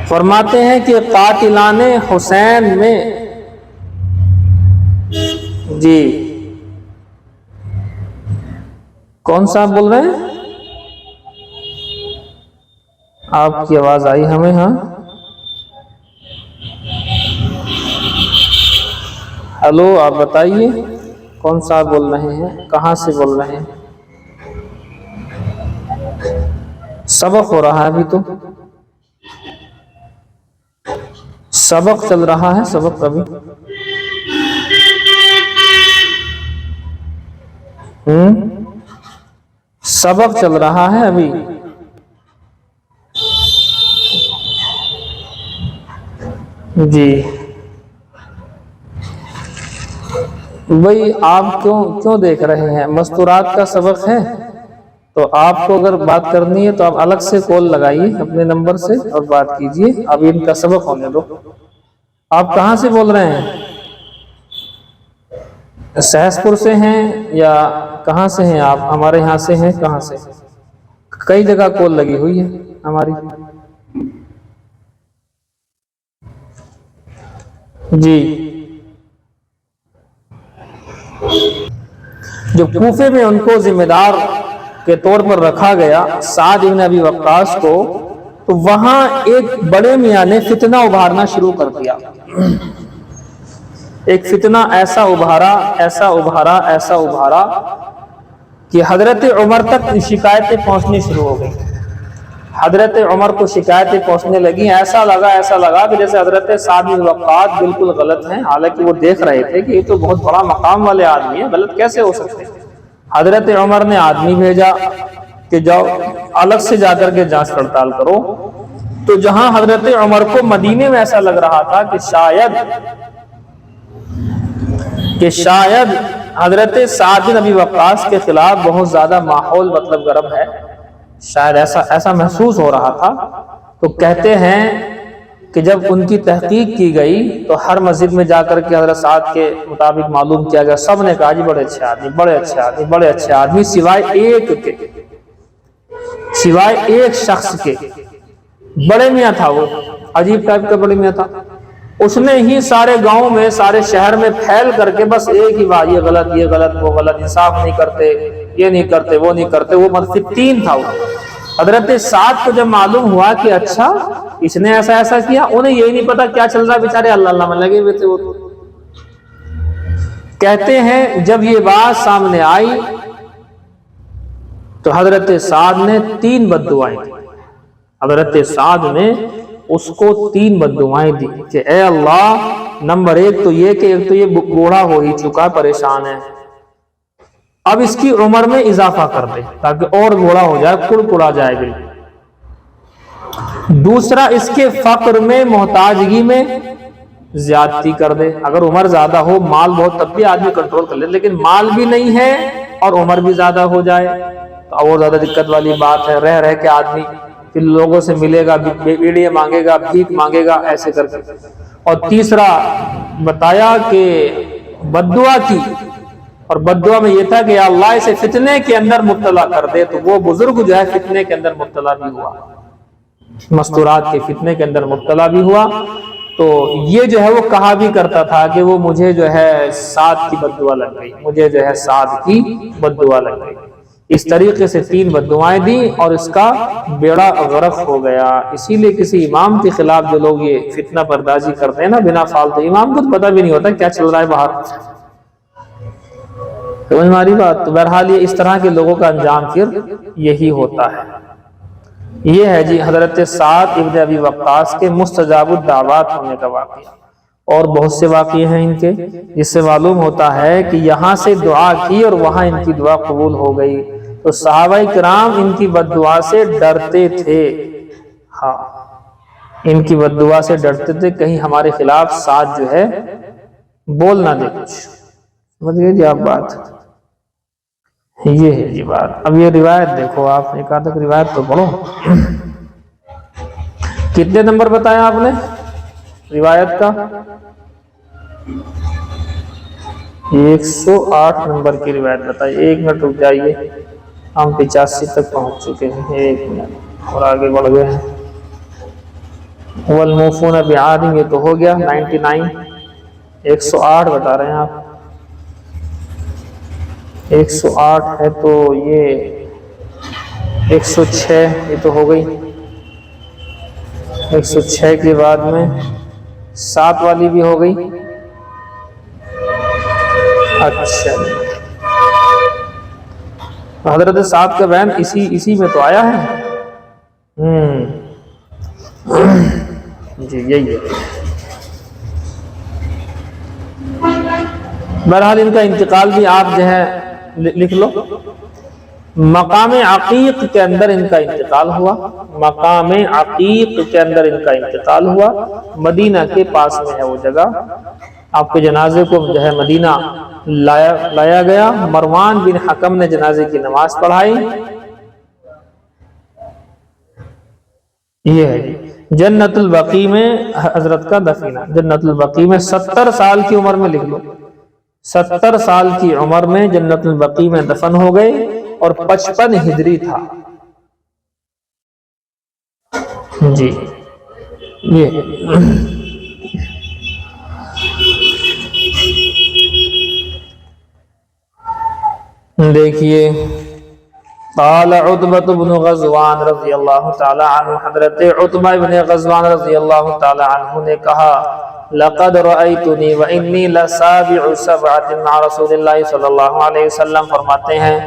فرماتے ہیں کہ قاتلان حسین میں جی کون سا بول رہے ہیں؟ آپ کی آواز آئی ہمیں. ہاں ہلو، آپ بتائیے کون سا بول رہے ہیں، کہاں سے بول رہے ہیں؟ سبق ہو رہا ہے ابھی، تو سبق چل رہا ہے، سبق ابھی سبق چل رہا ہے ابھی. جی بھئی آپ کیوں دیکھ رہے ہیں؟ مستورات کا سبق ہے تو آپ کو اگر بات کرنی ہے تو آپ الگ سے کال لگائیے اپنے نمبر سے اور بات کیجئے. اب ان کا سبق ہونے دو. آپ کہاں سے بول رہے ہیں؟ سہسپور سے ہیں یا کہاں سے ہیں آپ؟ ہمارے یہاں سے ہیں؟ کہاں سے؟ کئی جگہ کال لگی ہوئی ہے ہماری. جی جو کوفے میں ان کو ذمہ دار کے طور پر رکھا گیا سعد بن ابی وقاص کو، تو وہاں ایک بڑے میاں نے فتنہ ابھارنا شروع کر دیا. ایک فتنہ ایسا ابھارا کہ حضرت عمر تک شکایتیں پہنچنی شروع ہو گئی. حضرت عمر کو شکایتیں پہنچنے لگی. ایسا لگا کہ جیسے حضرت سعد بن وقاص بالکل غلط ہیں، حالانکہ وہ دیکھ رہے تھے کہ یہ تو بہت بڑا مقام والے آدمی ہیں، غلط کیسے ہو سکتے ہیں. حضرت عمر نے آدمی بھیجا کہ جاؤ الگ سے جا کر کے جانچ پڑتال کرو. تو جہاں حضرت عمر کو مدینے میں ایسا لگ رہا تھا کہ شاید حضرت سعد بن ابی وقاص کے خلاف بہت زیادہ ماحول مطلب گرم ہے، شاید ایسا محسوس ہو رہا تھا. تو کہتے ہیں کہ جب ان کی تحقیق کی گئی تو ہر مسجد میں جا کر کے حضرت سعد کے مطابق معلوم کیا گیا. سب نے کہا جی بڑے اچھے آدمی سوائے ایک شخص کے. بڑے میاں تھا، وہ عجیب ٹائپ کا بڑے میاں تھا. اس نے ہی سارے گاؤں میں سارے شہر میں پھیل کر کے بس ایک ہی بات، یہ غلط وہ غلط، انصاف نہیں کرتے، یہ نہیں کرتے وہ نہیں کرتے. وہ منفقین تھا. وہ حضرت سعد کو جب معلوم ہوا کہ اچھا اس نے ایسا ایسا کیا، انہیں یہی نہیں پتا کیا چل رہا ہے، بیچارے اللہ اللہ میں لگے ہوئے تھے وہ تو۔ کہتے ہیں جب یہ بات سامنے آئی تو حضرت سعد نے 3 بد دعائیں دی۔ حضرت سعد نے اس کو 3 بد دعائیں دی کہ اے اللہ، نمبر 1 تو یہ کہ ایک تو یہ بوڑھا ہو ہی چکا، پریشان ہے، اب اس کی عمر میں اضافہ کر دے تاکہ اور بوڑھا ہو جائے، کڑکڑا جائے بالکل۔ دوسرا، اس کے فقر میں، محتاجگی میں زیادتی کر دے۔ اگر عمر زیادہ ہو، مال بہت، تب بھی آدمی کنٹرول کر لے، لیکن مال بھی نہیں ہے اور عمر بھی زیادہ ہو جائے تو اور زیادہ دقت والی بات ہے۔ رہ رہ کے آدمی پھر لوگوں سے ملے گا، بیڑیاں مانگے گا، بھیک مانگے گا، ایسے کر کے۔ اور تیسرا بتایا کہ بد دعا کی، اور بد دعا میں یہ تھا کہ یا اللہ اسے فتنے کے اندر مبتلا کر دے، تو وہ بزرگ جو ہے فتنے کے اندر مبتلا بھی ہوا، مستورات کے فتنے کے اندر مبتلا بھی ہوا۔ تو یہ جو ہے وہ کہا بھی کرتا تھا کہ وہ مجھے جو ہے سعد کی بد دعا لگ گئی، مجھے جو ہے سعد کی بد دعا لگ گئی۔ اس طریقے سے 3 بد دعائیں دی اور اس کا بیڑا غرق ہو گیا۔ اسی لیے کسی امام کے خلاف جو لوگ یہ فتنہ پردازی کرتے ہیں نا بنا فالتو، امام کو تو پتہ بھی نہیں ہوتا کیا چل رہا ہے باہر، سمجھ ہماری بات۔ تو بہرحال یہ اس طرح کے لوگوں کا انجام پھر یہی ہوتا ہے۔ یہ ہے جی حضرت سعد ابن ابی وقاص کے مستجاب الدعوات ہونے کا واقعہ، اور بہت سے واقعے ہیں ان کے، جس سے معلوم ہوتا ہے کہ یہاں سے دعا کی اور وہاں ان کی دعا قبول ہو گئی۔ تو صحابہ کرام ان کی بد دعا سے ڈرتے تھے، ہاں ان کی بد دعا سے ڈرتے تھے کہیں ہمارے خلاف سعد جو ہے بول نہ دے کچھ۔ سمجھ گئے جی آپ بات، یہ ہے جی بات۔ اب یہ روایت دیکھو، آپ ایک آدھ روایت تو پڑھو۔ کتنے نمبر بتایا آپ نے روایت کا؟ 108 نمبر کی روایت بتائی۔ 1 منٹ رک جائیے، ہم 85 تک پہنچ چکے ہیں، 1 منٹ اور آگے بڑھ گئے ہیں۔ والموفون بعہدہم، یہ تو ہو گیا 99۔ 108 بتا رہے ہیں آپ، 108 ہے تو یہ 106 یہ تو ہو گئی۔ 106 کے بعد میں 7 والی بھی ہو گئی۔ اچھا، حضرت سعد کا بیان اسی میں تو آیا ہے۔ جی یہی ہے۔ بہرحال ان کا انتقال بھی آپ جو ہے لکھ لو، مقام عقیق کے اندر ان کا انتقال ہوا، مقام عقیق کے اندر ان کا انتقال ہوا، مدینہ کے پاس میں ہے وہ جگہ۔ آپ کے جنازے کو جو ہے مدینہ لایا گیا، مروان بن حکم نے جنازے کی نماز پڑھائی۔ یہ ہے جی جنت البقیع میں حضرت کا دفینہ، جنت البقیع میں 70 سال کی عمر میں لکھ لو، 70 سال کی عمر میں جنت البقیع میں دفن ہو گئے، اور 55 ہجری تھا جی۔ یہ دیکھیے، قال عتبہ بن غزوان رضی اللہ تعالی عنہ، حضرت عتبہ بن غزوان رضی اللہ تعالی عنہ نے کہا، لقد رأیتنی وانی لسابع سبعۃ مع رسول اللہ صلی اللہ علیہ وسلم، فرماتے ہیں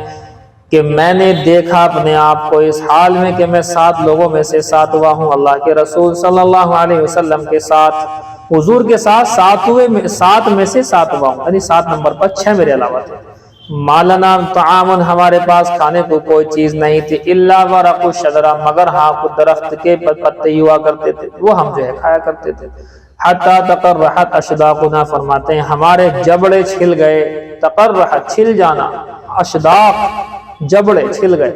کہ میں نے دیکھا اپنے آپ کو اس حال میں کہ میں 7 لوگوں میں سے 7واں ہوں، اللہ کے رسول صلی اللہ علیہ وسلم کے ساتھ، حضور کے ساتھ 7 میں سے 7واں ہوں، یعنی 7 نمبر پر 6 میرے علاوہ تھے۔ مالنا طعام، ہمارے پاس کھانے کو کوئی چیز نہیں تھی، الا ورق الشجرہ، مگر ہاں کچھ درخت کے پتے ہوا کرتے تھے، وہ ہم جو ہے کھایا کرتے تھے۔ حتی تقرحت اشداقنا، فرماتے ہیں ہمارے جبڑے چھل گئے، تقرحت چھل جانا، اشداق جبڑے چھل گئے۔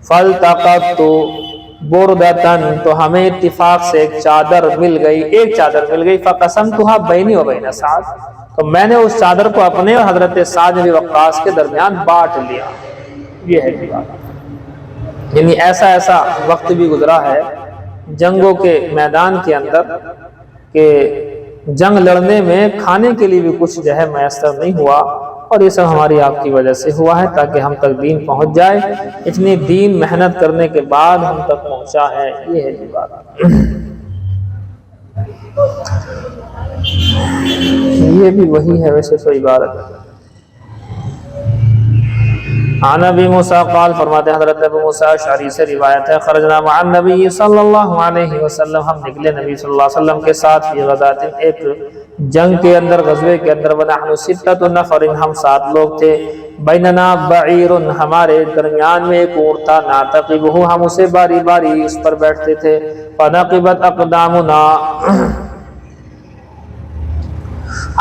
فالتقطت بردتن، تو ہمیں اتفاق سے ایک چادر مل گئی، فقسمتها بینی و بین سعد، تو میں نے اس چادر کو اپنے اور حضرت سعد بن وقاص کے درمیان بانٹ لیا۔ یہ ہے بات، یعنی ایسا وقت بھی گزرا ہے جنگوں کے میدان کے اندر کہ جنگ لڑنے میں کھانے کے لیے بھی کچھ جو ہے میسر نہیں ہوا، اور یہ سب ہماری آپ کی وجہ سے ہوا ہے تاکہ ہم تک دین پہنچ جائے۔ اتنی دین محنت کرنے کے بعد ہم تک پہنچا ہے، یہ ہے بات۔ یہ بھی وہی ہے ویسے تو عبارت۔ عن ابی موسیٰ قال، فرماتے ہیں حضرت ابو موسیٰ اشعری سے روایت ہے، خرجنا مع النبی صلی اللہ علیہ وسلم، ہم نکلے نبی صلی اللہ علیہ وسلم کے ساتھ فی غزوۃ، ایک جنگ کے اندر، غزوے کے اندر، ونحن ستۃ نفر، ہم 7 لوگ تھے، بیننا بعیر، ہمارے درمیان میں ایک اونٹ تھا، نعتقبہ، ہم اسے باری باری اس پر بیٹھتے تھے، فنقبت اقدامنا،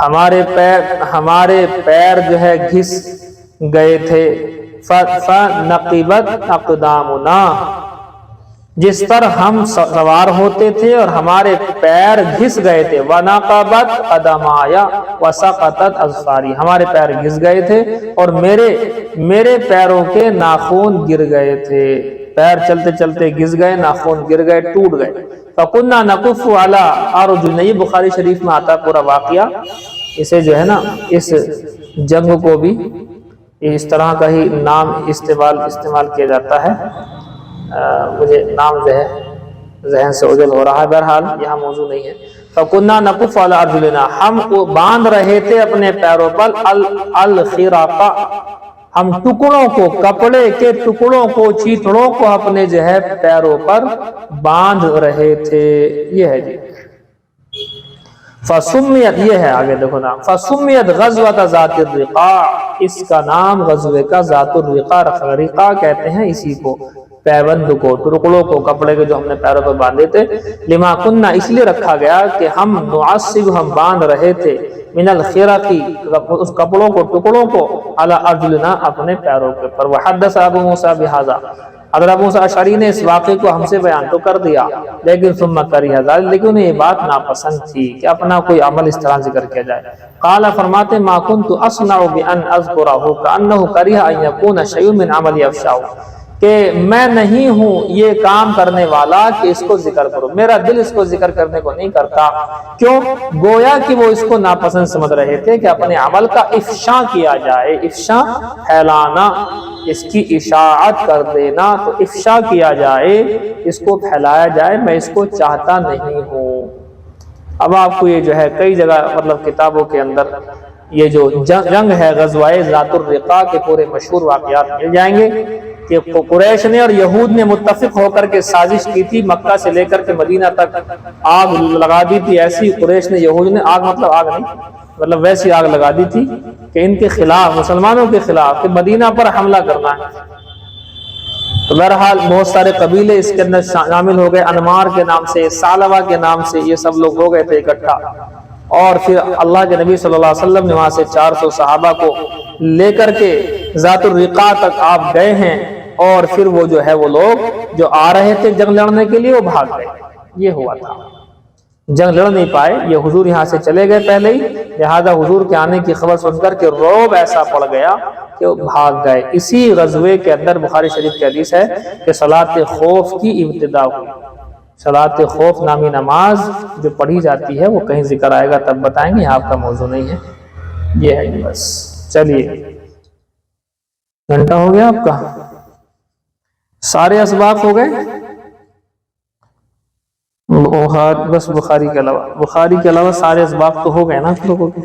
ہمارے پیر جو ہے گھس گئے تھے، فنقبت اقدامنا، جس پر ہم سوار ہوتے تھے اور ہمارے پیر گھس گئے تھے، ونقبت قدمایا وسقطت اظفاری، ہمارے پیر گھس گئے تھے اور میرے پیروں کے ناخن گر گئے تھے، پیر چلتے چلتے گھس گئے، ناخن گر گئے، ٹوٹ گئے، فَكُنَّا نَقُفُّ عَلَىٰ أَرْجُلِنَا، یہ بخاری شریف میں آتا پورا واقعہ، اسے جو ہے نا اس جنگ کو بھی اس طرح کا ہی نام استعمال کیا جاتا ہے، مجھے نام جو ہے ذہن سے اوجھل ہو رہا ہے، بہرحال یہاں موضوع نہیں ہے۔ فَكُنَّا نَقُفُّ عَلَىٰ أَرْجُلِنَا، ہم باندھ رہے تھے اپنے پیروں پر الخراق، ہم ٹکڑوں کو، کپڑے کے ٹکڑوں کو، چیتڑوں کو اپنے جو ہے پیروں پر باندھ رہے تھے، یہ ہے جی۔ فسمیت، یہ ہے آگے دیکھو نا، فسمیت غزوۃ ذات الرقاع، اس کا نام غزوے کا ذات الرقاع رکھا، رقاع کہتے ہیں اسی کو، پیوند کو، ٹکڑوں کو، کپڑے کے جو ہم نے پیروں پر باندھے تھے، لما کننا، اس لیے رکھا گیا کہ ہم نعصب، ہم باندھ رہے تھے، من الخرقی، اس کپڑوں کو، ٹکڑوں کو، علی ارجلنا، اپنے پیروں کے پر۔ وحدث ابو موسیٰ بہذا، حضرت ابو موسیٰ اشعری نے اس واقعے کو ہم سے بیان تو کر دیا، لیکن ثم کریہ ذلک، لیکن انہیں یہ بات ناپسند تھی کہ اپنا کوئی عمل اس طرح ذکر کیا جائے۔ قال، فرماتے ما كنت اصنع بان اذكره كانه كره ان يكون شيء من عمل افشاء، کہ میں نہیں ہوں یہ کام کرنے والا کہ اس کو ذکر کرو، میرا دل اس کو ذکر کرنے کو نہیں کرتا، کیوں؟ گویا کہ وہ اس کو ناپسند سمجھ رہے تھے کہ اپنے عمل کا افشاء کیا جائے، افشاء پھیلانا، اس کی اشاعت کر دینا، تو افشاء کیا جائے، اس کو پھیلایا جائے، میں اس کو چاہتا نہیں ہوں۔ اب آپ کو یہ جو ہے کئی جگہ مطلب کتابوں کے اندر یہ جو جنگ ہے غزوہ ذات الرقاع کے پورے مشہور واقعات مل جائیں گے کہ قریش نے اور یہود نے متفق ہو کر کے سازش کی تھی، مکہ سے لے کر کے مدینہ تک آگ لگا دی تھی، ایسی قریش نے، یہود نے، آگ مطلب آگ نہیں، مطلب ویسی آگ لگا دی تھی کہ ان کے خلاف، مسلمانوں کے خلاف، کہ مدینہ پر حملہ کرنا ہے۔ تو بہرحال بہت سارے قبیلے اس کے اندر شامل ہو گئے، انمار کے نام سے، ثعلبہ کے نام سے، یہ سب لوگ ہو گئے تھے اکٹھا، اور پھر اللہ کے نبی صلی اللہ علیہ وسلم نے وہاں سے 400 صحابہ کو لے کر کے ذات الرقاع تک آپ گئے ہیں، اور پھر وہ جو ہے وہ لوگ جو آ رہے تھے جنگ لڑنے کے لیے وہ بھاگ گئے، یہ ہوا تھا، جنگ لڑ نہیں پائے، یہ حضور یہاں سے چلے گئے پہلے ہی، لہذا حضور کے آنے کی خبر سن کر کے رعب ایسا پڑ گیا کہ وہ بھاگ گئے۔ اسی غزوے کے اندر بخاری شریف کی حدیث ہے کہ صلاۃ خوف کی ابتدا ہوئی، صلاۃ خوف نامی نماز جو پڑھی جاتی ہے وہ کہیں ذکر آئے گا تب بتائیں گے، آپ کا موضوع نہیں ہے، یہ ہے جی بس۔ چلیے، گھنٹہ ہو گیا آپ کا، سارے اسباق ہو گئے، بس بخاری کے علاوہ سارے اسباق تو ہو گئے نا آپ لوگوں کے۔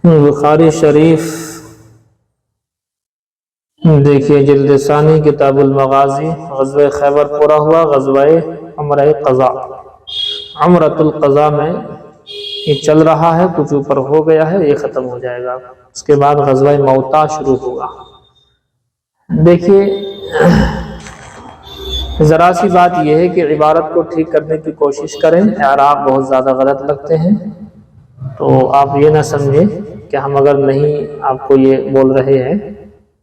بخاری شریف دیکھیے جلد ثانی کتاب المغازی، غزوہ خیبر پورا ہوا، غزوہ عمرہ قضا، عمرۃ القضا میں یہ چل رہا ہے، کچھ اوپر ہو گیا ہے، یہ ختم ہو جائے گا، اس کے بعد غزوہ موتا شروع ہوگا۔ دیکھیے ذرا سی بات یہ ہے کہ عبارت کو ٹھیک کرنے کی کوشش کریں، اعراب بہت زیادہ غلط لگتے ہیں، تو آپ یہ نہ سمجھیں کہ ہم اگر نہیں آپ کو یہ بول رہے ہیں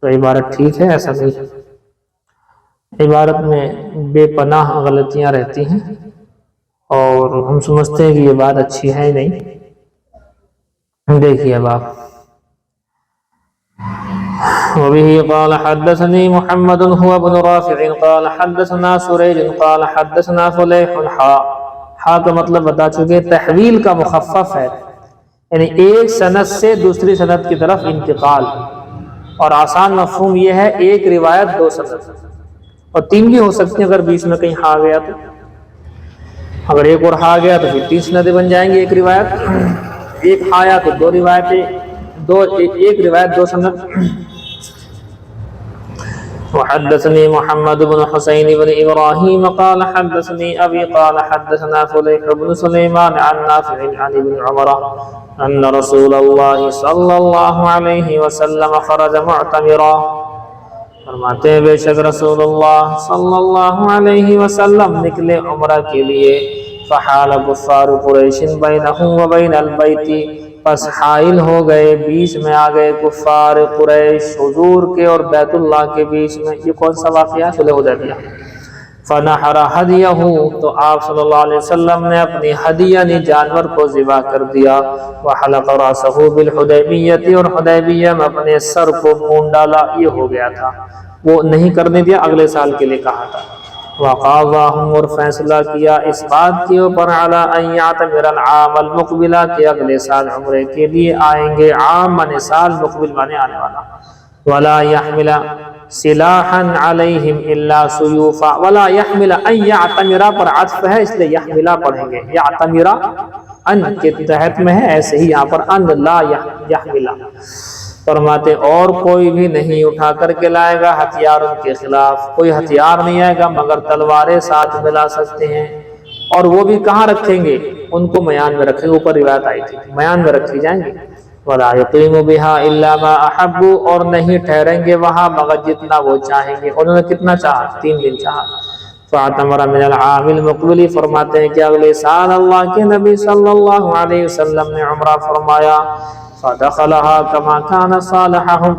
تو عبارت ٹھیک ہے، ایسا نہیں ہے، عبارت میں بے پناہ غلطیاں رہتی ہیں اور ہم سمجھتے ہیں کہ یہ بات اچھی ہے نہیں۔ دیکھیے اب آپ، وبه قال حدثني محمد هو ابن رافع قال حدثنا سريج قال حدثنا فليح، حا کا مطلب بتا چکے، تحویل کا مخفف ہے، یعنی ایک سند سے دوسری سند کی طرف انتقال، اور آسان مفہوم یہ ہے ایک روایت 2 سند، اور 3 بھی ہو سکتی ہیں اگر بیچ میں کہیں ہا گیا تو، اگر ایک اور ہا گیا تو پھر 3 سندیں بن جائیں گی ایک روایت، ایک ہایا تو 2 روایتیں، ایک روایت 2 سند۔ وحدثني محمد بن حسين بن إبراهيم قال حدثني أبي قال حدثنا فليح بن سليمان عن نافع عن ابن عمر أن رسول الله صلى الله عليه وسلم خرج معتمرا، فرماتے ہیں بے شک رسول اللہ صلی اللہ علیہ وسلم نکلے عمرہ کے لیے، فحال کفار قریش بینہم وبین البیت، پس حائل ہو گئے، بیچ میں آ گئے کفار قریش حضور کے اور بیت اللہ کے بیچ میں۔ یہ کون سا واقعہ؟ صلح حدیبیہ۔ فنحر ہدیہ، تو آپ صلی اللہ علیہ وسلم نے اپنی ہدیہ یعنی جانور کو ذبح کر دیا، وحلق راسہ بالحدیبیہ، اور حدیبیہ میں اپنے سر کو مونڈ ڈالا، یہ ہو گیا تھا، وہ نہیں کرنے دیا، اگلے سال کے لیے کہا تھا۔ وقاضاہم، اور فیصلہ کیا اس بات کے اوپر، علی ان یعتمر العام المقبل، کہ اگلے سال عمرے کے لیے آئیں گے، عام مانے سال، مقبل مانے آنے والا۔ ولا يحمل سلاحا علیہم الا سیوفا، ولا يحمل ان یعتمر پر عطف ہے اس لیے یحملا پڑھیں گے، یعتمر ان کے تحت میں ہے، ایسے ہی یہاں پر ان لا یحملا، فرماتے اور کوئی بھی نہیں اٹھا کر کے لائے گا ہتھیار ان کے خلاف، کوئی ہتھیار نہیں آئے گا مگر تلواریں ساتھ میں لا سکتے ہیں، اور وہ بھی کہاں رکھیں گے؟ ان کو میان میں رکھیں گے، اوپر روایت آئی تھی میان میں رکھی جائیں گے۔ وَلَا يُقِيمُ بِهَا إِلَّا مَا أَحَبُّ، اور نہیں ٹھہریں گے وہاں مگر جتنا وہ چاہیں گے، انہوں نے کتنا چاہا؟ 3 دن چاہا۔ فَاعْتَمَرَ مِنَ الْعَامِ الْمُقْبِلِ، فرماتے ہیں کہ اگلے سال اللہ کے نبی صلی اللہ علیہ وسلم نے عمرہ فرمایا، فَدَخَلَهَا كَمَا كَانَ صَالِحَهُمْ،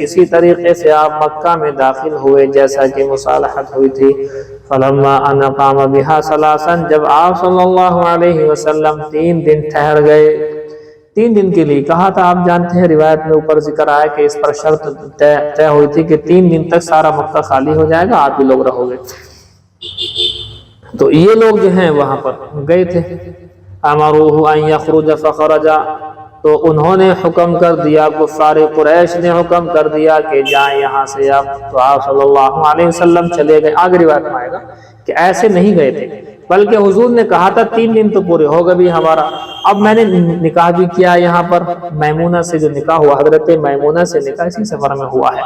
اسی طریقے سے آپ مکہ میں داخل ہوئے جیسا کہ مصالحت ہوئی تھی۔ فَلَمَّا أَنْ أَقَامَ بِهَا ثَلَاثًا، جب آپ صلی اللہ علیہ وسلم 3 دن ٹھہر گئے، 3 دن کے لیے کہا تھا، آپ جانتے ہیں روایت میں اوپر ذکر آیا کہ اس پر شرط طے ہوئی تھی کہ 3 دن تک سارا مکہ خالی ہو جائے گا، آپ بھی لوگ رہو گے، تو یہ لوگ جو ہیں وہاں پر گئے تھے۔ امروہ ان یخرج فخرج، تو انہوں نے حکم کر دیا، کفار قریش نے حکم کر دیا کہ جائیں یہاں سے اب، تو آپ صلی اللہ علیہ وسلم چلے گئے۔ آگے روایت میں آئے گا کہ ایسے نہیں گئے تھے، بلکہ حضور نے کہا تھا 3 دن تو پورے ہو گئے بھی ہمارا، اب میں نے نکاح بھی کیا یہاں پر، میمونہ سے جو نکاح ہوا، حضرت میمونہ سے نکاح اسی سفر میں ہوا ہے،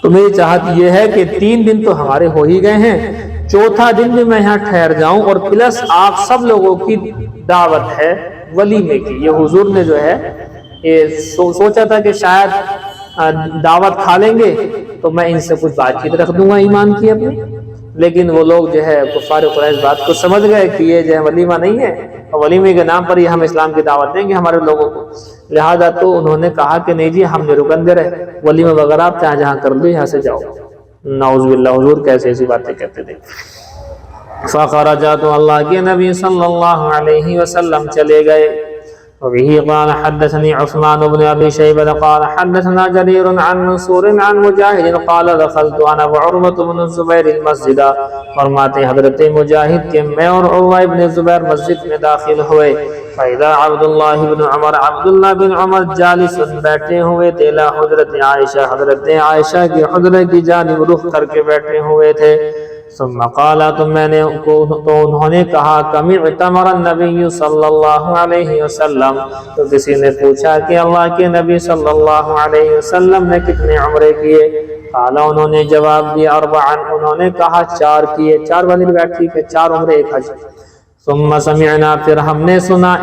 تو میری چاہت یہ ہے کہ 3 دن تو ہمارے ہو ہی گئے ہیں، 4تھا دن بھی میں یہاں ٹھہر جاؤں، اور پلس آپ سب لوگوں کی دعوت ہے ولیمے کی۔ یہ حضور نے جو ہے یہ سوچا تھا کہ شاید دعوت کھا لیں گے تو میں ان سے کچھ بات چیت رکھ دوں گا ایمان کی اپنی، لیکن وہ لوگ جو ہے کفار قریش بات کو سمجھ گئے کہ یہ جو ہے ولیمہ نہیں ہے، اور ولیمے کے نام پر ہی ہم اسلام کی دعوت دیں گے ہمارے لوگوں کو، لہذا تو انہوں نے کہا کہ نہیں جی ہم نے رکن دے رہے، ولیمہ وغیرہ آپ چاہے جہاں کر لو، یہاں سے جاؤ۔ نعوذ باللہ، حضور کیسے ایسی باتیں کہتے تھے۔ فخرجا، تو اللہ کے نبی صلی اللہ علیہ وسلم چلے گئے۔ وبه قال حدثني عثمان بن ابي شيبه قال حدثنا جرير عن منصور عن مجاهد قال دخلت انا وعروه بن الزبير المسجد، فرماتے حضرت مجاہد کہ میں اور عروہ ابن زبیر مسجد میں داخل ہوئے، فاذا عبداللہ بن عمر جالس، بیٹھے ہوئے تھے، لا حضرت عائشہ کی حجرے کی جانب رخ کر کے بیٹھے ہوئے تھے۔ ثم قال، تو انہوں نے کہا، کم اعتمر النبی صلی اللہ علیہ وسلم، تو کسی نے پوچھا کہ اللہ کے نبی صلی اللہ علیہ وسلم نے کتنے عمرے کیے؟ قال، انہوں نے جواب دیا، 4، انہوں نے کہا 4 کیے، 4 والی روایت ٹھیک ہے، 4 عمرے 1 حج۔ ثم سمعنا، پھر ہم نے سنا،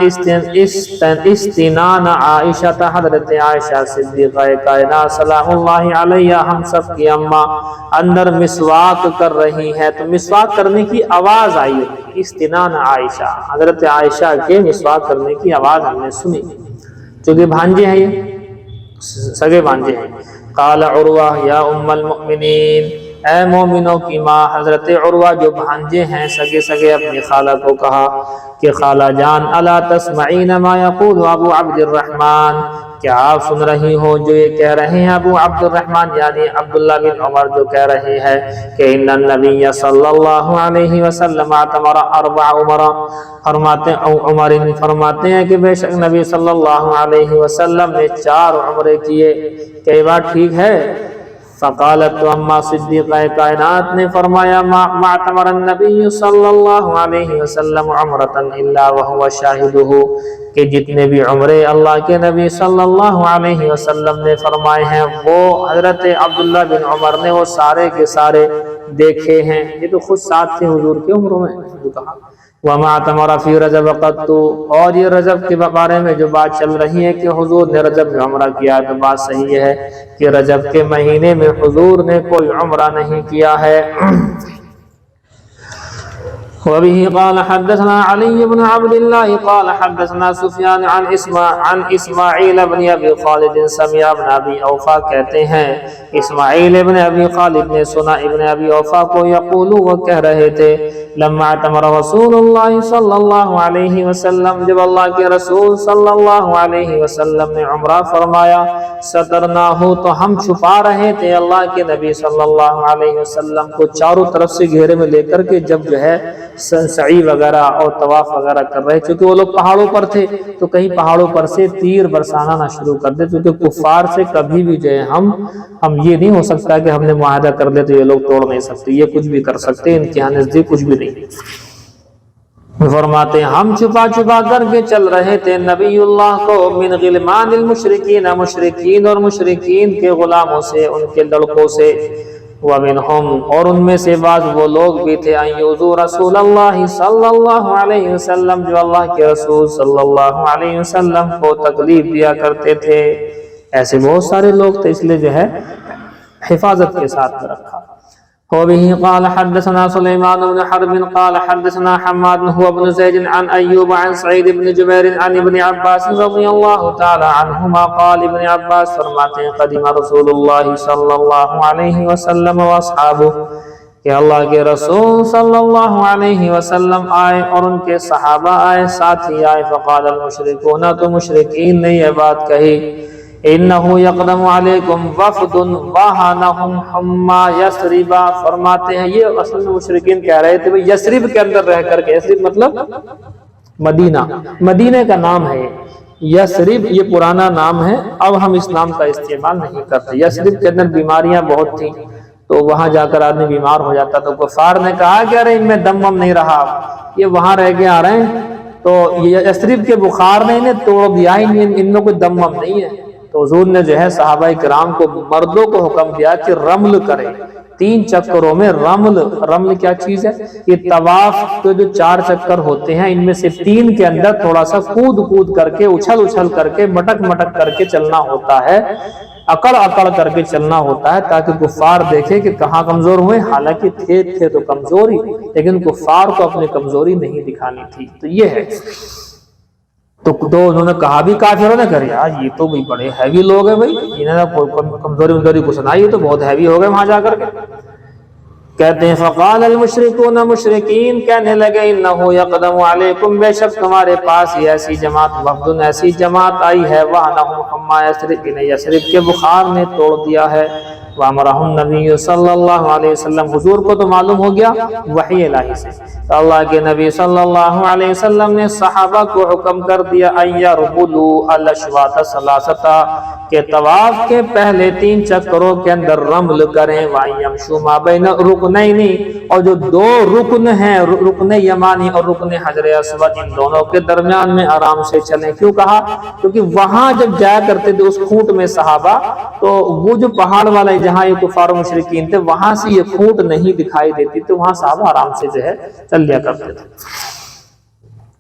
استنان عائشہ، حضرت عائشہ صدیقہ کائنات سلام اللہ علیہ، ہم سب کی اماں، اندر مسواک کر رہی ہیں، تو مسواک کرنے کی آواز آئی، استنان عائشہ، حضرت عائشہ کے مسواک کرنے کی آواز ہم نے سنی، چونکہ بھانجے ہیں، یہ سگے بھانجے ہیں۔ قال عروہ، یا ام المؤمنین، اے مومنوں کی ماں، حضرت عروہ جو بھانجے ہیں سگے اپنی خالہ کو کہا، کہ خالہ جان الا تسمعین ما یقول ابو عبد الرحمن، کیا آپ سن رہی ہو جو یہ کہہ رہے ہیں ابو عبد الرحمن یعنی عبداللہ بن عمر جو کہہ رہے ہیں کہ ان النبی صلی اللہ علیہ وسلم اعتمر 4 عمر، فرماتے ہیں کہ بے شک نبی صلی اللہ علیہ وسلم نے 4 عمرے کیے، کہ یہ بات ٹھیک ہے؟ فقالت تو اما صدیقہ کائنات نے فرمایا ما اعتمر النبی صلی اللہ علیہ وسلم عمرۃ الا وهو شاہدہ، کہ جتنے بھی عمرے اللہ کے نبی صلی اللہ علیہ وسلم نے فرمائے ہیں وہ حضرت عبداللہ بن عمر نے وہ سارے کے سارے دیکھے ہیں، یہ تو خود ساتھ تھے حضور کے عمروں میں جو کہا۔ وما اعتمر فی رجب قط، اور یہ رجب کے بارے میں جو بات چل رہی ہے کہ حضور نے رجب میں عمرہ کیا، تو بات صحیح ہے کہ رجب کے مہینے میں حضور نے کوئی عمرہ نہیں کیا ہے۔ وبه قال حدثنا علي بن عبد الله قال حدثنا سفيان عن اسماعیل بن ابی خالد سمع ابن ابی اوفا، کہتے ہیں اسماعیل ابن ابی خالد نے سنا ابن ابی اوفا کو یقول، وہ کہہ رہے تھے لما اعتمر رسول اللہ صلی اللہ علیہ وسلم، جب اللہ کے رسول صلی اللہ علیہ وسلم نے عمرہ فرمایا، سترناہ، تو ہم چھپا رہے تھے اللہ کے نبی صلی اللہ علیہ وسلم کو چاروں طرف سے گھیرے میں لے کر کے، جب جو ہے سعی وغیرہ اور طواف وغیرہ کر رہے، چونکہ وہ لوگ پہاڑوں پر تھے تو کہیں پہاڑوں پر سے تیر برسانا نہ شروع کر دے، کیونکہ کفار سے کبھی بھی جو ہے ہم یہ نہیں ہو سکتا کہ ہم نے معاہدہ کر لے تو یہ لوگ توڑ نہیں سکتے، یہ کچھ بھی کر سکتے، ان کے نزدیک کچھ بھی نہیں۔ فرماتے ہیں ہم چھپا چھپا کر کے چل رہے تھے نبی اللہ کو من غلمان المشرکین، مشرکین اور مشرکین کے غلاموں سے، ان کے لڑکوں سے، ومنہم، اور ان میں سے بعض وہ لوگ بھی تھے ان یؤذوا رسول اللہ صلی اللہ علیہ وسلم، جو اللہ کے رسول صلی اللہ علیہ وسلم کو تکلیف دیا کرتے تھے، ایسے بہت سارے لوگ تھے، اس لیے جو ہے حفاظت کے ساتھ رکھا۔ وبه قال حدثنا سليمان بن حرب قال حدثنا حماد هو ابن زيد عن أيوب عن سعيد بن جبير عن ابن عباس رضي الله تعالى عنهما قال ابن عباس فرماتے ہیں قدم رسول اللہ صلی اللہ علیہ وسلم واصحابہ، کہ اللہ کے رسول صلی اللہ علیہ وسلم آئے اور ان کے صحابہ آئے، ساتھی آئے، فقال المشرکون، تو مشرکین نے یہ بات کہی انہو یقدم علیکم وفد واہنہم حما یثرب، فرماتے ہیں یہ اصل میں مشرکین کہہ رہے تھے یثرب کے اندر رہ کر کے، یثرب مطلب مدینہ، مدینہ کا نام ہے یثرب، یہ پرانا نام ہے، اب ہم اس نام کا استعمال نہیں کرتے۔ یثرب کے اندر بیماریاں بہت تھیں تو وہاں جا کر آدمی بیمار ہو جاتا، تو کفار نے کہا کہ ارے ان میں دم وم نہیں رہا، یہ وہاں رہ کے آ رہے ہیں، تو یہ یثرب کے بخار نے انہیں توڑ دیا، ان میں کوئی دم وم نہیں ہے۔ تو حضور نے جو ہے صحابہ کرام کو، مردوں کو حکم دیا کہ رمل کرے، 3 چکروں میں رمل کیا چیز ہے؟ یہ طواف کے جو 4 چکر ہوتے ہیں ان میں سے 3 کے اندر تھوڑا سا کود کر کے، اچھل کر کے، مٹک کر کے چلنا ہوتا ہے، اکڑ کر کے چلنا ہوتا ہے، تاکہ کفار دیکھے کہ کہاں کمزور ہوئے، حالانکہ تھے تو کمزوری، لیکن کفار کو اپنی کمزوری نہیں دکھانی تھی۔ تو یہ ہے، تو انہوں نے کہا بھی کافروں نے کرے یار یہ تو بھی بڑے ہیوی لوگ ہیں بھائی، انہوں نے کمزوری کو سنائی، یہ تو بہت ہیوی ہو گئے وہاں جا کر کے۔ کہتے ہیں فقال المشرکون، مشرکین کہنے لگے انہو یقدم علیکم، بے شک تمہارے پاس یہ ایسی جماعت، وفد ایسی جماعت آئی ہے، وہنہم حما یثرب، انہیں یثرب کے بخار نے توڑ دیا ہے۔ وامرہ النبی صلی اللہ علیہ وسلم، حضور کو تو معلوم ہو گیا وحی الہی سے، تو اللہ کے نبی صلی اللہ علیہ وسلم نے صحابہ کو حکم کر دیا ان یرملوا الاشواط ثلاثہ، کہ طواف کے پہلے 3 چکروں کے اندر رمل کریں، وان یمشوا ما بین رکنین، اور جو 2 رکن ہیں، رکن یمانی اور رکن حجر اسود، ان دونوں کے درمیان میں آرام سے چلیں۔ کیوں کہا؟ کیونکہ وہاں جب جایا کرتے تھے اس کھوٹ میں صحابہ، تو وہ جو پہاڑ والا جہاں یہ کفار و مشرکین تھے، وہاں سے یہ کھوٹ نہیں دکھائی دیتی، تو وہاں صحابہ آرام سے جو ہے چل لیا کرتے تھے۔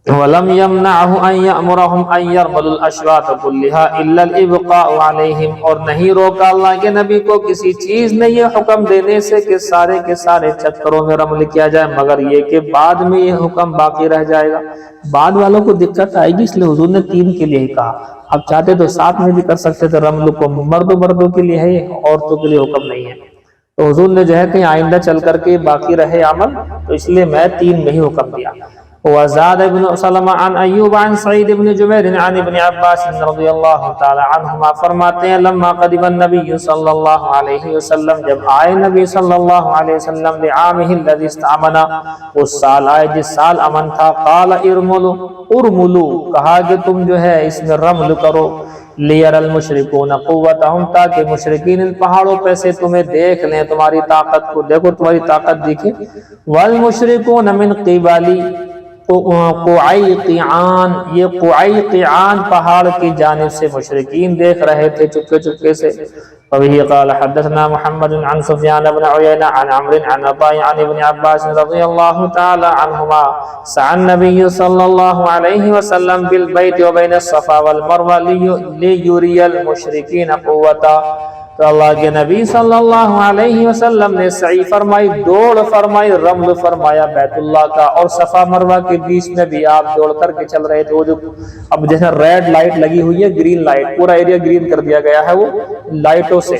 وَلَمْ يَمْنَعْهُ أَنْ يَأْمُرَهُمْ أَنْ يَرْمَلُوا الْأَشْوَاطَ كُلِّهَا إِلَّا الْإِبْقَاءُ عَلَيْهِمْ، اور نہیں روکا اللہ کے نبی کو کسی چیز نے یہ حکم دینے سے کہ سارے کے سارے چکروں میں رمل کیا جائے، مگر یہ کہ بعد میں یہ حکم باقی رہ جائے گا، بعد والوں کو دقت آئے گی، اس لیے حضور نے 3 کے لیے ہی کہا۔ اب چاہتے تو 7 میں بھی کر سکتے تھے، رمل کو مردوں کے لیے ہے، عورتوں کے لیے حکم نہیں ہے، تو حضور نے جو ہے کہیں آئندہ چل کر کے باقی رہے عمل، تو اس لیے میں 3 میں ہی حکم دیا۔ وزاد ابن سلمہ عن ایوب عن سعید بن جبیر عن ابن عباس رضی اللہ تعالی عنہما فرماتے ہیں لما قدم النبی صلی اللہ علیہ وسلم، جب آئے نبی صلی اللہ علیہ وسلم لعامہ الذی استعمنا، اس سال آئے جس سال امن تھا، قال ارملو کہا کہ تم جو ہے اس میں رمل کرو، لیر المشرکون قوتہم تاکہ مشرکین ان پہاڑوں پہ سے تمہیں دیکھ لیں، تمہاری طاقت کو دیکھو، تمہاری طاقت دیکھیں، والمشرکون من قبالی قعیقعان، یہ قعیقعان پہاڑ کی جانب سے مشرکین دیکھ رہے تھے چپکے چپکے سے۔ وبه قال حدثنا محمد عن سفیان بن عیینہ عن عمرو عن عطاء عن ابن عباس رضی اللہ تعالی عنہما سعى النبی صلی اللہ علیہ وسلم بالبیت وبین الصفا والمروہ لیری المشرکین قوتا، تو اللہ کے نبی صلی اللہ علیہ وسلم نے سعی فرمائی، دوڑ فرمائی، رمل فرمایا بیت اللہ کا، اور صفا مروہ کے بیچ میں بھی آپ دوڑ کر کے چل رہے تھے۔ وہ جو اب جیسے ریڈ لائٹ لگی ہوئی ہے، گرین لائٹ، پورا ایریا گرین کر دیا گیا ہے وہ لائٹوں سے،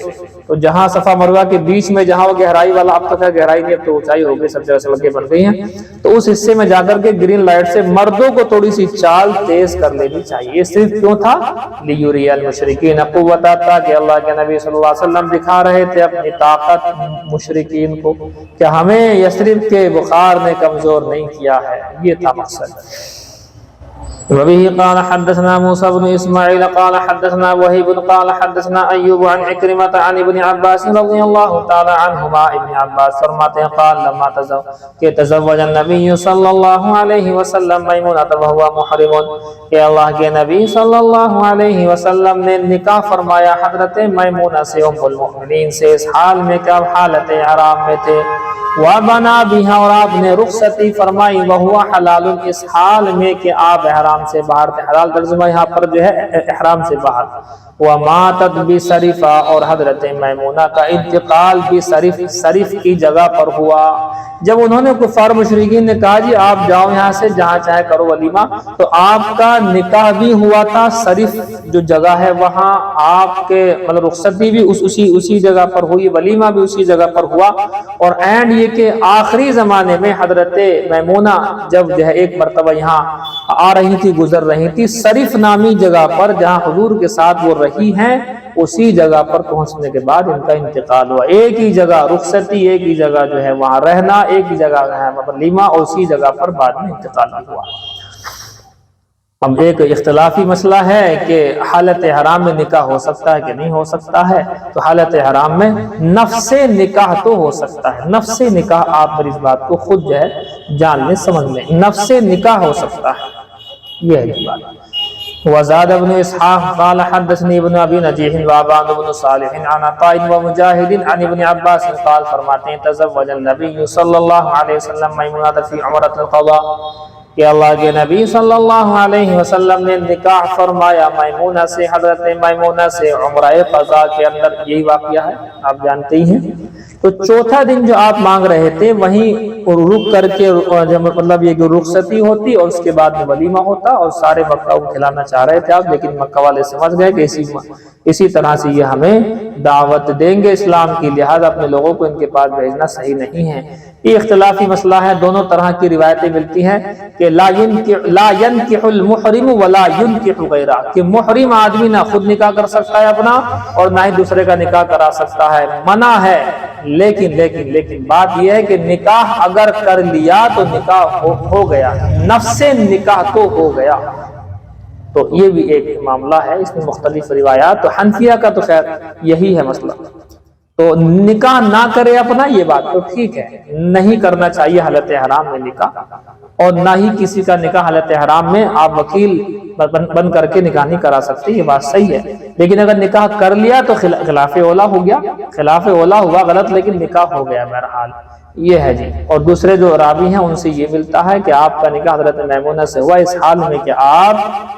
تو جہاں صفا مروہ کے بیچ میں جہاں وہ گہرائی والا، اب تو گہرائی نہیں، اب تو اونچائی ہو گئی، سب جگہ سڑکیں بن گئی ہیں، تو اس حصے میں جا کر کے گرین لائٹ سے مردوں کو تھوڑی سی چال تیز کر لینی چاہیے۔ یہ صرف کیوں تھا؟ لیوری المشرکین قوتا، تاکہ اللہ کے نبی صلی اللہ علیہ وسلم دکھا رہے تھے اپنی طاقت مشرکین کو کہ ہمیں یثرب کے بخار نے کمزور نہیں کیا ہے، یہ تھا مقصد۔ وبه قال حدثنا موسى بن اسماعيل قال حدثنا وهيب قال حدثنا ايوب عن عكرمة عن ابن عباس رضي الله تعالى عنهما، ابن عباس فرماتے ہیں قال لما تزوج النبي صلى الله عليه وسلم میمونة وهو محرم، کہ اللہ کے نبی صلی اللہ علیہ وسلم نے نکاح فرمایا حضرت میمونہ سے، ام المؤمنین سے، اس حال میں کہ اب حالت احرام میں تھے، وَبَنَا بِهَا، اور آپ نے رخصتی فرمائی، وَهُوَ حَلَالٌ، اس حال میں کہ آپ احرام سے باہر تھے، حلال ترجمہ یہاں پر جو ہے احرام سے باہر، وَمَاتَتْ بِسَرِفَا، اور حضرت میمونہ کا انتقال بھی سرف کی جگہ پر ہوا۔ جب انہوں نے کفار مشرکین نے کہا جی آپ جاؤ یہاں سے جہاں چاہے کرو ولیمہ، تو آپ کا نکاح بھی ہوا تھا سرف جو جگہ ہے وہاں، آپ کے مطلب رخصتی بھی اسی جگہ پر ہوئی، ولیمہ بھی اسی جگہ پر ہوا، اور اینڈ یہ کہ آخری زمانے میں حضرت میمونہ جب جو ہے ایک مرتبہ یہاں آ رہی تھی، گزر رہی تھی، سرف نامی جگہ پر جہاں حضور کے ساتھ وہ رہی ہیں، اسی جگہ پر پہنچنے کے بعد ان کا انتقال ہوا۔ ایک ہی جگہ رخصتی، ایک ہی جگہ جو ہے وہاں رہنا، ایک ہی جگہ ہے ولیمہ، اور اسی جگہ پر بعد میں انتقال ہوا۔ اب ایک اختلافی مسئلہ ہے کہ حالت حرام میں نکاح ہو سکتا ہے کہ نہیں ہو سکتا ہے، تو حالت حرام میں نفس نکاح تو ہو سکتا ہے، نفس نکاح آپ میری اس بات کو خود جو ہے جان لیں، سمجھ لیں، نفس نکاح ہو سکتا ہے، یہ ہے جی بات۔ وزاد ابن اسحاق قال حدثني ابن ابي نجيح وابان بن صالح عن عطاء ومجاهد عن ابن عباس قال، فرماتے ہیں تزوج النبي صلی اللہ علیہ وسلم میمونہ فی عمرۃ القضاء، کہ اللہ کے نبی صلی اللہ علیہ وسلم نے نکاح فرمایا میمونہ سے، حضرت میمونہ سے عمرہ قضاء کے اندر، یہی واقعہ ہے آپ جانتے ہی ہیں۔ تو چوتھا دن جو آپ مانگ رہے تھے وہیں رک کر کے مطلب یہ کہ رخصتی ہوتی اور اس کے بعد میں ولیمہ ہوتا، اور سارے مکہ کو کھلانا چاہ رہے تھے آپ، لیکن مکہ والے سمجھ گئے کہ اسی طرح سے یہ ہمیں دعوت دیں گے اسلام کی، لہذا اپنے لوگوں کو ان کے پاس بھیجنا صحیح نہیں ہے۔ یہ اختلافی مسئلہ ہے، دونوں طرح کی روایتیں ملتی ہیں کہ لا ينکح المحرم ولا ينکح غیرہ، کہ محرم آدمی نہ خود نکاح کر سکتا ہے اپنا اور نہ ہی دوسرے کا نکاح کرا سکتا ہے، منع ہے۔ لیکن بات یہ ہے کہ نکاح اگر کر لیا تو نکاح ہو گیا، نفس نکاح تو ہو گیا، تو یہ بھی ایک معاملہ ہے، اس میں مختلف روایات۔ تو حنفیہ کا تو خیر یہی ہے مسئلہ، تو نکاح نہ کرے اپنا، یہ بات تو ٹھیک ہے، نہیں کرنا چاہیے حالت حرام میں نکاح، اور نہ ہی کسی کا نکاح حالت حرام میں آپ وکیل بن کر کے نکاح نہیں کرا سکتے، یہ بات صحیح ہے۔ لیکن اگر نکاح کر لیا تو خلاف اولا ہو گیا، خلاف اولا ہوا غلط، لیکن نکاح ہو گیا بہرحال، یہ ہے جی۔ اور دوسرے جو راوی ہیں ان سے یہ ملتا ہے کہ آپ کا نکاح حضرت میمونہ سے ہوا اس حال میں کہ آپ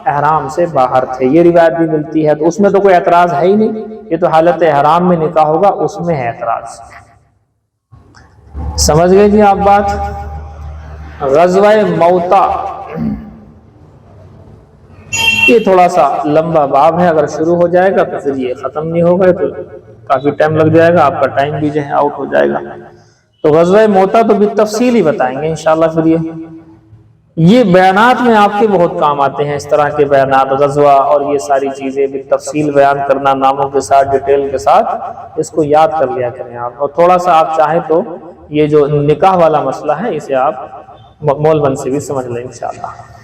احرام سے باہر تھے، یہ روایت بھی ملتی ہے، تو اس میں تو کوئی اعتراض ہے ہی نہیں، یہ تو حالت حرام میں نکاح ہوگا، اس میں ہے اعتراض۔ سمجھ گئے جی آپ بات؟ غزوہ موتا یہ تھوڑا سا لمبا باب ہے، اگر شروع ہو جائے گا تو پھر یہ ختم نہیں ہوگا، تو کافی ٹائم لگ جائے گا، آپ کا ٹائم بھی جو ہے آؤٹ ہو جائے گا۔ تو غزوہ موتا تو بالتفصیل ہی بتائیں گے انشاءاللہ پھر یہ یہ بیانات میں آپ کے بہت کام آتے ہیں، اس طرح کے بیانات، غزوہ اور یہ ساری چیزیں بالتفصیل بیان کرنا، ناموں کے ساتھ، ڈیٹیل کے ساتھ، اس کو یاد کر لیا کریں آپ۔ اور تھوڑا سا آپ چاہیں تو یہ جو نکاح والا مسئلہ ہے اسے آپ مول من سے بھی سمجھ لیں انشاءاللہ۔